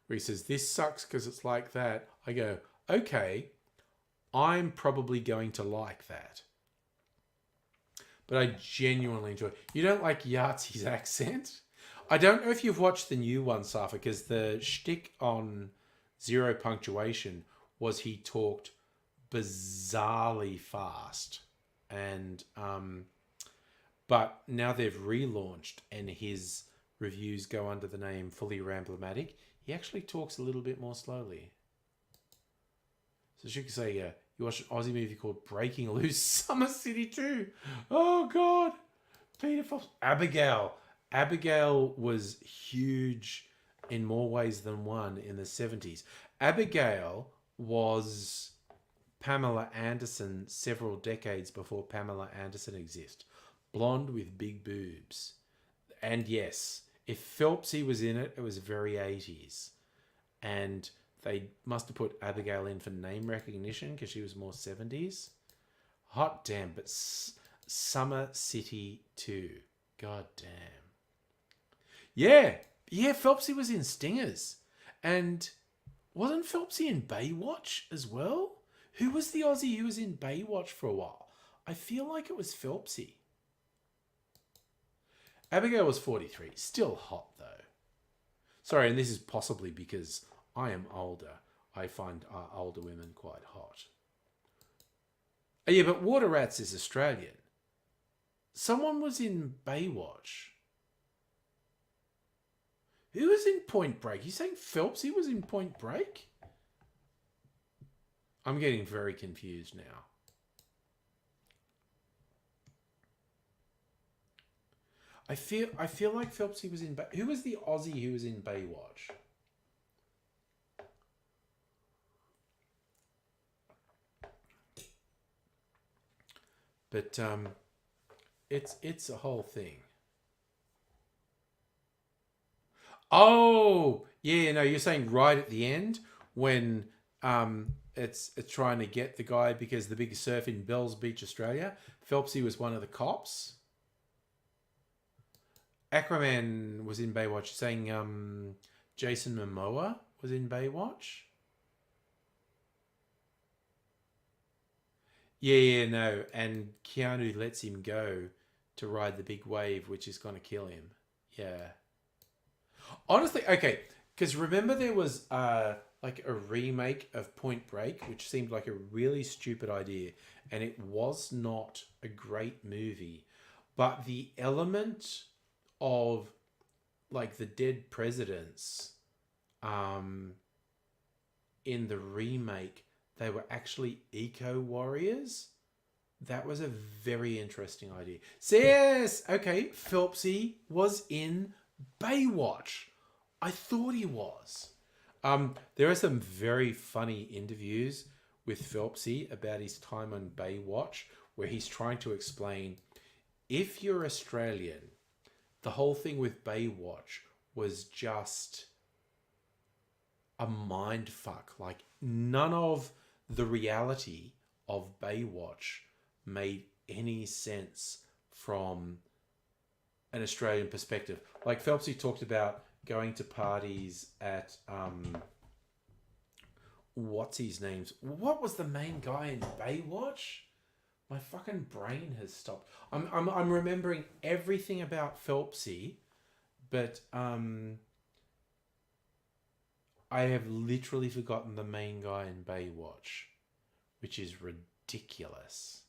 where he says, this sucks because it's like that, I go, okay, I'm probably going to like that. But I genuinely enjoy it. You don't like Yahtzee's accent? I don't know if you've watched the new one, Safa, because the shtick on Zero Punctuation was he talked bizarrely fast. And but now they've relaunched and his reviews go under the name Fully Ramblematic. He actually talks a little bit more slowly. So you could say, you watched an Aussie movie called Breaking Loose, Summer City 2. Oh, God. Peter Fox. Abigail. Abigail was huge in more ways than one in the 70s. Abigail was Pamela Anderson several decades before Pamela Anderson exists. Blonde with big boobs. And yes, if Phelpsy was in it, it was very 80s. And they must have put Abigail in for name recognition because she was more 70s. Hot damn, but Summer City 2. God damn. Yeah, Phelpsy was in Stingers. And wasn't Phelpsy in Baywatch as well? Who was the Aussie who was in Baywatch for a while? I feel like it was Phelpsy. Abigail was 43. Still hot, though. Sorry, and this is possibly because I am older. I find older women quite hot. Oh, yeah, but Water Rats is Australian. Someone was in Baywatch. Who was in Point Break? You saying Phelpsy was in Point Break? I'm getting very confused now. I feel like Phelpsy was in... Who was the Aussie who was in Baywatch? But it's a whole thing. Oh, yeah, no, you're saying right at the end when it's trying to get the guy because the big surf in Bells Beach, Australia. Phelpsy was one of the cops. Aquaman was in Baywatch, saying Jason Momoa was in Baywatch. Yeah, no, and Keanu lets him go to ride the big wave, which is going to kill him. Yeah. Honestly, okay, because remember there was like a remake of Point Break, which seemed like a really stupid idea, and it was not a great movie. But the element of like the dead presidents in the remake, they were actually eco warriors. That was a very interesting idea. So yes, okay, Phelpsy was in Baywatch. I thought he was. There are some very funny interviews with Phelpsy about his time on Baywatch, where he's trying to explain, if you're Australian, the whole thing with Baywatch was just a mind fuck. Like, none of the reality of Baywatch made any sense from an Australian perspective. Like, Phelpsy talked about going to parties at what's his name's? What was the main guy in Baywatch? My fucking brain has stopped. I'm remembering everything about Phelpsy, but I have literally forgotten the main guy in Baywatch, which is ridiculous.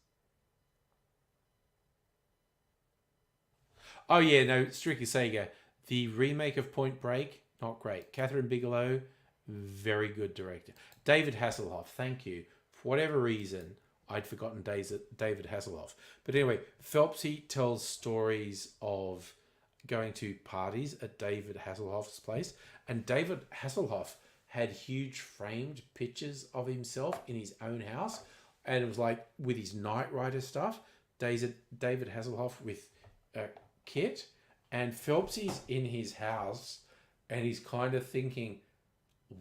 Oh yeah, no, Strictly Sega. The remake of Point Break, not great. Catherine Bigelow, very good director. David Hasselhoff, thank you. For whatever reason, I'd forgotten David Hasselhoff. But anyway, Phelpsy tells stories of going to parties at David Hasselhoff's place. And David Hasselhoff had huge framed pictures of himself in his own house. And it was like with his Knight Rider stuff. David Hasselhoff with Kit. And Phelpsy's in his house. And he's kind of thinking,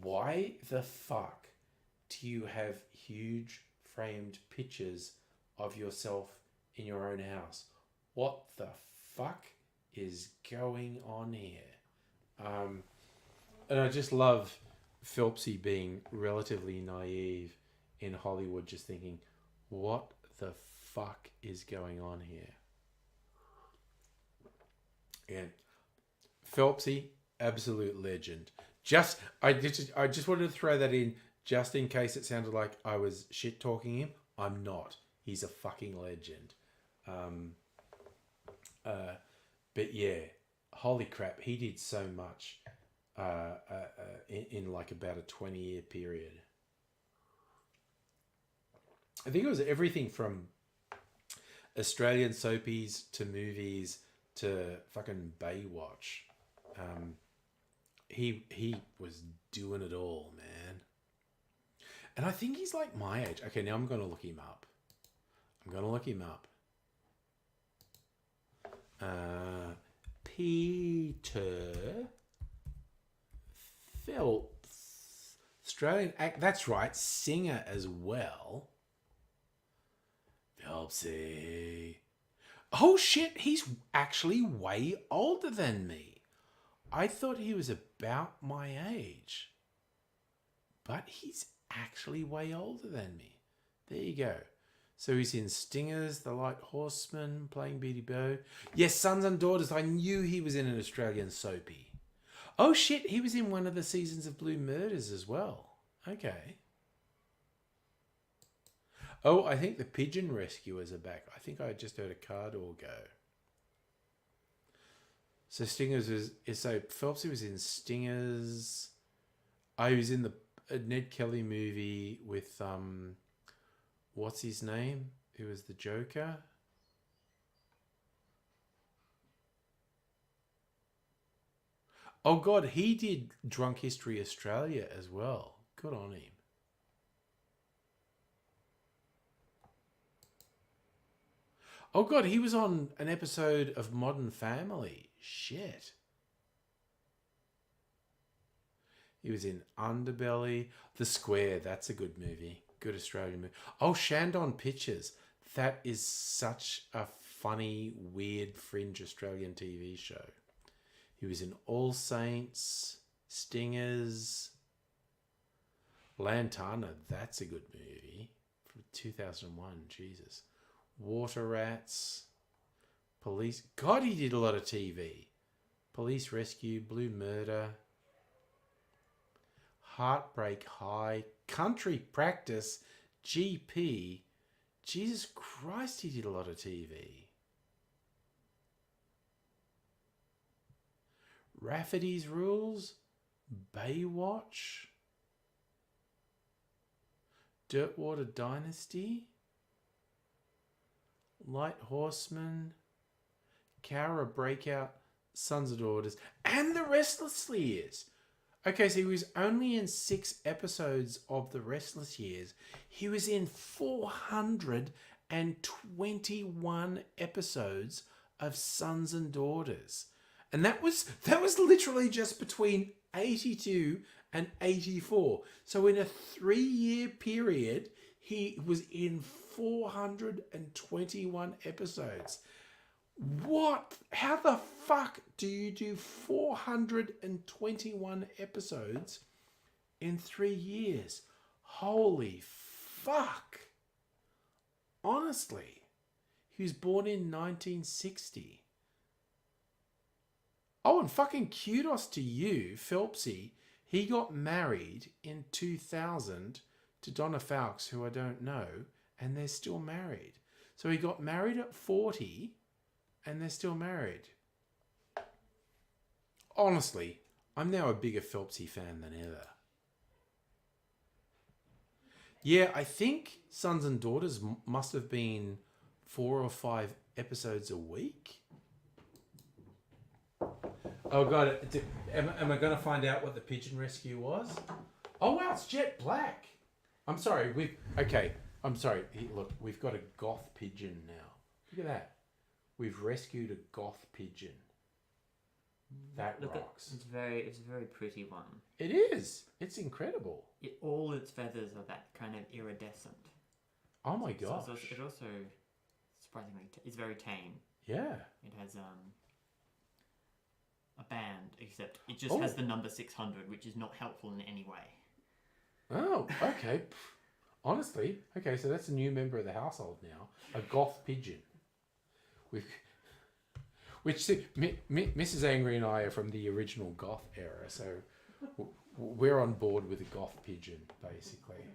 why the fuck do you have huge framed pictures of yourself in your own house? What the fuck is going on here? And I just love Phelpsy being relatively naive in Hollywood, just thinking, what the fuck is going on here? And Phelpsy, absolute legend. I just wanted to throw that in just in case it sounded like I was shit talking him. I'm not. He's a fucking legend. But yeah, holy crap, he did so much in like about a 20-year period. I think it was everything from Australian soapies to movies to fucking Baywatch. He was doing it all, man. And I think he's like my age. Okay, now I'm going to look him up. Peter Phelps. Australian act. That's right. Singer as well. Phelpsy. Oh shit, he's actually way older than me. I thought he was about my age. But he's actually way older than me. There you go. So he's in Stingers, The Light Horseman, playing Beatty Bow. Yes, Sons and Daughters. I knew he was in an Australian soapy. Oh shit, he was in one of the seasons of Blue Murders as well. Okay. Oh, I think the Pigeon Rescuers are back. I think I just heard a car door go. So Stingers so Phelpsy was in Stingers. He was in the Ned Kelly movie with what's his name? Who was the Joker? Oh God, he did Drunk History Australia as well. Good on him. Oh God, he was on an episode of Modern Family. Shit. He was in Underbelly. The Square, that's a good movie. Good Australian movie. Oh, Shandon Pictures. That is such a funny, weird, fringe Australian TV show. He was in All Saints, Stingers, Lantana. That's a good movie. From 2001. Jesus. Water Rats. Police. God, he did a lot of TV. Police Rescue, Blue Murder. Heartbreak High, Country Practice, GP. Jesus Christ, he did a lot of TV. Rafferty's Rules, Baywatch, Dirtwater Dynasty, Light Horseman, Cowra Breakout, Sons and Daughters, and The Restless Years. Okay, so he was only in 6 episodes of The Restless Years. He was in 421 episodes of Sons and Daughters. And that was literally just between 82 and 84. So in a 3-year period, he was in 421 episodes. What? How the fuck do you do 421 episodes in 3 years? Holy fuck. Honestly. He was born in 1960. Oh, and fucking kudos to you, Phelpsy. He got married in 2000 to Donna Fowkes, who I don't know, and they're still married. So he got married at 40, and they're still married. Honestly, I'm now a bigger Phelpsy fan than ever. Yeah, I think Sons and Daughters must have been 4 or 5 episodes a week. Oh god, am I going to find out what the pigeon rescue was? Oh wow, it's jet black. I'm sorry, I'm sorry. Look, we've got a goth pigeon now. Look at that. We've rescued a goth pigeon. That rocks. It's a very pretty one. It is. It's incredible. All its feathers are that kind of iridescent. Oh my gosh. So it also, surprisingly, it's very tame. Yeah. It has a band, except it just has the number 600, which is not helpful in any way. Oh, okay. Honestly, okay, so that's a new member of the household now. A goth pigeon. Mrs. Angry and I are from the original goth era, so we're on board with a goth pigeon, basically.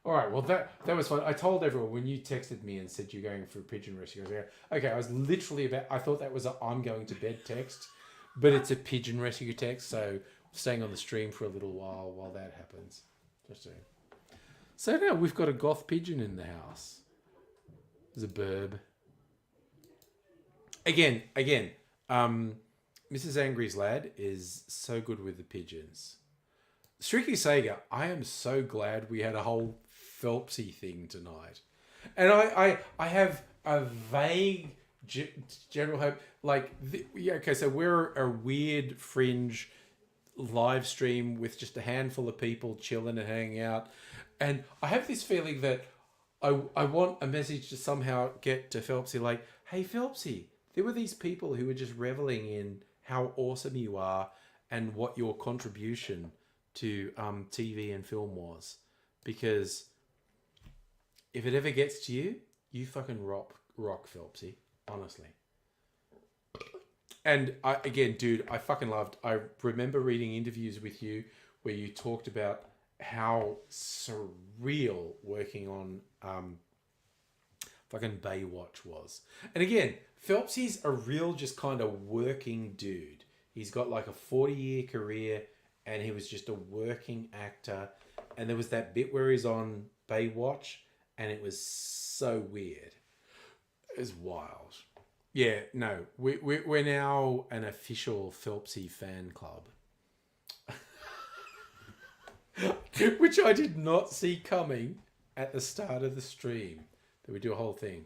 All right, well, that was fun. I told everyone when you texted me and said you're going for a pigeon rescue, I was like, okay, I was literally I thought that was a I'm going to bed text, but it's a pigeon rescue text, so staying on the stream for a little while that happens. So now we've got a goth pigeon in the house. There's a burb. Again, Mrs. Angry's lad is so good with the pigeons. Strictly Sega, I am so glad we had a whole Phelpsy thing tonight. And I have a vague general hope. Okay, so we're a weird fringe live stream with just a handful of people chilling and hanging out. And I have this feeling that I want a message to somehow get to Phelpsy like, hey, Phelpsy, there were these people who were just reveling in how awesome you are and what your contribution to TV and film was. Because if it ever gets to you, you fucking rock Phelpsy, honestly. And dude, I fucking loved. I remember reading interviews with you where you talked about how surreal working on fucking Baywatch was. And again, Phelpsy's a real just kind of working dude. He's got like a 40-year career and he was just a working actor. And there was that bit where he's on Baywatch and it was so weird. It was wild. Yeah, no, we're now an official Phelpsy fan club. Which I did not see coming at the start of the stream. That we do a whole thing.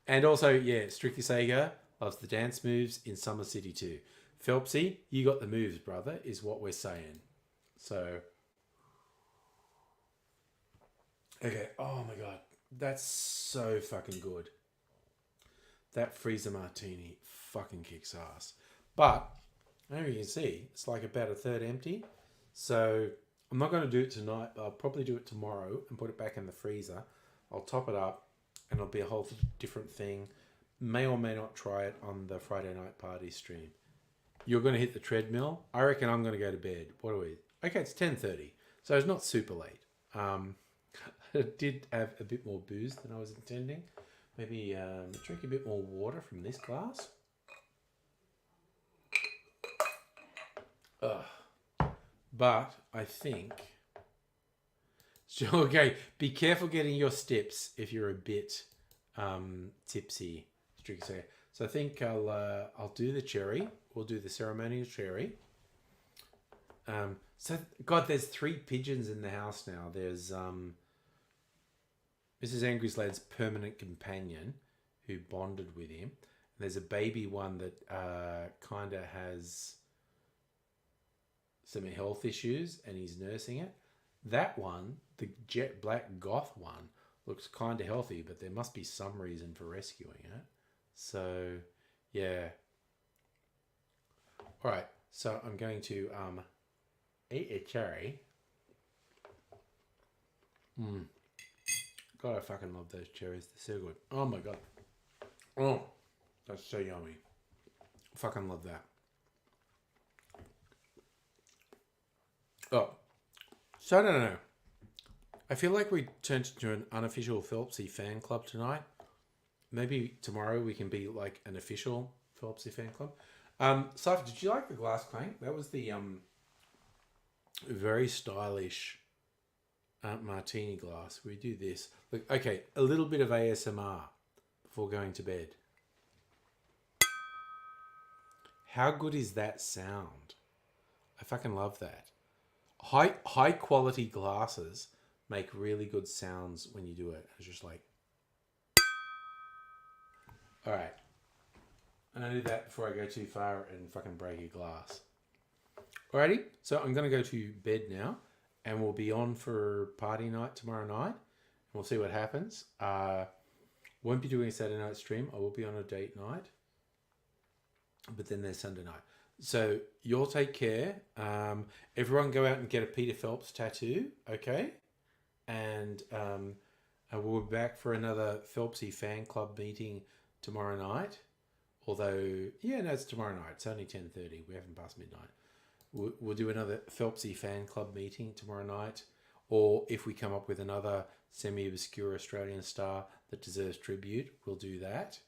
And also, yeah, Strictly Sega loves the dance moves in Summer City too. Phelpsy, you got the moves, brother, is what we're saying. So, okay, oh my god, that's so fucking good. That freezer martini fucking kicks ass. But, as you can see, it's like about a third empty. So, I'm not going to do it tonight, but I'll probably do it tomorrow and put it back in the freezer. I'll top it up and it'll be a whole different thing. May or may not try it on the Friday night party stream. You're going to hit the treadmill. I reckon I'm going to go to bed. What are we? Okay, it's 10:30. So it's not super late. I did have a bit more booze than I was intending. Maybe drink a bit more water from this glass. But I think... So, okay, be careful getting your steps if you're a bit tipsy. So I think I'll do the cherry. We'll do the ceremonial cherry. So God, there's 3 pigeons in the house now. There's Mrs. Angry's lad's permanent companion who bonded with him. And there's a baby one that kind of has some health issues and he's nursing it. That one, the jet black goth one, looks kind of healthy, but there must be some reason for rescuing it. So, yeah. All right. So I'm going to eat a cherry. God, I fucking love those cherries. They're so good. Oh my God. Oh, that's so yummy. Fucking love that. Oh, so I don't know. I feel like we turned into an unofficial Phelpsy fan club tonight. Maybe tomorrow we can be like an official Phelpsy fan club. Cypher, did you like the glass clank? That was the very stylish martini glass. We do this. Look, okay, a little bit of ASMR before going to bed. How good is that sound? I fucking love that. High quality glasses make really good sounds when you do it. It's just like... Alright. And I do that before I go too far and fucking break a glass. Alrighty, so I'm going to go to bed now and we'll be on for party night tomorrow night. And we'll see what happens. Won't be doing a Saturday night stream. I will be on a date night. But then there's Sunday night. So you'll take care. Everyone go out and get a Peter Phelps tattoo, okay? And we'll be back for another Phelpsy fan club meeting tomorrow night. Although, yeah, no, it's tomorrow night. It's only 10:30. We haven't passed midnight. We'll do another Phelpsy fan club meeting tomorrow night. Or if we come up with another semi-obscure Australian star that deserves tribute, we'll do that.